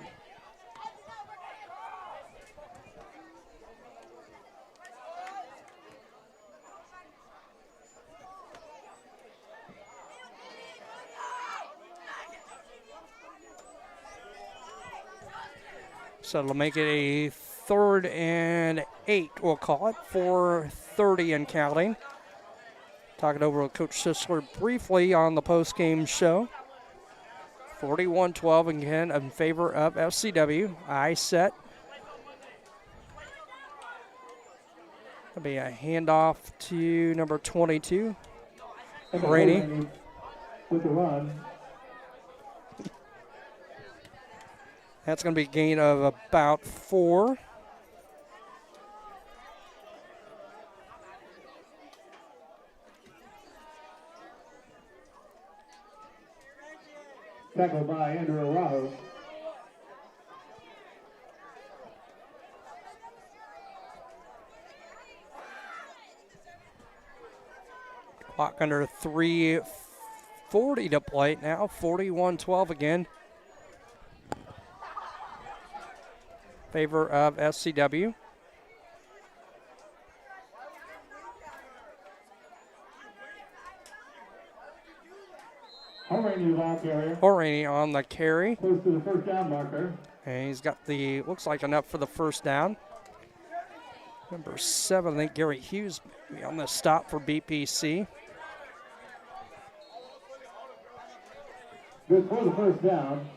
So it'll make it a 3rd and 8, we'll call it, 4:30 and counting. Talking over with Coach Sisler briefly on the post-game show. 41-12 again in favor of FCW. I set. It'll be a handoff to number 22, Rainey. With the run. That's going to be a gain of about 4. Tackled by Andrew Araujo. Clock under 3:40 to play now. 41-12 again. Favor of SCW. O'Reilly, the ball carrier. O'Reilly on the carry. Close to the first down marker. And he's got the, looks like enough for the first down. Number 7, I think Gary Hughes may be on the stop for BPC. Good for the first down.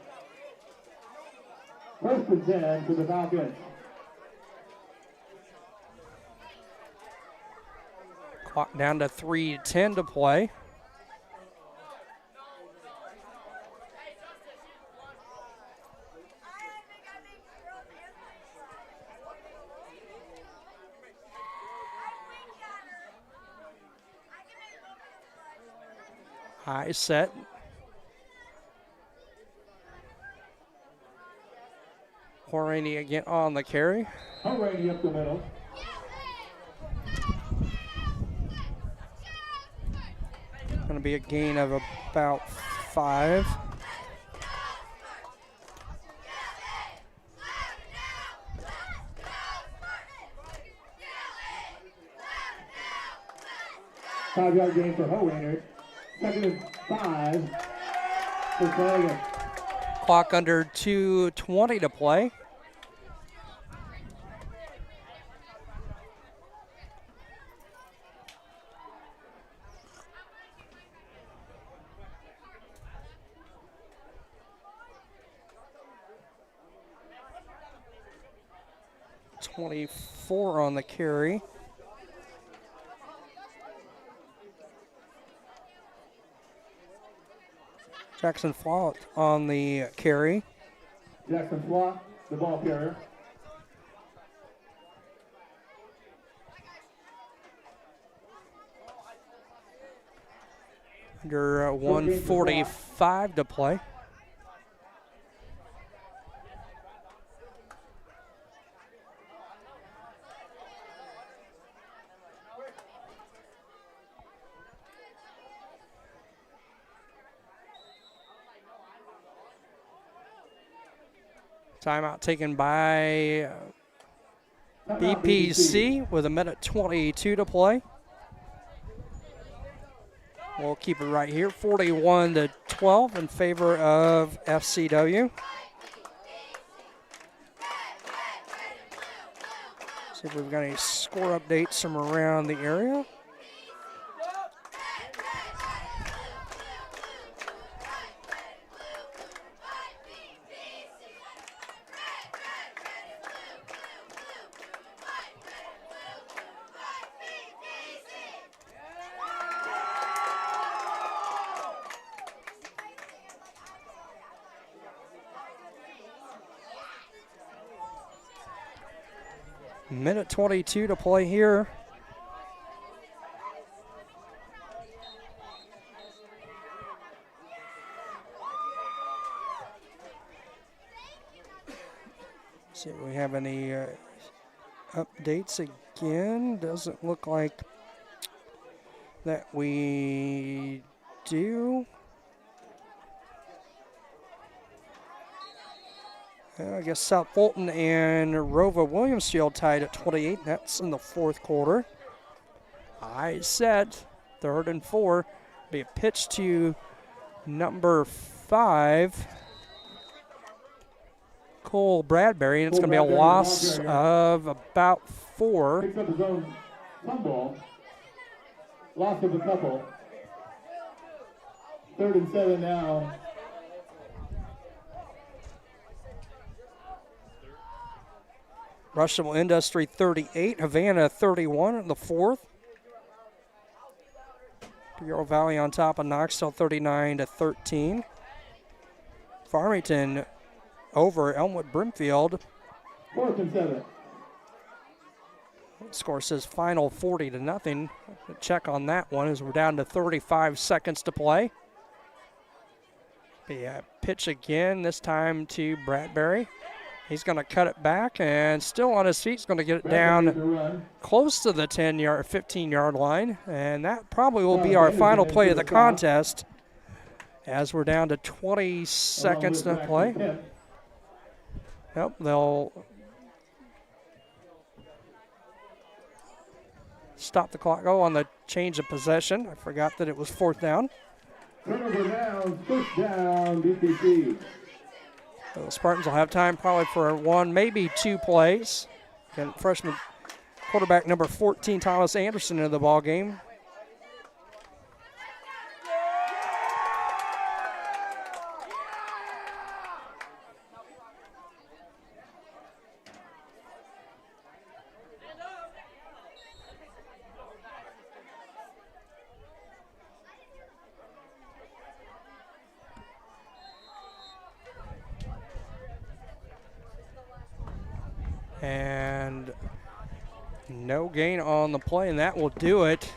1st and 10 to the Falcons. Clock down to 3:10 to play. High set. O'Reilly again on the carry. O'Reilly up the middle. Going to be a gain of about 5. Five-yard gain for O'Reilly. 2nd and 5 for Flanagan. Clock under 2:20 to play. .24 on the carry. Jackson Flott on the carry. Jackson Flott, the ball carrier. Under 1:45 to play. Timeout taken by BPC with 1:22 to play. We'll keep it right here, 41-12 in favor of FCW. See if we've got any score updates from around the area. Minute 22 to play here. See if we have any updates again. Doesn't look like that we do. I guess South Fulton and Rova Williamsfield tied at 28. That's in the fourth quarter. High set, 3rd and 4. Be a pitch to number 5, Cole Bradbury, and it's going to be a loss of about 4. Picks up his own fumble. Loss of a couple. 3rd and 7 now. Rushville Industry 38, Havana 31 in the 4th. Bureau Valley on top of Knoxville 39-13. Farmington over Elmwood Brimfield. 4th and 7. Score says final 40-0. Check on that one as we're down to 35 seconds to play. Be a pitch again, this time to Bradbury. He's going to cut it back and still on his feet. He's going to get it down close to the 15-yard line. And that probably will be our final play of the contest as we're down to 20 seconds to play. Yep, they'll stop the clock. Go on the change of possession. I forgot that it was 4th down. Turnover down, 1st down, BPC. So the Spartans will have time probably for 1, maybe 2 plays. And freshman quarterback number 14, Thomas Anderson, into the ball game. And no gain on the play, and that will do it.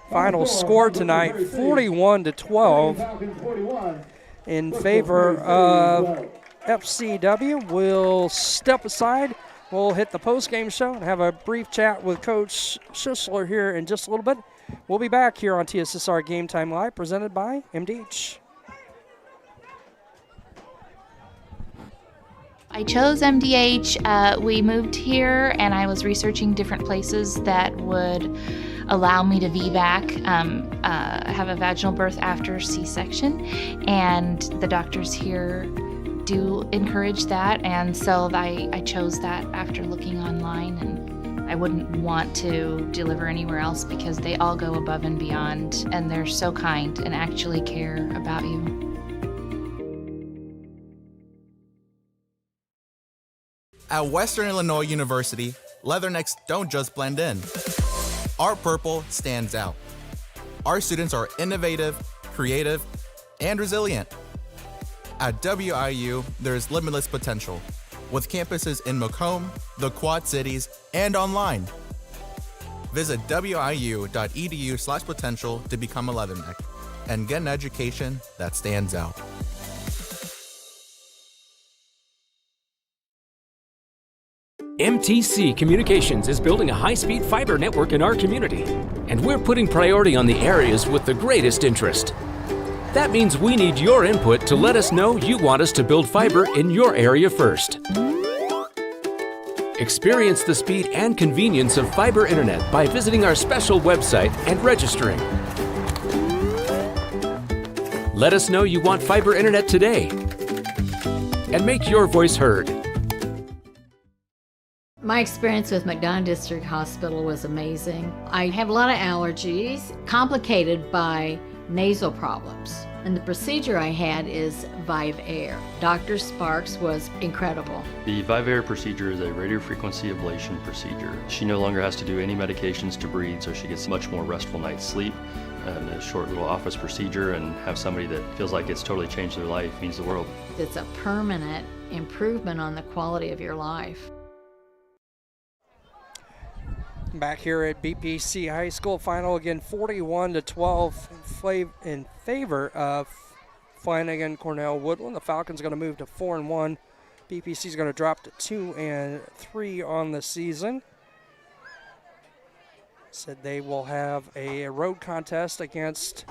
Final score tonight, 41-12 in favor of FCW. We'll step aside. We'll hit the post-game show and have a brief chat with Coach Schussler here in just a little bit. We'll be back here on TSSR Game Time Live, presented by MDH. I chose MDH. We moved here, and I was researching different places that would allow me to VBAC, have a vaginal birth after C-section, and the doctors here do encourage that, and so I chose that after looking online, and I wouldn't want to deliver anywhere else because they all go above and beyond, and they're so kind and actually care about you. At Western Illinois University, leathernecks don't just blend in. Our purple stands out. Our students are innovative, creative, and resilient. At WIU, there's limitless potential, with campuses in Macomb, the Quad Cities, and online. Visit wiu.edu/potential to become a leatherneck and get an education that stands out. MTC Communications is building a high-speed fiber network in our community, and we're putting priority on the areas with the greatest interest. That means we need your input to let us know you want us to build fiber in your area first. Experience the speed and convenience of fiber internet by visiting our special website and registering. Let us know you want fiber internet today, and make your voice heard. My experience with McDonough District Hospital was amazing. I have a lot of allergies, complicated by nasal problems. And the procedure I had is ViveAir. Dr. Sparks was incredible. The ViveAir procedure is a radiofrequency ablation procedure. She no longer has to do any medications to breathe, so she gets much more restful night's sleep. And a short little office procedure, and have somebody that feels like it's totally changed their life means the world. It's a permanent improvement on the quality of your life. Back here at BPC High School, final again 41-12 in favor of Flanagan-Cornell Woodland. The Falcons are going to move to 4-1. BPC is going to drop to 2-3 on the season. Said they will have a road contest against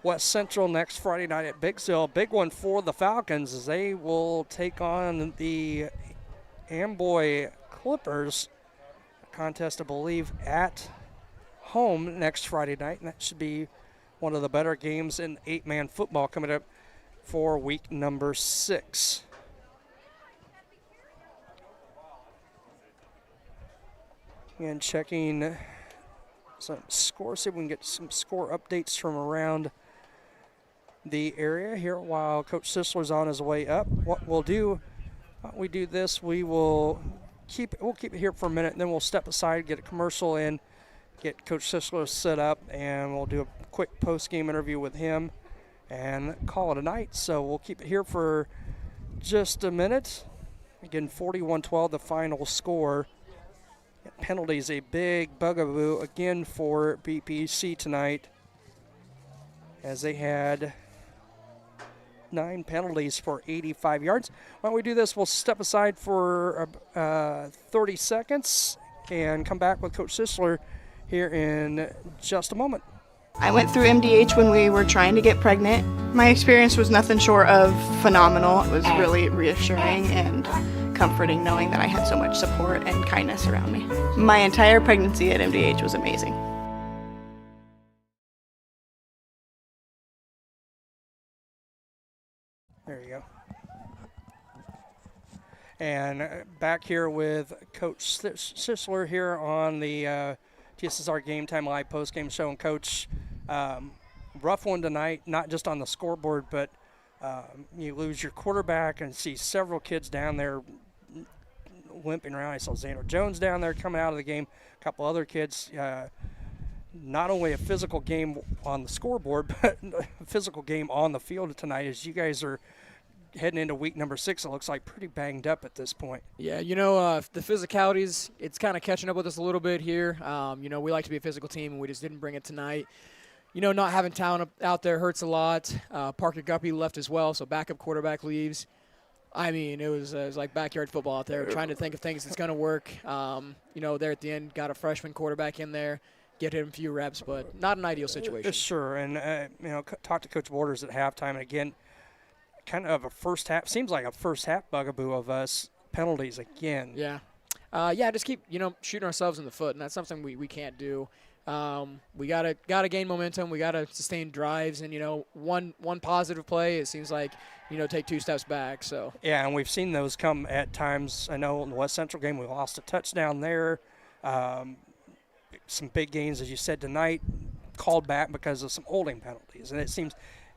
West Central next Friday night at Biggsville. Big one for the Falcons as they will take on the Amboy Clippers. A contest, I believe, at home next Friday night, and that should be one of the better games in 8-man football coming up for week number 6. And checking some scores, see if we can get some score updates from around the area here while Coach Sisler's on his way up. What we'll do, while we do this, we'll keep it here for a minute, and then we'll step aside, get a commercial in, get Coach Sisler set up, and we'll do a quick post-game interview with him and call it a night. So we'll keep it here for just a minute. Again, 41-12, the final score. Penalties, a big bugaboo again for BPC tonight, as they had 9 penalties for 85 yards. Why don't we do this? We'll step aside for 30 seconds and come back with Coach Sisler here in just a moment. I went through MDH when we were trying to get pregnant. My experience was nothing short of phenomenal. It was really reassuring and comforting knowing that I had so much support and kindness around me. My entire pregnancy at MDH was amazing. There you go. And back here with Coach Sisler here on the TSSR Game Time live post-game show. And Coach, rough one tonight, not just on the scoreboard, but you lose your quarterback and see several kids down there limping around. I saw Xander Jones down there coming out of the game, a couple other kids. Not only a physical game on the scoreboard, but a physical game on the field tonight, as you guys are heading into week number 6. It looks like pretty banged up at this point. Yeah, the physicalities, it's kind of catching up with us a little bit here. We like to be a physical team, and we just didn't bring it tonight. Not having talent out there hurts a lot. Parker Guppy left as well, so backup quarterback leaves. I mean, it was like backyard football out there, trying to think of things that's going to work. There at the end, got a freshman quarterback in there, get him a few reps, but not an ideal situation. Sure, and, talked to Coach Borders at halftime, and again, kind of a first half, seems like a first half bugaboo of us, penalties again. Yeah. Just keep, shooting ourselves in the foot, and that's something we can't do. We gotta gain momentum. We gotta sustain drives, and one positive play, it seems like take 2 steps back. So yeah, and we've seen those come at times. I know in the West Central game we lost a touchdown there. Some big gains, as you said tonight, called back because of some holding penalties, and it seems,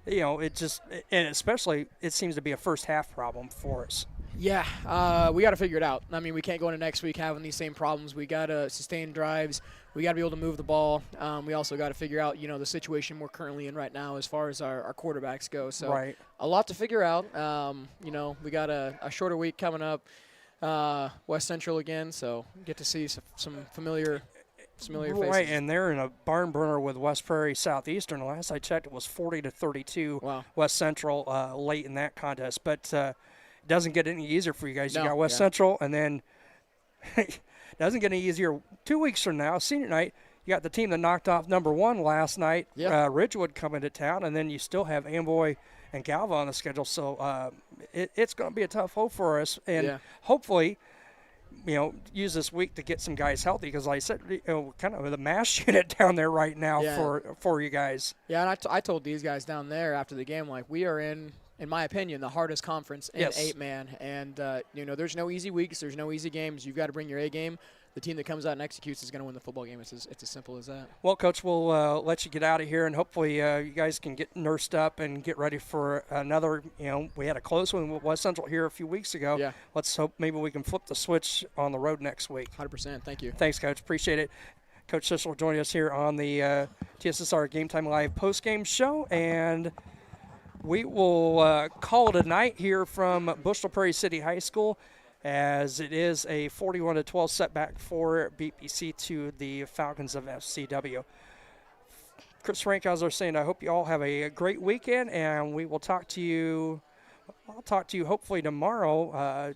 and especially it seems to be a first half problem for us. Yeah, we got to figure it out. I mean, we can't go into next week having these same problems. We got to sustain drives. We got to be able to move the ball. We also got to figure out, the situation we're currently in right now as far as our quarterbacks go. So right. A lot to figure out. We got a shorter week coming up, West Central again, so get to see some familiar faces. Right, and they're in a barn burner with West Prairie Southeastern. Last I checked, it was 40-32. Wow. West Central late in that contest, but doesn't get any easier for you guys. No, you got West Central, and then doesn't get any easier 2 weeks from now, senior night. You got the team that knocked off number 1 last night, Ridgewood, coming to town, and then you still have Amboy and Galva on the schedule. So it's going to be a tough hope for us, and hopefully, use this week to get some guys healthy, because like I said, kind of the mash unit down there right now for you guys. Yeah, and I told these guys down there after the game, like, we are in my opinion, the hardest conference in 8-man. And, there's no easy weeks. There's no easy games. You've got to bring your A game. The team that comes out and executes is going to win the football game. It's as simple as that. Well, Coach, we'll let you get out of here, and hopefully you guys can get nursed up and get ready for another, we had a close one with West Central here a few weeks ago. Yeah. Let's hope maybe we can flip the switch on the road next week. 100%. Thank you. Thanks, Coach. Appreciate it. Coach Sisler joining us here on the TSSR Game Time Live post-game show, and we will call it a night here from Bushnell-Prairie City High School, as it is a 41-12 setback for BPC to the Falcons of FCW. Chris Frankhauser saying, I hope you all have a great weekend, and we will talk to you. I'll talk to you hopefully tomorrow.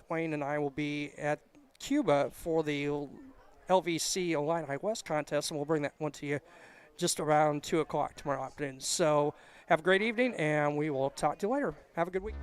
Dwayne and I will be at Cuba for the LVC Illini West contest, and we'll bring that one to you just around 2 o'clock tomorrow afternoon. So have a great evening, and we will talk to you later. Have a good week.